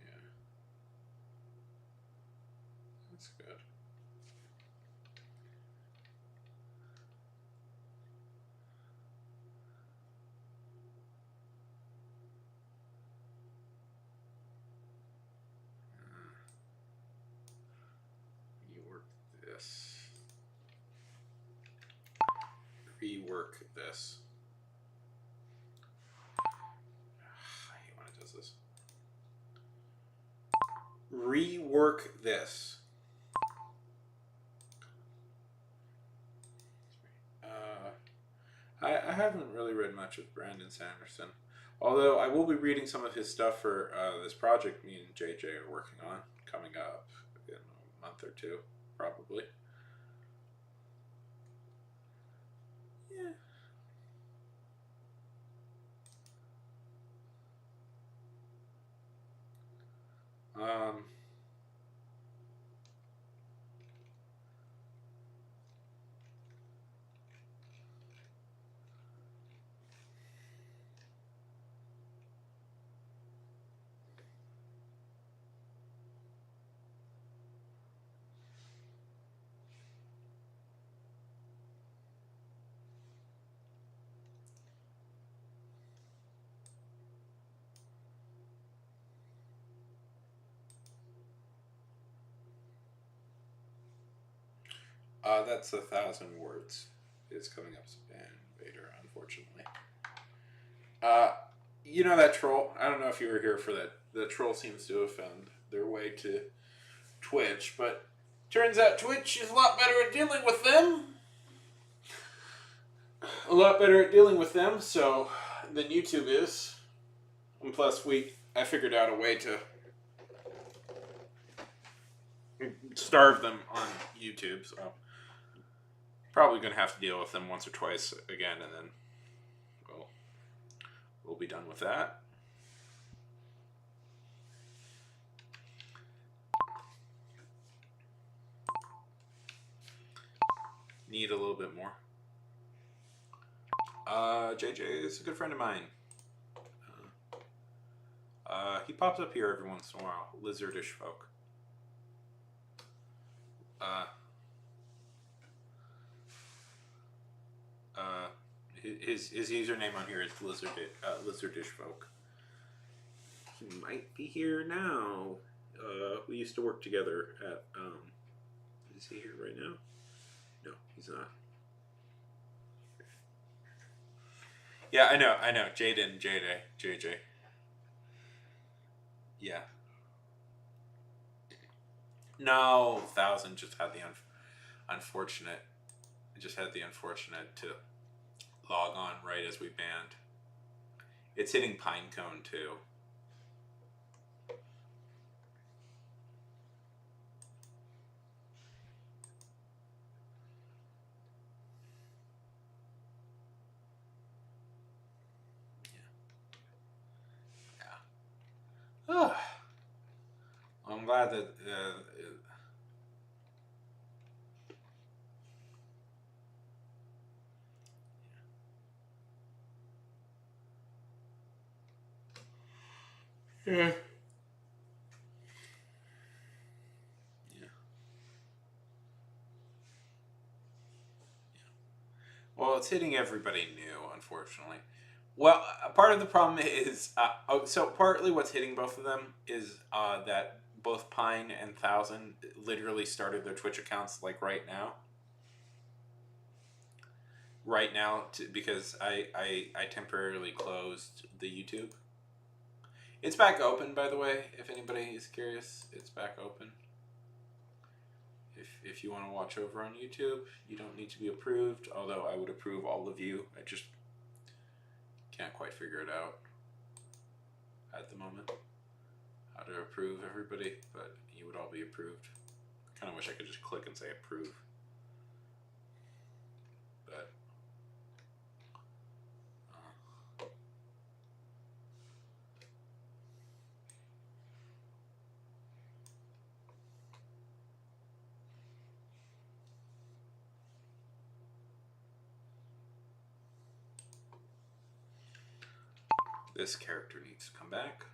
S1: Yeah. That's good. Rework this. Rework this. I hate when it does this. Rework this. I haven't really read much of Brandon Sanderson, although I will be reading some of his stuff for this project me and JJ are working on coming up in a month or two, probably. Yeah. Um, that's 1,000 words. It's coming up spam Vader, unfortunately. Uh, you know that troll? I don't know if you were here for that. The troll seems to have found their way to Twitch, but turns out Twitch is a lot better at dealing with them. A lot better at dealing with them, so than YouTube is. And plus, I figured out a way to starve them on YouTube, so probably gonna have to deal with them once or twice again, and then we'll be done with that. Need a little bit more. JJ is a good friend of mine. He pops up here every once in a while. Lizardish folk. Uh, his username on here is Lizardish Folk. He might be here now. We used to work together at. Is he here right now? No, he's not. Yeah, I know. Jaden, JJ. Yeah. No, Thousand just had the unfortunate. Just had the unfortunate to log on right as we banned. It's hitting Pinecone too. Oh, well, I'm glad that yeah. Well, it's hitting everybody new, unfortunately. Well, part of the problem is so partly what's hitting both of them is that both Pine and Thousand literally started their Twitch accounts like right now. Right now, because I temporarily closed the YouTube. It's back open, by the way. If anybody is curious, it's back open. If you want to watch over on YouTube, you don't need to be approved. Although I would approve all of you. I just can't quite figure it out at the moment how to approve everybody, but you would all be approved. I kind of wish I could just click and say approve, but this character needs to come back.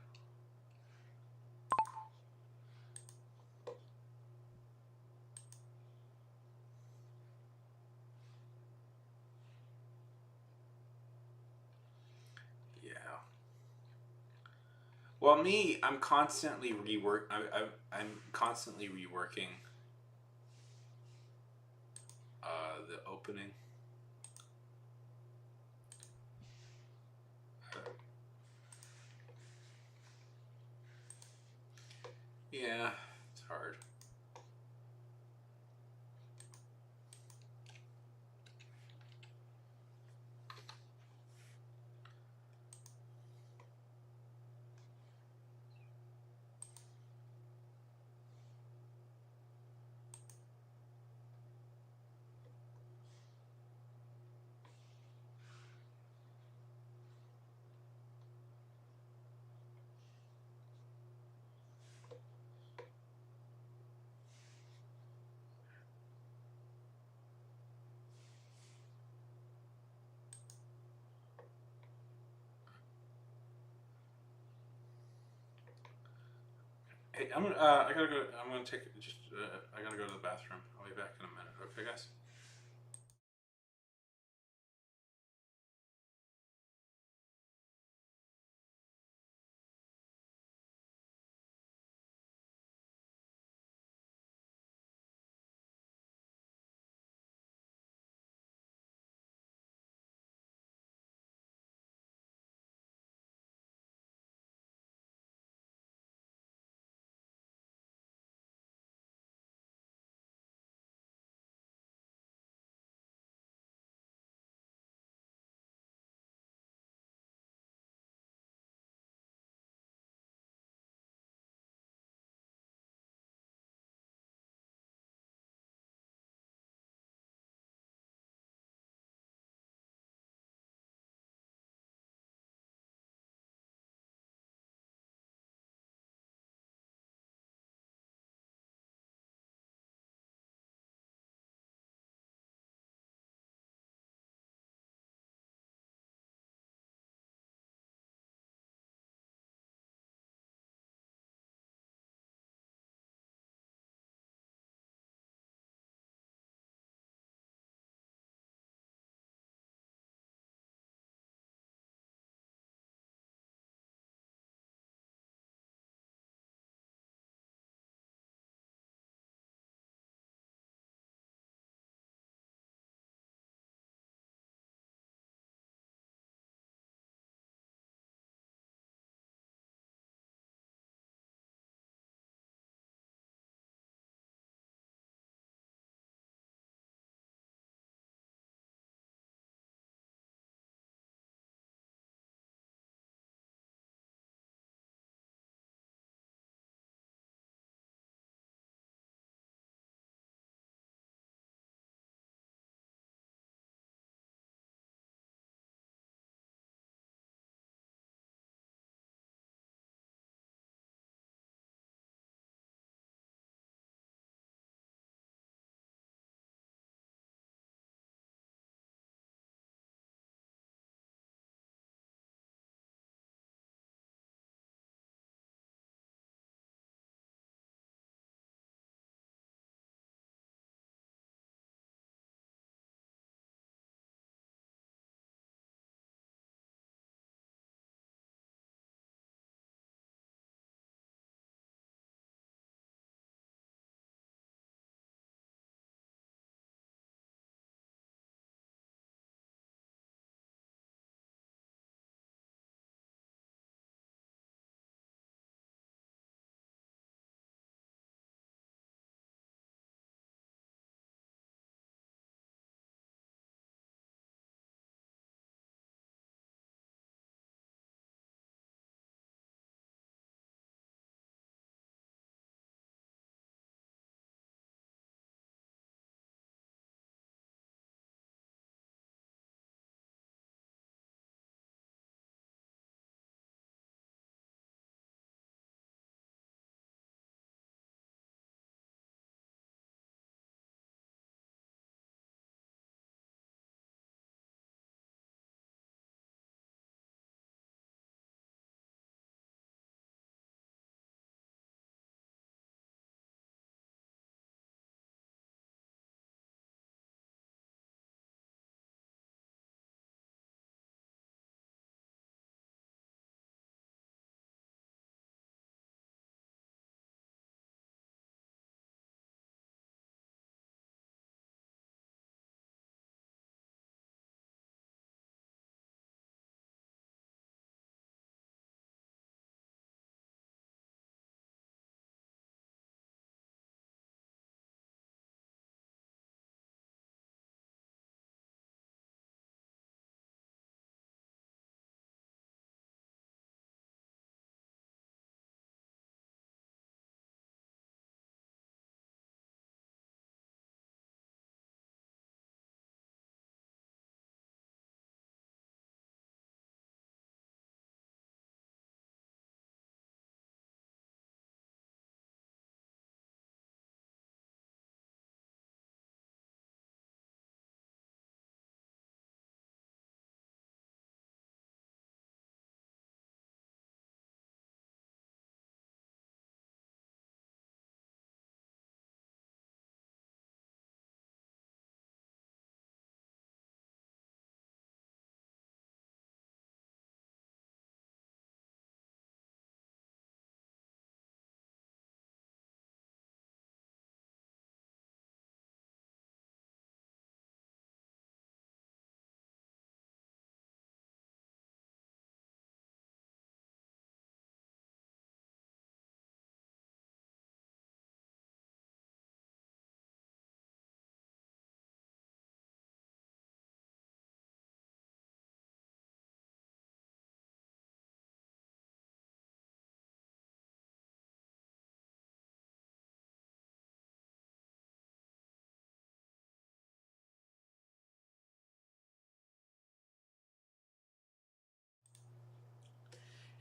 S1: Well, me, I'm constantly I'm constantly reworking the opening. Yeah, it's hard. Hey, I'm gonna. I gotta go. I'm gonna take just. I gotta go to the bathroom. I'll be back in a minute. Okay, guys.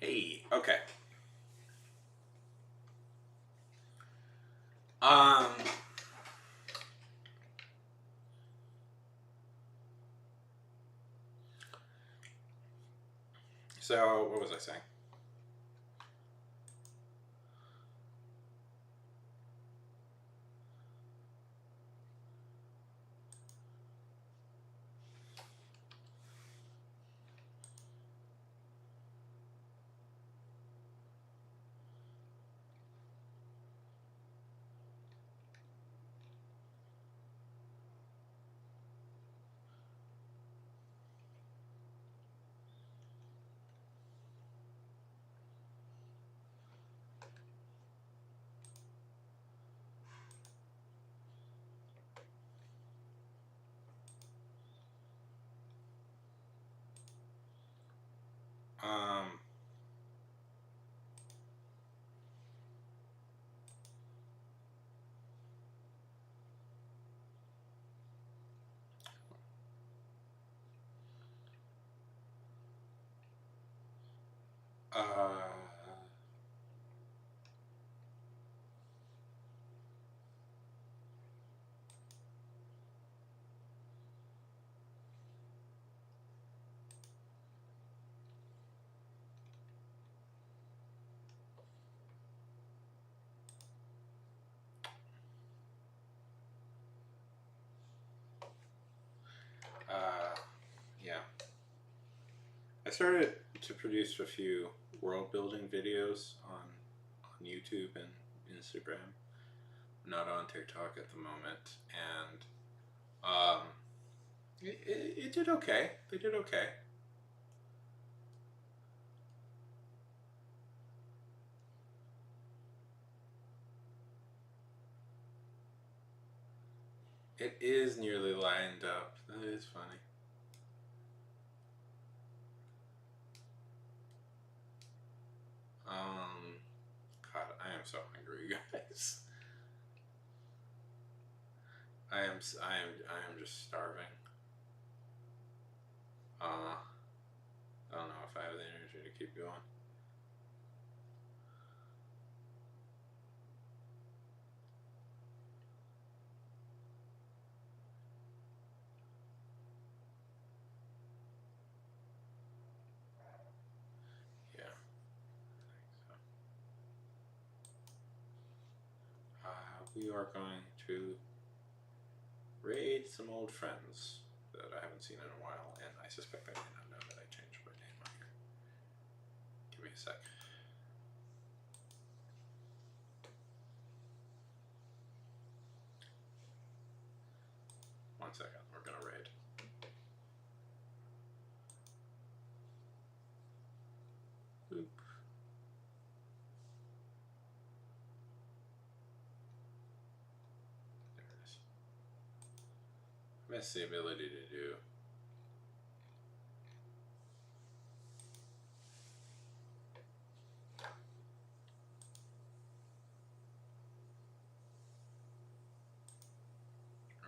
S1: Hey, okay. Um, so what was I saying? Um, uh, uh, yeah. I started to produce a few world building videos on YouTube and Instagram. Not on TikTok at the moment, and um, it did okay. They did okay. It is nearly lined up. That is funny. God, I am so hungry, you guys. I am just starving. I don't know if I have the energy to keep going. Yeah, so, we are going to raid some old friends that I haven't seen in a while, and I suspect I may not know that I changed my name on here. Give me a sec. One second, we're gonna raid. Oop. There it is. Miss the ability to do.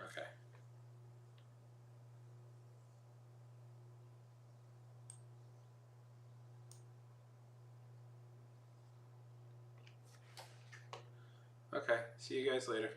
S1: Okay. Okay, see you guys later.